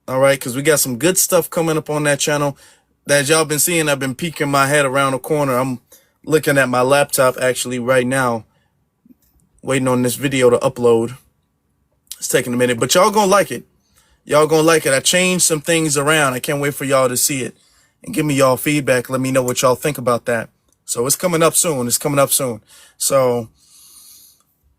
Speaker 1: All right, because we got some good stuff coming up on that channel. As y'all been seeing, I've been peeking my head around the corner. I'm looking at my laptop actually right now, waiting on this video to upload. It's taking a minute, but y'all gonna like it. Y'all gonna like it. I changed some things around. I can't wait for y'all to see it and give me y'all feedback. Let me know what y'all think about that. So it's coming up soon. It's coming up soon. So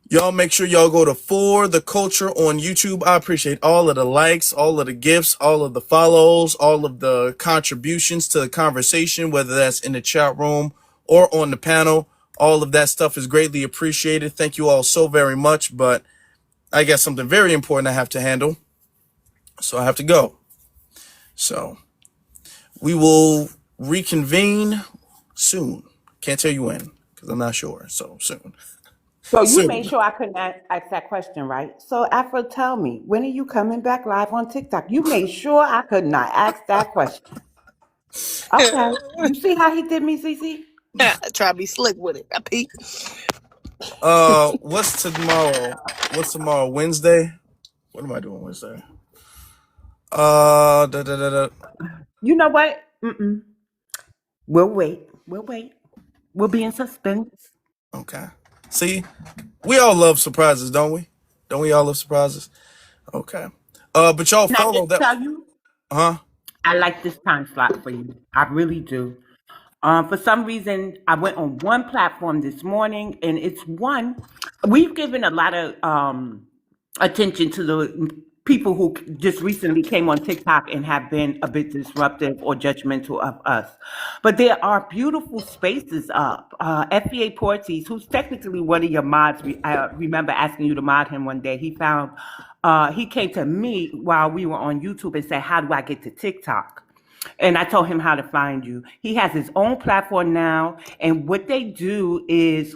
Speaker 1: y'all make sure y'all go to For the Culture on YouTube. I appreciate all of the likes, all of the gifts, all of the follows, all of the contributions to the conversation, whether that's in the chat room or on the panel. All of that stuff is greatly appreciated. Thank you all so very much. But I got something very important I have to handle. So I have to go. So we will reconvene soon. Can't tell you when because I'm not sure. So soon.
Speaker 2: So you made
Speaker 1: Soon.
Speaker 2: sure I couldn't ask that question, right? So Afro, tell me, when are you coming back live on TikTok? You made sure I could not ask that question. Okay. You see how he did me, Cece?
Speaker 3: Try to be slick with it. I peep.
Speaker 1: What's tomorrow? What's tomorrow? Wednesday? What am I doing Wednesday? Da, da, da, da.
Speaker 2: You know what? We'll wait. We'll wait. We'll be in suspense.
Speaker 1: Okay. See, we all love surprises, don't we? Don't we all love surprises? Okay. But y'all
Speaker 2: Can I
Speaker 1: follow
Speaker 2: just
Speaker 1: that,
Speaker 2: tell you?
Speaker 1: huh?
Speaker 2: I like this time slot for you. I really do. For some reason, I went on one platform this morning, and it's one. We've given a lot of attention to the people who just recently came on TikTok and have been a bit disruptive or judgmental of us. But there are beautiful spaces up. FBA Porties, who's technically one of your mods, I remember asking you to mod him one day. He came to me while we were on YouTube and said, "How do I get to TikTok?" And I told him how to find you. He has his own platform now, and what they do is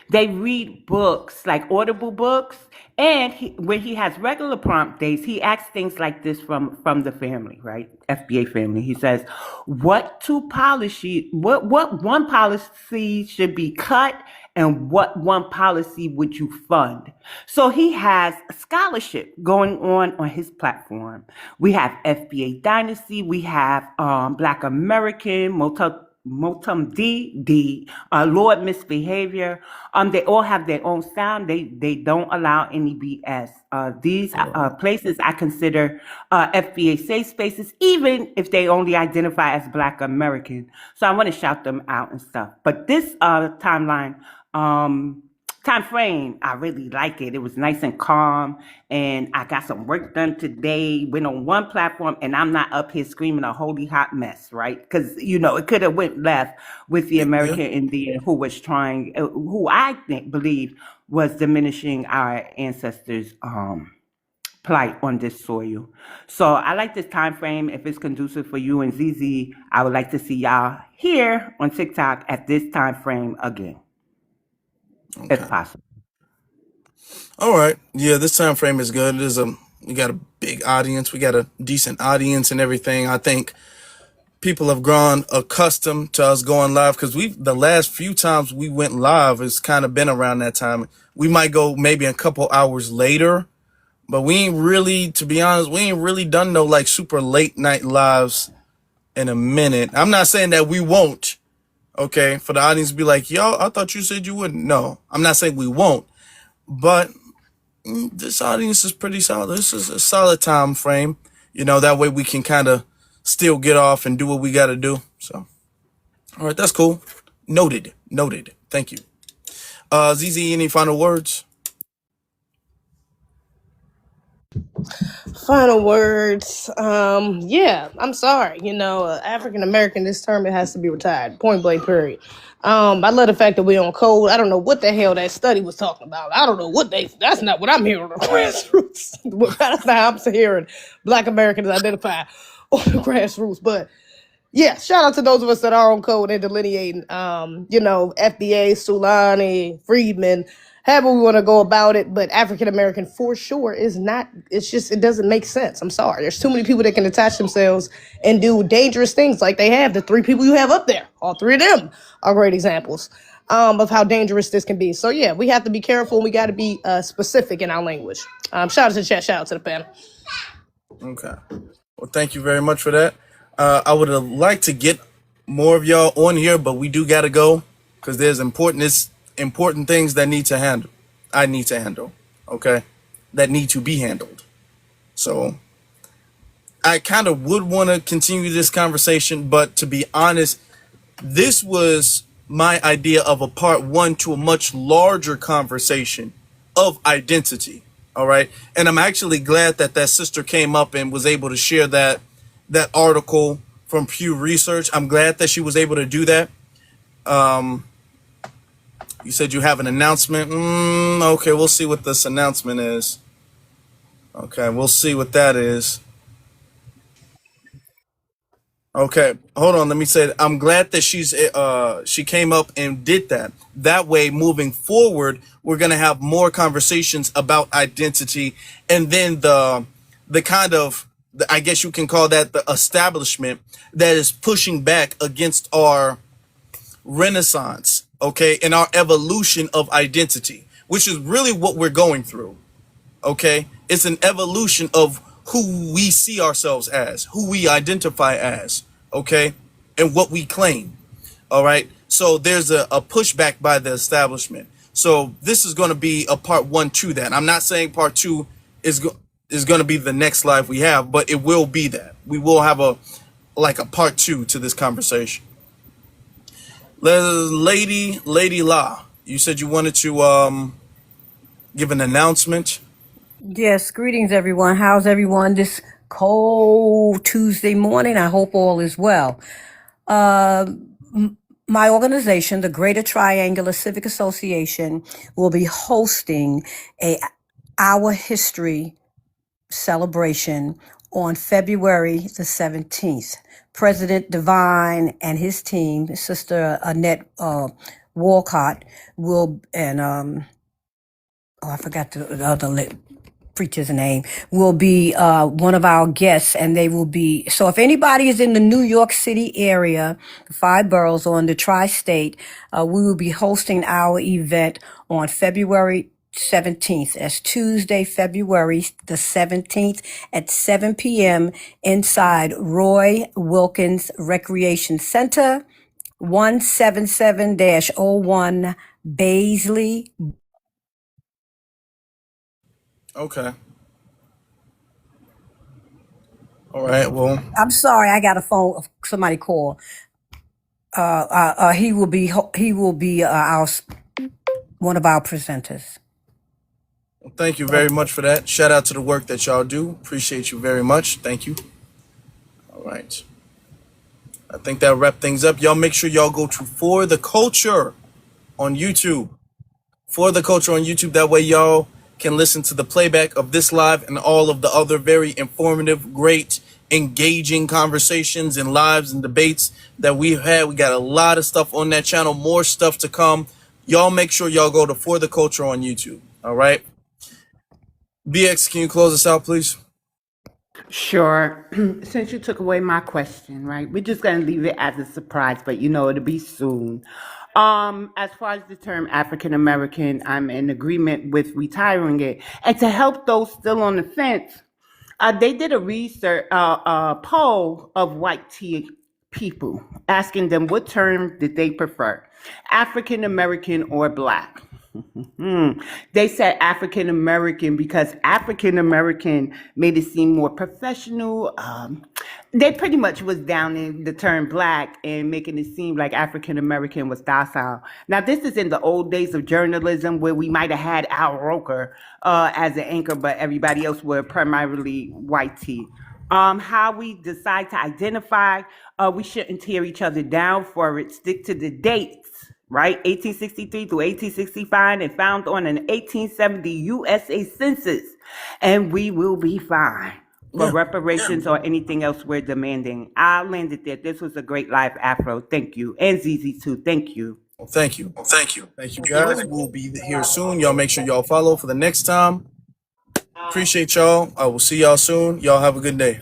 Speaker 2: they read books, like Audible books, and when he has regular prompt days, he asks things like this from the family, right? FBA family. He says, what one policy should be cut, and what one policy would you fund? So he has a scholarship going on his platform. We have FBA Dynasty, we have Black American, Motum D, Lord Misbehavior. They all have their own sound. They don't allow any BS. These places I consider FBA safe spaces, even if they only identify as Black American. So I want to shout them out and stuff. But this time frame, I really like it. It was nice and calm, and I got some work done today. Went on one platform, and I'm not up here screaming a holy hot mess, right? Because it could have went left with the
Speaker 1: Yeah.
Speaker 2: American Indian who was trying, who I believe was diminishing our ancestors' plight on this soil. So I like this time frame. If it's conducive for you and ZZ, I would like to see y'all here on TikTok at this time frame again, if possible.
Speaker 1: All right. Yeah, this time frame is good. We got a big audience. We got a decent audience and everything. I think people have grown accustomed to us going live because the last few times we went live has kind of been around that time. We might go maybe a couple hours later, but we ain't really, to be honest, we ain't really done no like super late night lives in a minute. I'm not saying that we won't. Okay, for the audience to be like, yo, I thought you said you wouldn't. No, I'm not saying we won't, but this audience is pretty solid. This is a solid time frame. That way we can kind of still get off and do what we got to do. So, all right, that's cool. Noted. Thank you. ZZ, any final words?
Speaker 3: Final words. Yeah, I'm sorry. African American, this term, it has to be retired. Point blank, period. I love the fact that we're on code. I don't know what the hell that study was talking about. I don't know that's not what I'm hearing on the grassroots. That's not how I'm hearing Black Americans identify on the grassroots. But yeah, shout out to those of us that are on code and delineating, FBA, Sulani, Friedman, however we want to go about it. But African American for sure is not, it doesn't make sense. I'm sorry. There's too many people that can attach themselves and do dangerous things like they have. The three people you have up there, all three of them are great examples of how dangerous this can be. So yeah, we have to be careful and we got to be specific in our language. Shout out to the chat, shout out to the panel.
Speaker 1: Okay. Well, thank you very much for that. I would have liked to get more of y'all on here, but we do got to go because there's important things that I need to handle, okay, that need to be handled. So I kind of would want to continue this conversation, but to be honest, this was my idea of a part one to a much larger conversation of identity. All right. And I'm actually glad that sister came up and was able to share that article from Pew Research. I'm glad that she was able to do that. You said you have an announcement. Okay, we'll see what this announcement is. Okay, we'll see what that is. Okay, hold on. Let me say it. I'm glad that she came up and did that. That way, moving forward, we're gonna have more conversations about identity, and then the kind of, I guess you can call that the establishment that is pushing back against our renaissance, okay, and our evolution of identity, which is really what we're going through. Okay, it's an evolution of who we see ourselves as, who we identify as, okay, and what we claim. All right, so there's a pushback by the establishment. So this is going to be a part one to that. I'm not saying part two is going to be the next live we have, but it will be that. We will have a part two to this conversation. Lady La, you said you wanted to give an announcement.
Speaker 20: Yes, greetings everyone. How's everyone this cold Tuesday morning? I hope all is well. My organization, the Greater Triangular Civic Association, will be hosting Our History celebration on February the 17th. President Divine and his team, Sister Annette Walcott, will, and I forgot the other preacher's name, will be one of our guests, and they will be, so if anybody is in the New York City area, the 5 boroughs or in the tri-state, we will be hosting our event on February 17th. That's Tuesday, February the 17th at 7 p.m. inside Roy Wilkins Recreation Center, 177-01 Baisley.
Speaker 1: Okay. All right. Well,
Speaker 20: I'm sorry, I got a phone. Somebody call. He will be our one of our presenters.
Speaker 1: thank you very much for that. Shout out to the work that y'all do. Appreciate you very much. Thank you. All right. I think that wrap things up. Y'all make sure y'all go to For the Culture on YouTube. For the Culture on YouTube. That way y'all can listen to the playback of this live and all of the other very informative, great, engaging conversations and lives and debates that we've had. We got a lot of stuff on that channel, more stuff to come. Y'all make sure y'all go to For the Culture on YouTube. All right. BX, can you close us out, please?
Speaker 2: Sure. Since you took away my question, right? We're just gonna leave it as a surprise, but it'll be soon. As far as the term African American, I'm in agreement with retiring it. And to help those still on the fence, they did a research poll of white tea people, asking them what term did they prefer, African American or Black. They said African American because African American made it seem more professional. They pretty much was down in the term Black and making it seem like African American was docile. Now, this is in the old days of journalism where we might have had Al Roker as an anchor, but everybody else were primarily white tea. How we decide to identify, we shouldn't tear each other down for it. Stick to the dates. Right, 1863 through 1865, and found on an 1870 USA Census, and we will be fine for reparations or anything else we're demanding. I'll land it there. This was a great live Afro. Thank you, and ZZ too. Thank you.
Speaker 1: Well, thank you. Thank you, guys. We'll be here soon. Y'all make sure y'all follow for the next time. Appreciate y'all. I will see y'all soon. Y'all have a good day.